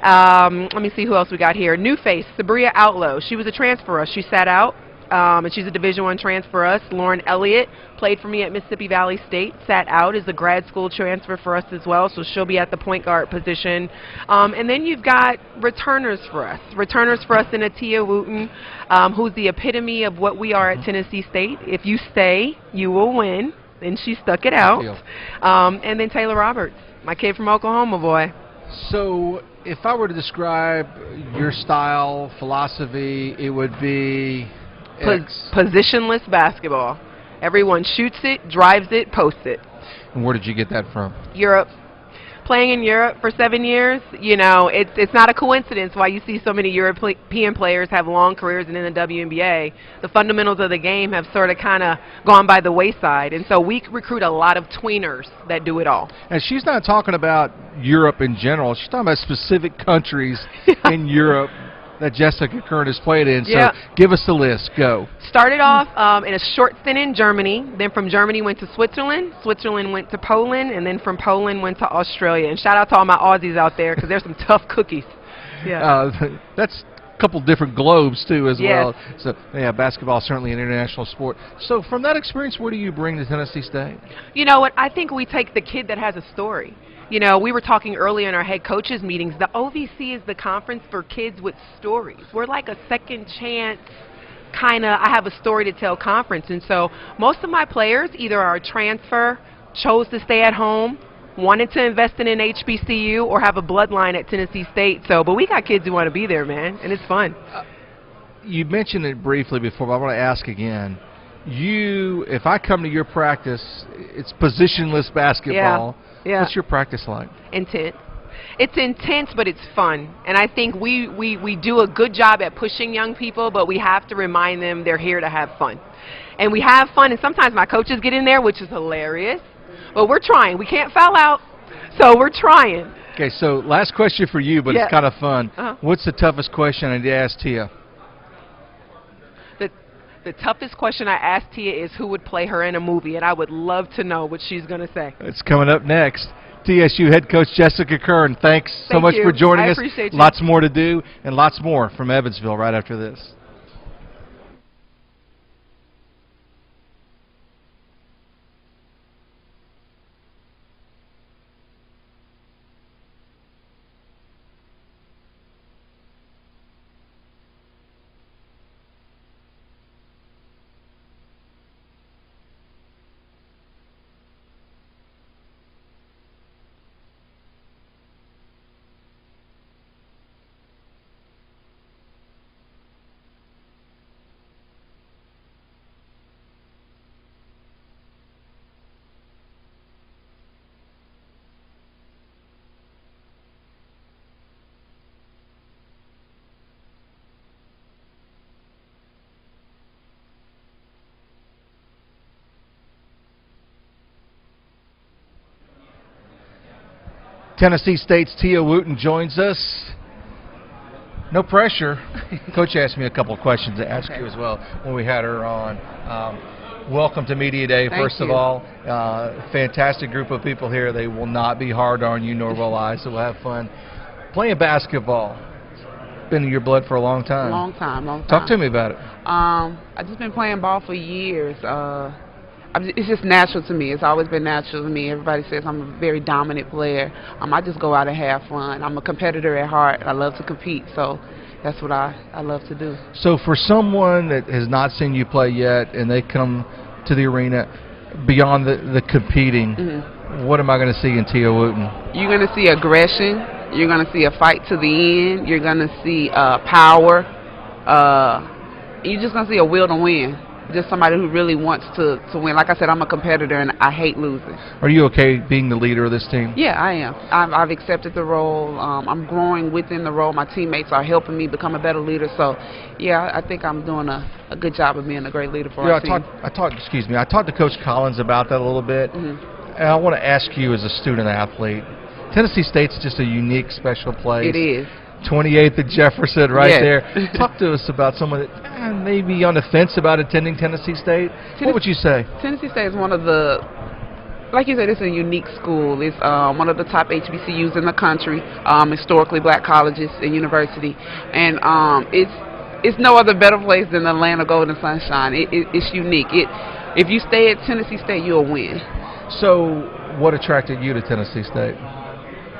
Let me see who else we got here. New face, Sabria Outlow. She was a transfer for us. She sat out, and she's a Division I transfer for us. Lauren Elliott played for me at Mississippi Valley State, sat out, is a grad school transfer for us as well, so she'll be at the point guard position. And then you've got returners for us. Returners for us in Atia Wooten, who's the epitome of what we are at Tennessee State. If you stay, you will win. And she stuck it out. And then Taylor Roberts, my kid from Oklahoma, boy. So if I were to describe your style, philosophy, it would be positionless basketball. Everyone shoots it, drives it, posts it. And where did you get that from? Europe. Playing in Europe for 7 years, you know, it's not a coincidence why you see so many European players have long careers in the WNBA. The fundamentals of the game have sort of kind of gone by the wayside, and so we recruit a lot of tweeners that do it all. And she's not talking about Europe in general. She's talking about specific countries in Europe that Jessica Kern has played in. So give us the list. Go. Started off in a short stint in Germany. Then from Germany went to Switzerland. Switzerland went to Poland. And then from Poland went to Australia. And shout out to all my Aussies out there because there's some tough cookies. That's a couple different globes, too, as well. So, yeah, basketball is certainly an international sport. So from that experience, what do you bring to Tennessee State? You know what? I think we take the kid that has a story. You know, we were talking earlier in our head coaches meetings, the OVC is the conference for kids with stories. We're like a second chance kind of I have a story to tell conference. And so most of my players either are a transfer, chose to stay at home, wanted to invest in an HBCU, or have a bloodline at Tennessee State. So, but we got kids who want to be there, man, and it's fun. You mentioned it briefly before, but I want to ask again. If I come to your practice, it's positionless basketball. Yeah. What's your practice like? Intense. It's intense, but it's fun. And I think we do a good job at pushing young people, but we have to remind them they're here to have fun. And we have fun, and sometimes my coaches get in there, which is hilarious. But we're trying. We can't foul out, so we're trying. Okay, so last question for you, but it's kind of fun. What's the toughest question I need to ask Tia? The toughest question I asked Tia is who would play her in a movie, and I would love to know what she's going to say. It's coming up next. TSU head coach Jessica Kern, thanks so much for joining us. I appreciate you. Lots more to do and lots more from Evansville right after this. Tennessee State's Tia Wooten joins us. No pressure. Coach asked me a couple of questions to ask you as well when we had her on. Welcome to Media Day, first of all. Fantastic group of people here. They will not be hard on you, nor will I, so we'll have fun. Playing basketball, been in your blood for a long time. Long time. Talk to me about it. I've just been playing ball for years. It's just natural to me. It's always been natural to me. Everybody says I'm a very dominant player. I just go out and have fun. I'm a competitor at heart. I love to compete, so that's what I love to do. So for someone that has not seen you play yet and they come to the arena beyond the competing, what am I going to see in Tia Wooten? You're going to see aggression. You're going to see a fight to the end. You're going to see power. You're just going to see a will to win. Just somebody who really wants to win. Like I said, I'm a competitor and I hate losing. Are you okay being the leader of this team? Yeah, I am. I've accepted the role. I'm growing within the role. My teammates are helping me become a better leader. So, yeah, I think I'm doing a good job of being a great leader for our team. I talked to Coach Collins about that a little bit. And I want to ask you as a student athlete, Tennessee State's just a unique, special place. It is. 28th at Jefferson right there. Yes. Talk to us about someone that may be on the fence about attending Tennessee State. What would you say? Tennessee State is one of the, like you said, it's a unique school. It's one of the top HBCUs in the country, historically black colleges and university. And it's no other better place than the land of gold and sunshine. It's unique. If you stay at Tennessee State, you'll win. So what attracted you to Tennessee State?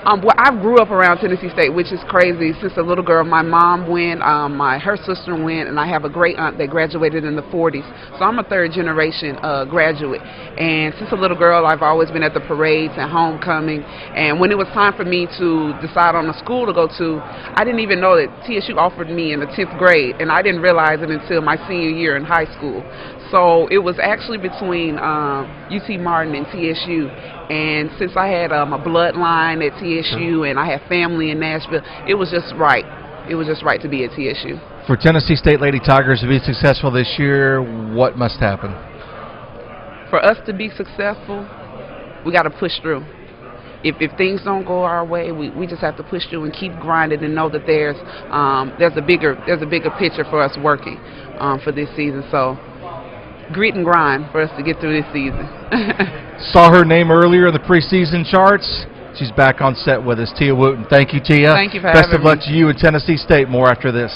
Well, I grew up around Tennessee State, which is crazy. Since a little girl, my mom went, her sister went, and I have a great aunt that graduated in the 40s. So I'm a third-generation graduate. And since a little girl, I've always been at the parades and homecoming. And when it was time for me to decide on a school to go to, I didn't even know that TSU offered me in the 10th grade, and I didn't realize it until my senior year in high school. So it was actually between UT Martin and TSU. And since I had a bloodline at TSU and I have family in Nashville, it was just right. It was just right to be at TSU. For Tennessee State Lady Tigers to be successful this year, what must happen? For us to be successful, we got to push through. If things don't go our way, we just have to push through and keep grinding and know that there's a bigger picture for us working for this season. So grit and grind for us to get through this season. Saw her name earlier in the preseason charts. She's back on set with us, Tia Wooten. Thank you, Tia. Thank you for having me. Best of luck to you and Tennessee State. More after this.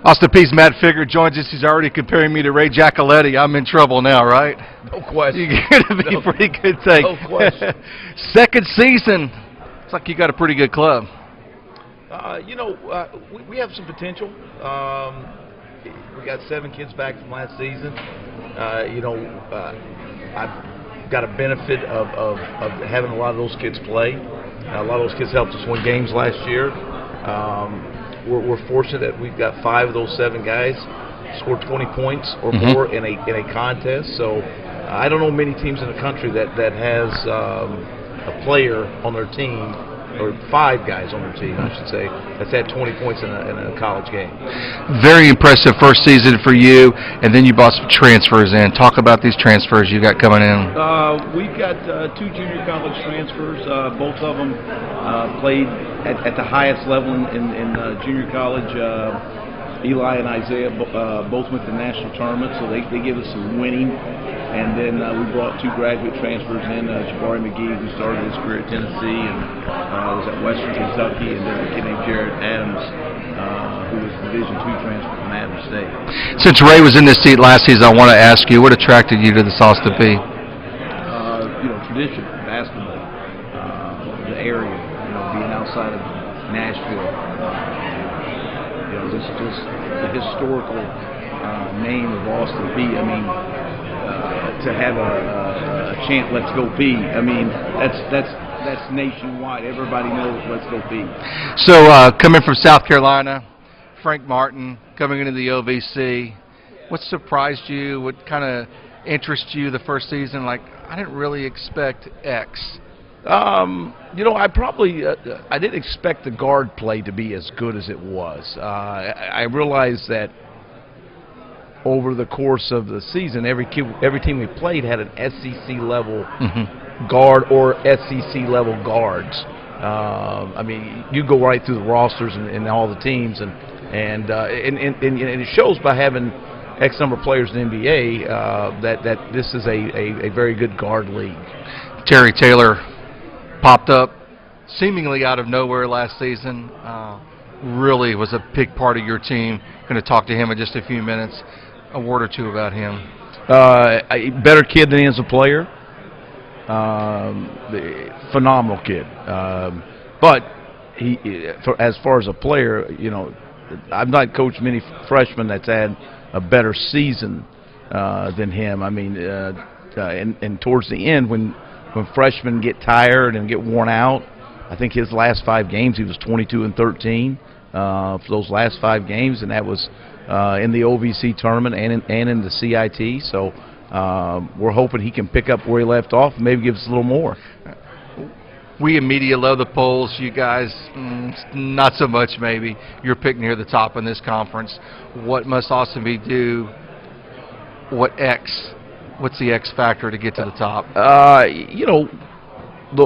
Austin Peay's Matt Figure joins us. He's already comparing me to Ray Giacoletti. I'm in trouble now, right? No question. You're going to be pretty good thing. No question. Second season. It's like you got a pretty good club. We have some potential. We got 7 kids back from last season. I've got a benefit of having a lot of those kids play. A lot of those kids helped us win games last year. We're fortunate that we've got 5 of those 7 guys scored 20 points or more in a contest. So I don't know many teams in the country that has a player on their team, or 5 guys on their team, I should say, that's had 20 points in a college game. Very impressive first season for you, and then you brought some transfers in. Talk about these transfers you got coming in. We've got 2 junior college transfers. Both of them played at the highest level in junior college. Eli and Isaiah both went to the national tournament, so they give us some winning. And then we brought 2 graduate transfers in, Jabari McGee, who started his career at Tennessee and was at Western Kentucky, and then a kid named Jared Adams, who was Division II transfer from Adams State. Since Ray was in this seat last season, I want to ask you, what attracted you to the Austin Peay? Tradition, basketball, the area, being outside of Nashville, just the historical name of Austin Peay. I mean, to have a chant "Let's Go Peay," I mean, that's nationwide. Everybody knows "Let's Go Peay." So coming from South Carolina, Frank Martin coming into the OVC, what surprised you? What kind of interested you the first season? Like, I didn't really expect X. I probably I didn't expect the guard play to be as good as it was. I realized that over the course of the season, every team we played had an SEC level guard or SEC level guards. I mean, you go right through the rosters and all the teams, and it shows by having X number of players in the NBA that this is a very good guard league. Terry Taylor popped up seemingly out of nowhere last season. Really was a big part of your team. Going to talk to him in just a few minutes. A word or two about him. A better kid than he is a player. Phenomenal kid. But as far as a player, I've not coached many freshmen that's had a better season than him. I mean, and towards the end, when freshmen get tired and get worn out, I think his last 5 games he was 22-13 for those last 5 games, and that was in the OVC tournament and in the CIT. So we're hoping he can pick up where he left off and maybe give us a little more. We in media love the polls. You guys, not so much maybe. You're picked near the top in this conference. What must Austin Peay do? What's the X factor to get to the top?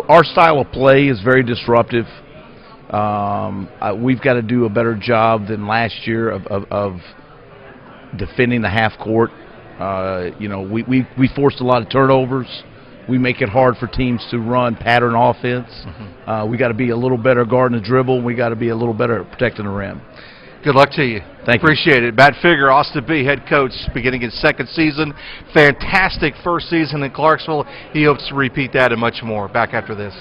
Our style of play is very disruptive. We've got to do a better job than last year of defending the half court. We forced a lot of turnovers. We make it hard for teams to run pattern offense. We got to be a little better guarding the dribble. We got to be a little better at protecting the rim. Good luck to you. Thank you. Appreciate it. Matt Figure, Austin Peay head coach, beginning his second season. Fantastic first season in Clarksville. He hopes to repeat that and much more. Back after this.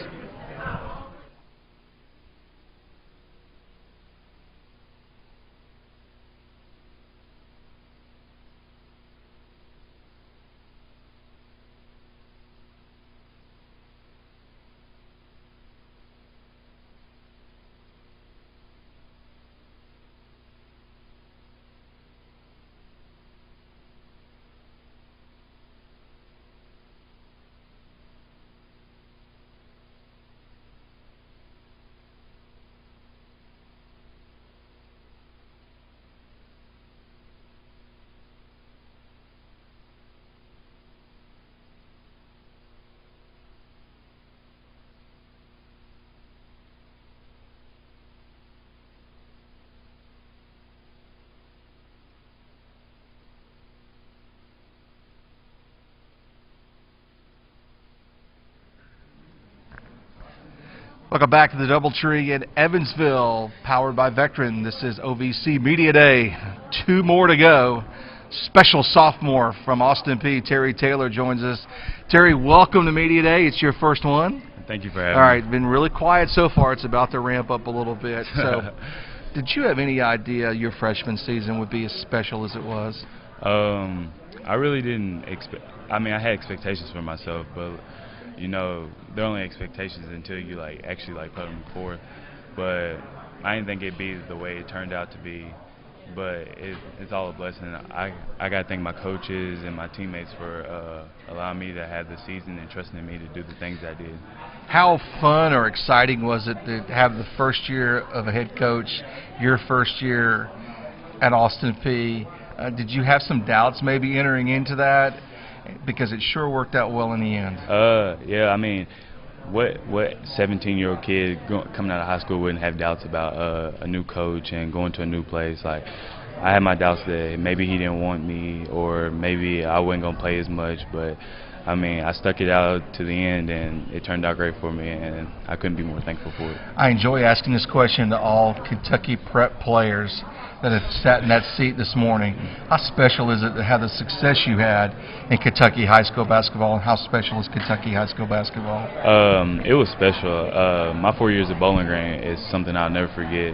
Welcome back to the Doubletree in Evansville, powered by Vectren. This is OVC Media Day. 2 more to go. Special sophomore from Austin Peay, Terry Taylor, joins us. Terry, welcome to Media Day. It's your first one. Thank you for having me. All right, me. Been really quiet so far. It's about to ramp up a little bit. So, did you have any idea your freshman season would be as special as it was? I really didn't expect. I mean, I had expectations for myself, but you know, they're only expectations until you actually put them forth. But I didn't think it'd be the way it turned out to be. But it's all a blessing. I got to thank my coaches and my teammates for allowing me to have the season and trusting in me to do the things I did. How fun or exciting was it to have the first year of a head coach, your first year at Austin Peay? Did you have some doubts maybe entering into that? Because it sure worked out well in the end. Yeah, I mean, what 17-year-old kid coming out of high school wouldn't have doubts about a new coach and going to a new place? Like, I had my doubts that maybe he didn't want me, or maybe I wasn't gonna play as much. But I mean, I stuck it out to the end, and it turned out great for me, and I couldn't be more thankful for it. I enjoy asking this question to all Kentucky prep players that have sat in that seat this morning. How special is it to have the success you had in Kentucky high school basketball, and how special is Kentucky high school basketball? It was special. My 4 years at Bowling Green is something I'll never forget.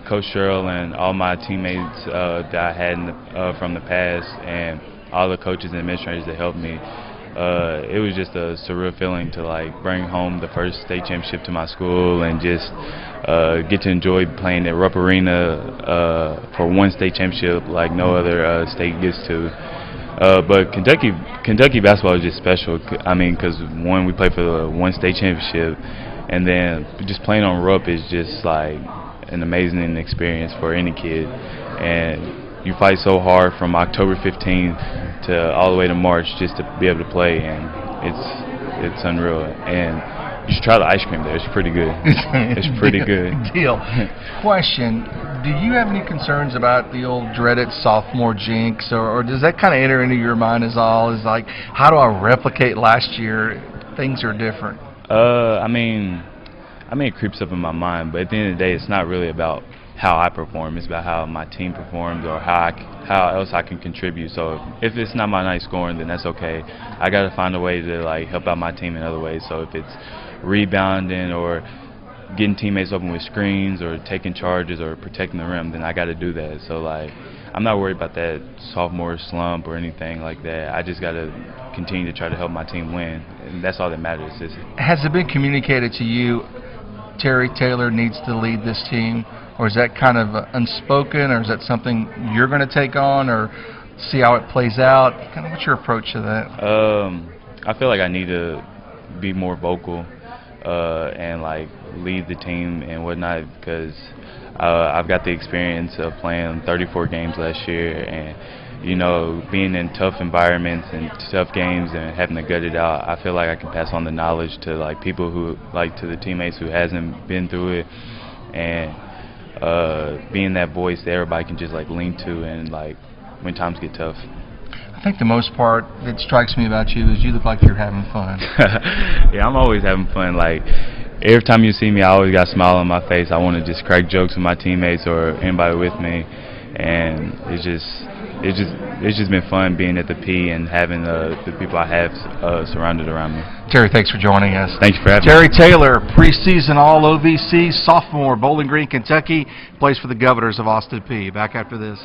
Coach Sherrill and all my teammates that I had from the past, and all the coaches and administrators that helped me, it was just a surreal feeling to bring home the first state championship to my school, and just get to enjoy playing at Rupp Arena for one state championship like no other state gets to. But Kentucky basketball is just special. I mean, because one, we play for the one state championship, and then just playing on Rupp is just an amazing experience for any kid. And you fight so hard from October 15th to all the way to March just to be able to play, and it's unreal. And you should try the ice cream there. It's pretty good. It's pretty good. Deal. Question, do you have any concerns about the old dreaded sophomore jinx, or does that kind of enter into your mind how do I replicate last year? Things are different. I mean, it creeps up in my mind, but at the end of the day, it's not really about how I perform. It's about how my team performs, or how else I can contribute. So if it's not my night scoring, then that's okay. I got to find a way to help out my team in other ways. So if it's rebounding or getting teammates open with screens or taking charges or protecting the rim, then I got to do that. So I'm not worried about that sophomore slump or anything like that. I just got to continue to try to help my team win, and that's all that matters. Has it been communicated to you Terry Taylor needs to lead this team, or is that kind of unspoken, or is that something you're going to take on, or see how it plays out? Kind of what's your approach to that? I feel like I need to be more vocal and lead the team and whatnot, because I've got the experience of playing 34 games last year, and being in tough environments and tough games and having to gut it out. I feel like I can pass on the knowledge to people who to the teammates who hasn't been through it, and being that voice that everybody can just lean to, and when times get tough. I think the most part that strikes me about you is you look like you're having fun. Yeah, I'm always having fun. Every time you see me, I always got a smile on my face. I want to just crack jokes with my teammates or anybody with me, and it's just been fun being at the P and having the people I have surrounded around me. Terry, thanks for joining us. Thank you for having me. Terry Taylor, preseason All-OVC sophomore, Bowling Green, Kentucky, plays for the Governors of Austin Peay. Back after this.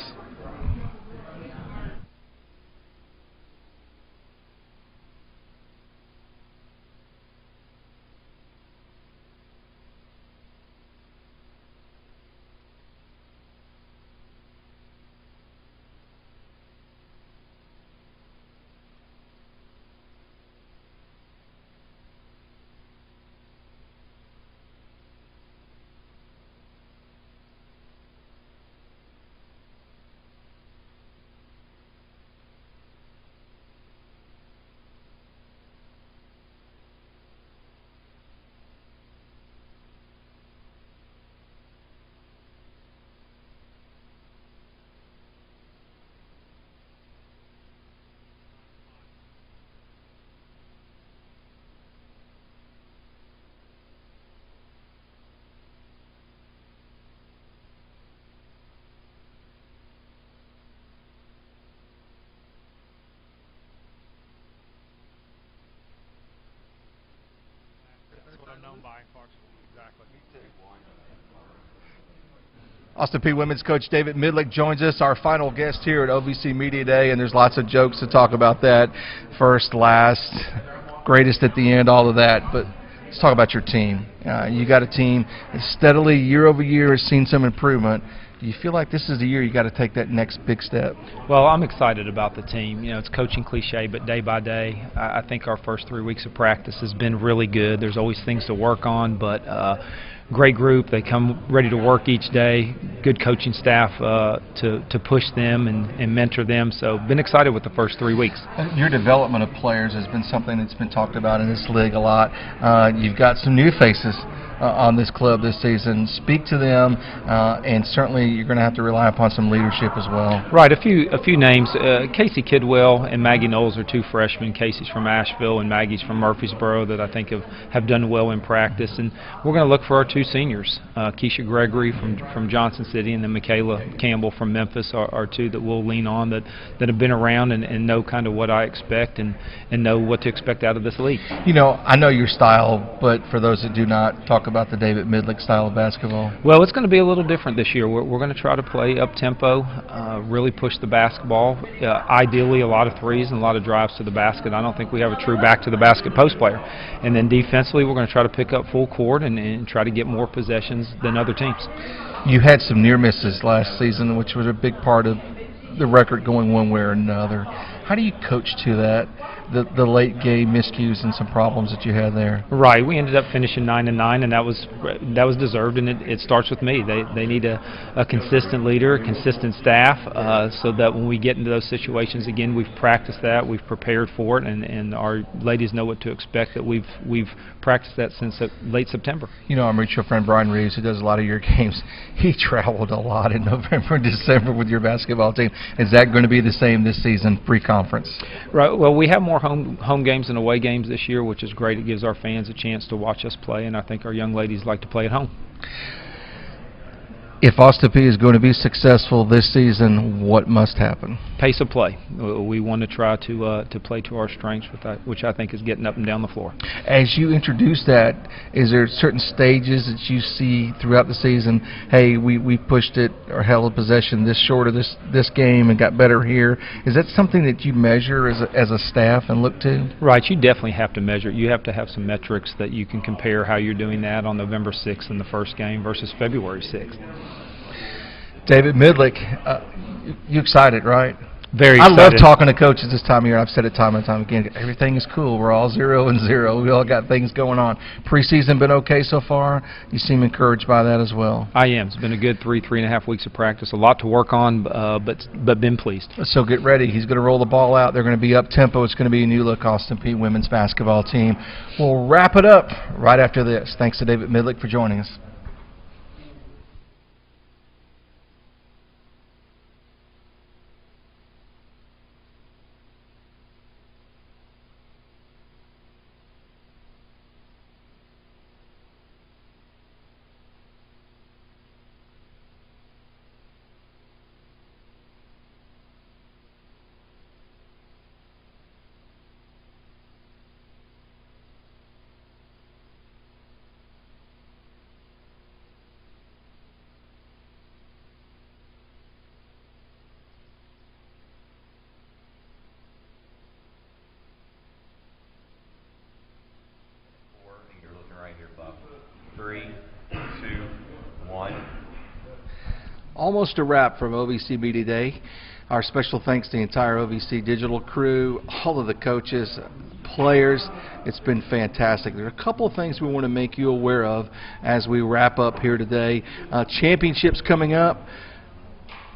Austin Peay women's coach David Midlick joins us, our final guest here at OVC Media Day, and there's lots of jokes to talk about that. First, last, greatest at the end, all of that. But let's talk about your team. You got a team that steadily, year over year, has seen some improvement. Do you feel like this is the year you got to take that next big step? Well, I'm excited about the team. You know, it's coaching cliche, but day by day, I think our first 3 weeks of practice has been really good. There's always things to work on, but great group. They come ready to work each day. Good coaching staff to push them and mentor them. So been excited with the first 3 weeks. Your development of players has been something that's been talked about in this league a lot. You've got some new faces on this club this season. Speak to them, and certainly you're going to have to rely upon some leadership as well. Right, a few names. Casey Kidwell and Maggie Knowles are 2 freshmen. Casey's from Asheville and Maggie's from Murfreesboro that I think have done well in practice. And we're going to look for our 2 seniors, Keisha Gregory from Johnson City and then Michaela Campbell from Memphis are 2 that we'll lean on that have been around and know kind of what I expect and know what to expect out of this league. You know, I know your style, but for those that do not, talk about the David Midlick style of basketball. Well, it's going to be a little different this year. We're going to try to play up-tempo, really push the basketball, ideally a lot of threes and a lot of drives to the basket. I don't think we have a true back-to-the-basket post player. And then defensively, we're going to try to pick up full court and try to get more possessions than other teams. You had some near misses last season, which was a big part of the record going one way or another. How do you coach to that, the late game miscues and some problems that you had there? Right, we ended up finishing 9-9, and that was deserved, and it starts with me. They need a consistent leader, a consistent staff, so that when we get into those situations again, we've practiced that, we've prepared for it, and our ladies know what to expect. That we've practiced that since late September. You know, our mutual friend Brian Reeves, who does a lot of your games, he traveled a lot in November and December with your basketball team. Is that going to be the same this season, pre-conference? Right. Well, we have more home games and away games this year, which is great. It gives our fans a chance to watch us play, and I think our young ladies like to play at home. If Austin Peay is going to be successful this season, what must happen? Pace of play. We want to try to play to our strengths, which I think is getting up and down the floor. As you introduce that, is there certain stages that you see throughout the season? Hey, we pushed it or held a possession this short of this game and got better here. Is that something that you measure as a staff and look to? Right. You definitely have to measure. You have to have some metrics that you can compare how you're doing that on November 6th in the first game versus February 6th. David Midlick, you excited, right? Very excited. I love talking to coaches this time of year. I've said it time and time again. Everything is cool. We're all 0-0. We all got things going on. Preseason been okay so far? You seem encouraged by that as well. I am. It's been a good 3.5 weeks of practice. A lot to work on, but been pleased. So get ready. He's going to roll the ball out. They're going to be up-tempo. It's going to be a new-look Austin Peay women's basketball team. We'll wrap it up right after this. Thanks to David Midlick for joining us. Almost a wrap from OVC Media Day. Our special thanks to the entire OVC Digital crew, all of the coaches, players. It's been fantastic. There are a couple of things we want to make you aware of as we wrap up here today. Championships coming up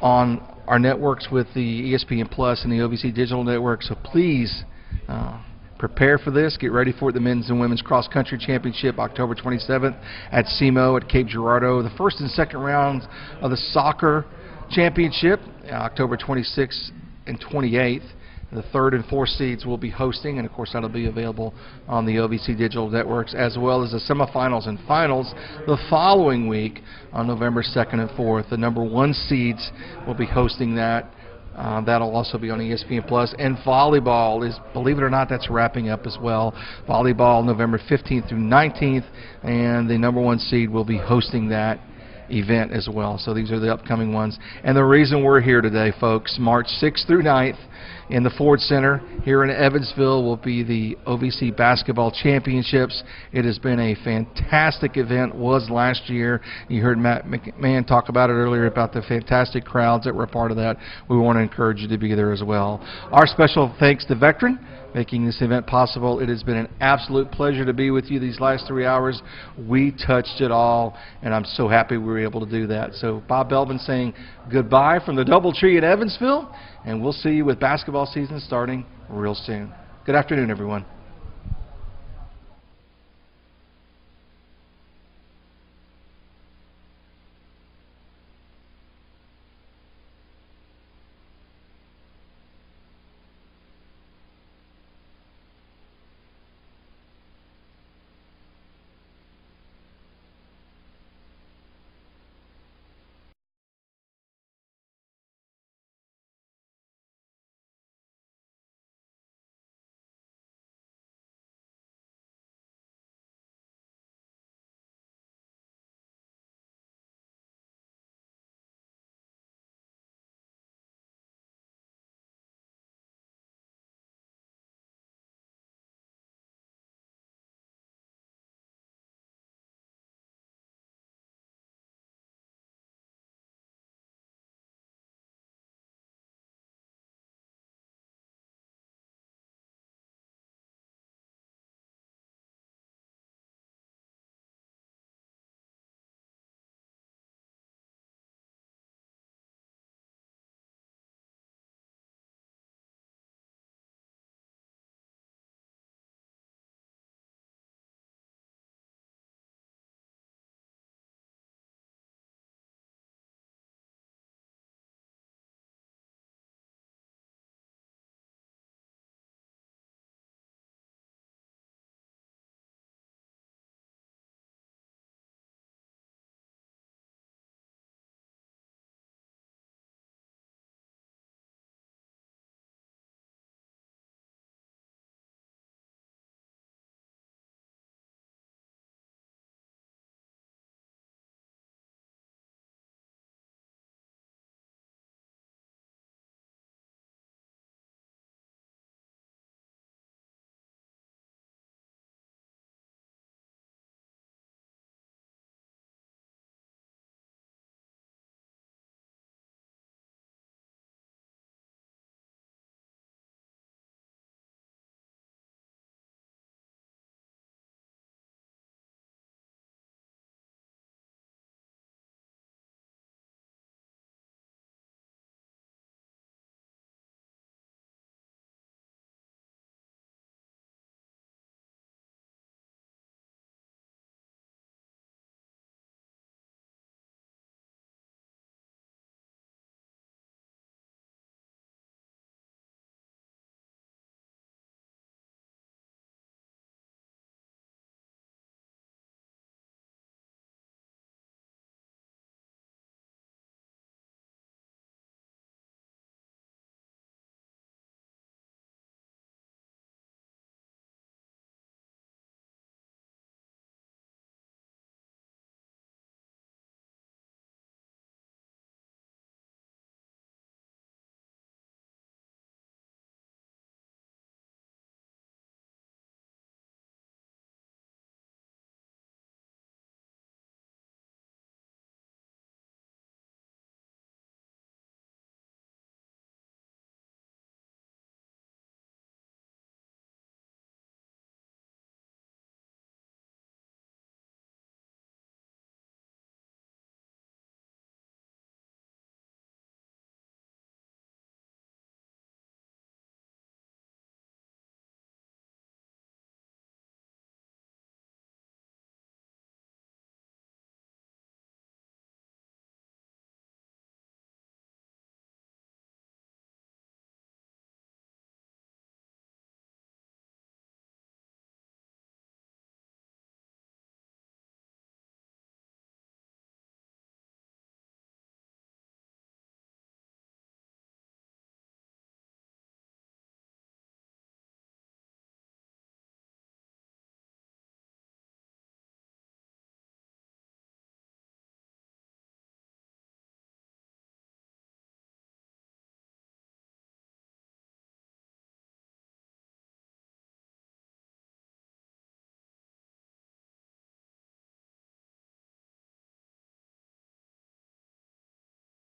on our networks with the ESPN Plus and the OVC Digital Network, so please prepare for this. Get ready for it. The men's and women's cross country championship October 27th at SEMO at Cape Girardeau. The first and second rounds of the soccer championship October 26th and 28th. The third and fourth seeds will be hosting, and of course that'll be available on the OVC Digital Networks, as well as the semifinals and finals the following week on November 2nd and 4th. The number one seeds will be hosting that That'll also be on ESPN Plus. And volleyball is, believe it or not, that's wrapping up as well. Volleyball November 15th through 19th, and the #1 seed will be hosting that event as well. So these are the upcoming ones. And the reason we're here today, folks, March 6th through 9th in the Ford Center here in Evansville will be the OVC Basketball Championships. It has been a fantastic event, was last year. You heard Matt McMahon talk about it earlier about the fantastic crowds that were a part of that. We want to encourage you to be there as well. Our special thanks to Vectren, making this event possible. It has been an absolute pleasure to be with you these last 3 hours. We touched it all, and I'm so happy we were able to do that. So Bob Belvin saying goodbye from the DoubleTree in Evansville, and we'll see you with basketball season starting real soon. Good afternoon, everyone.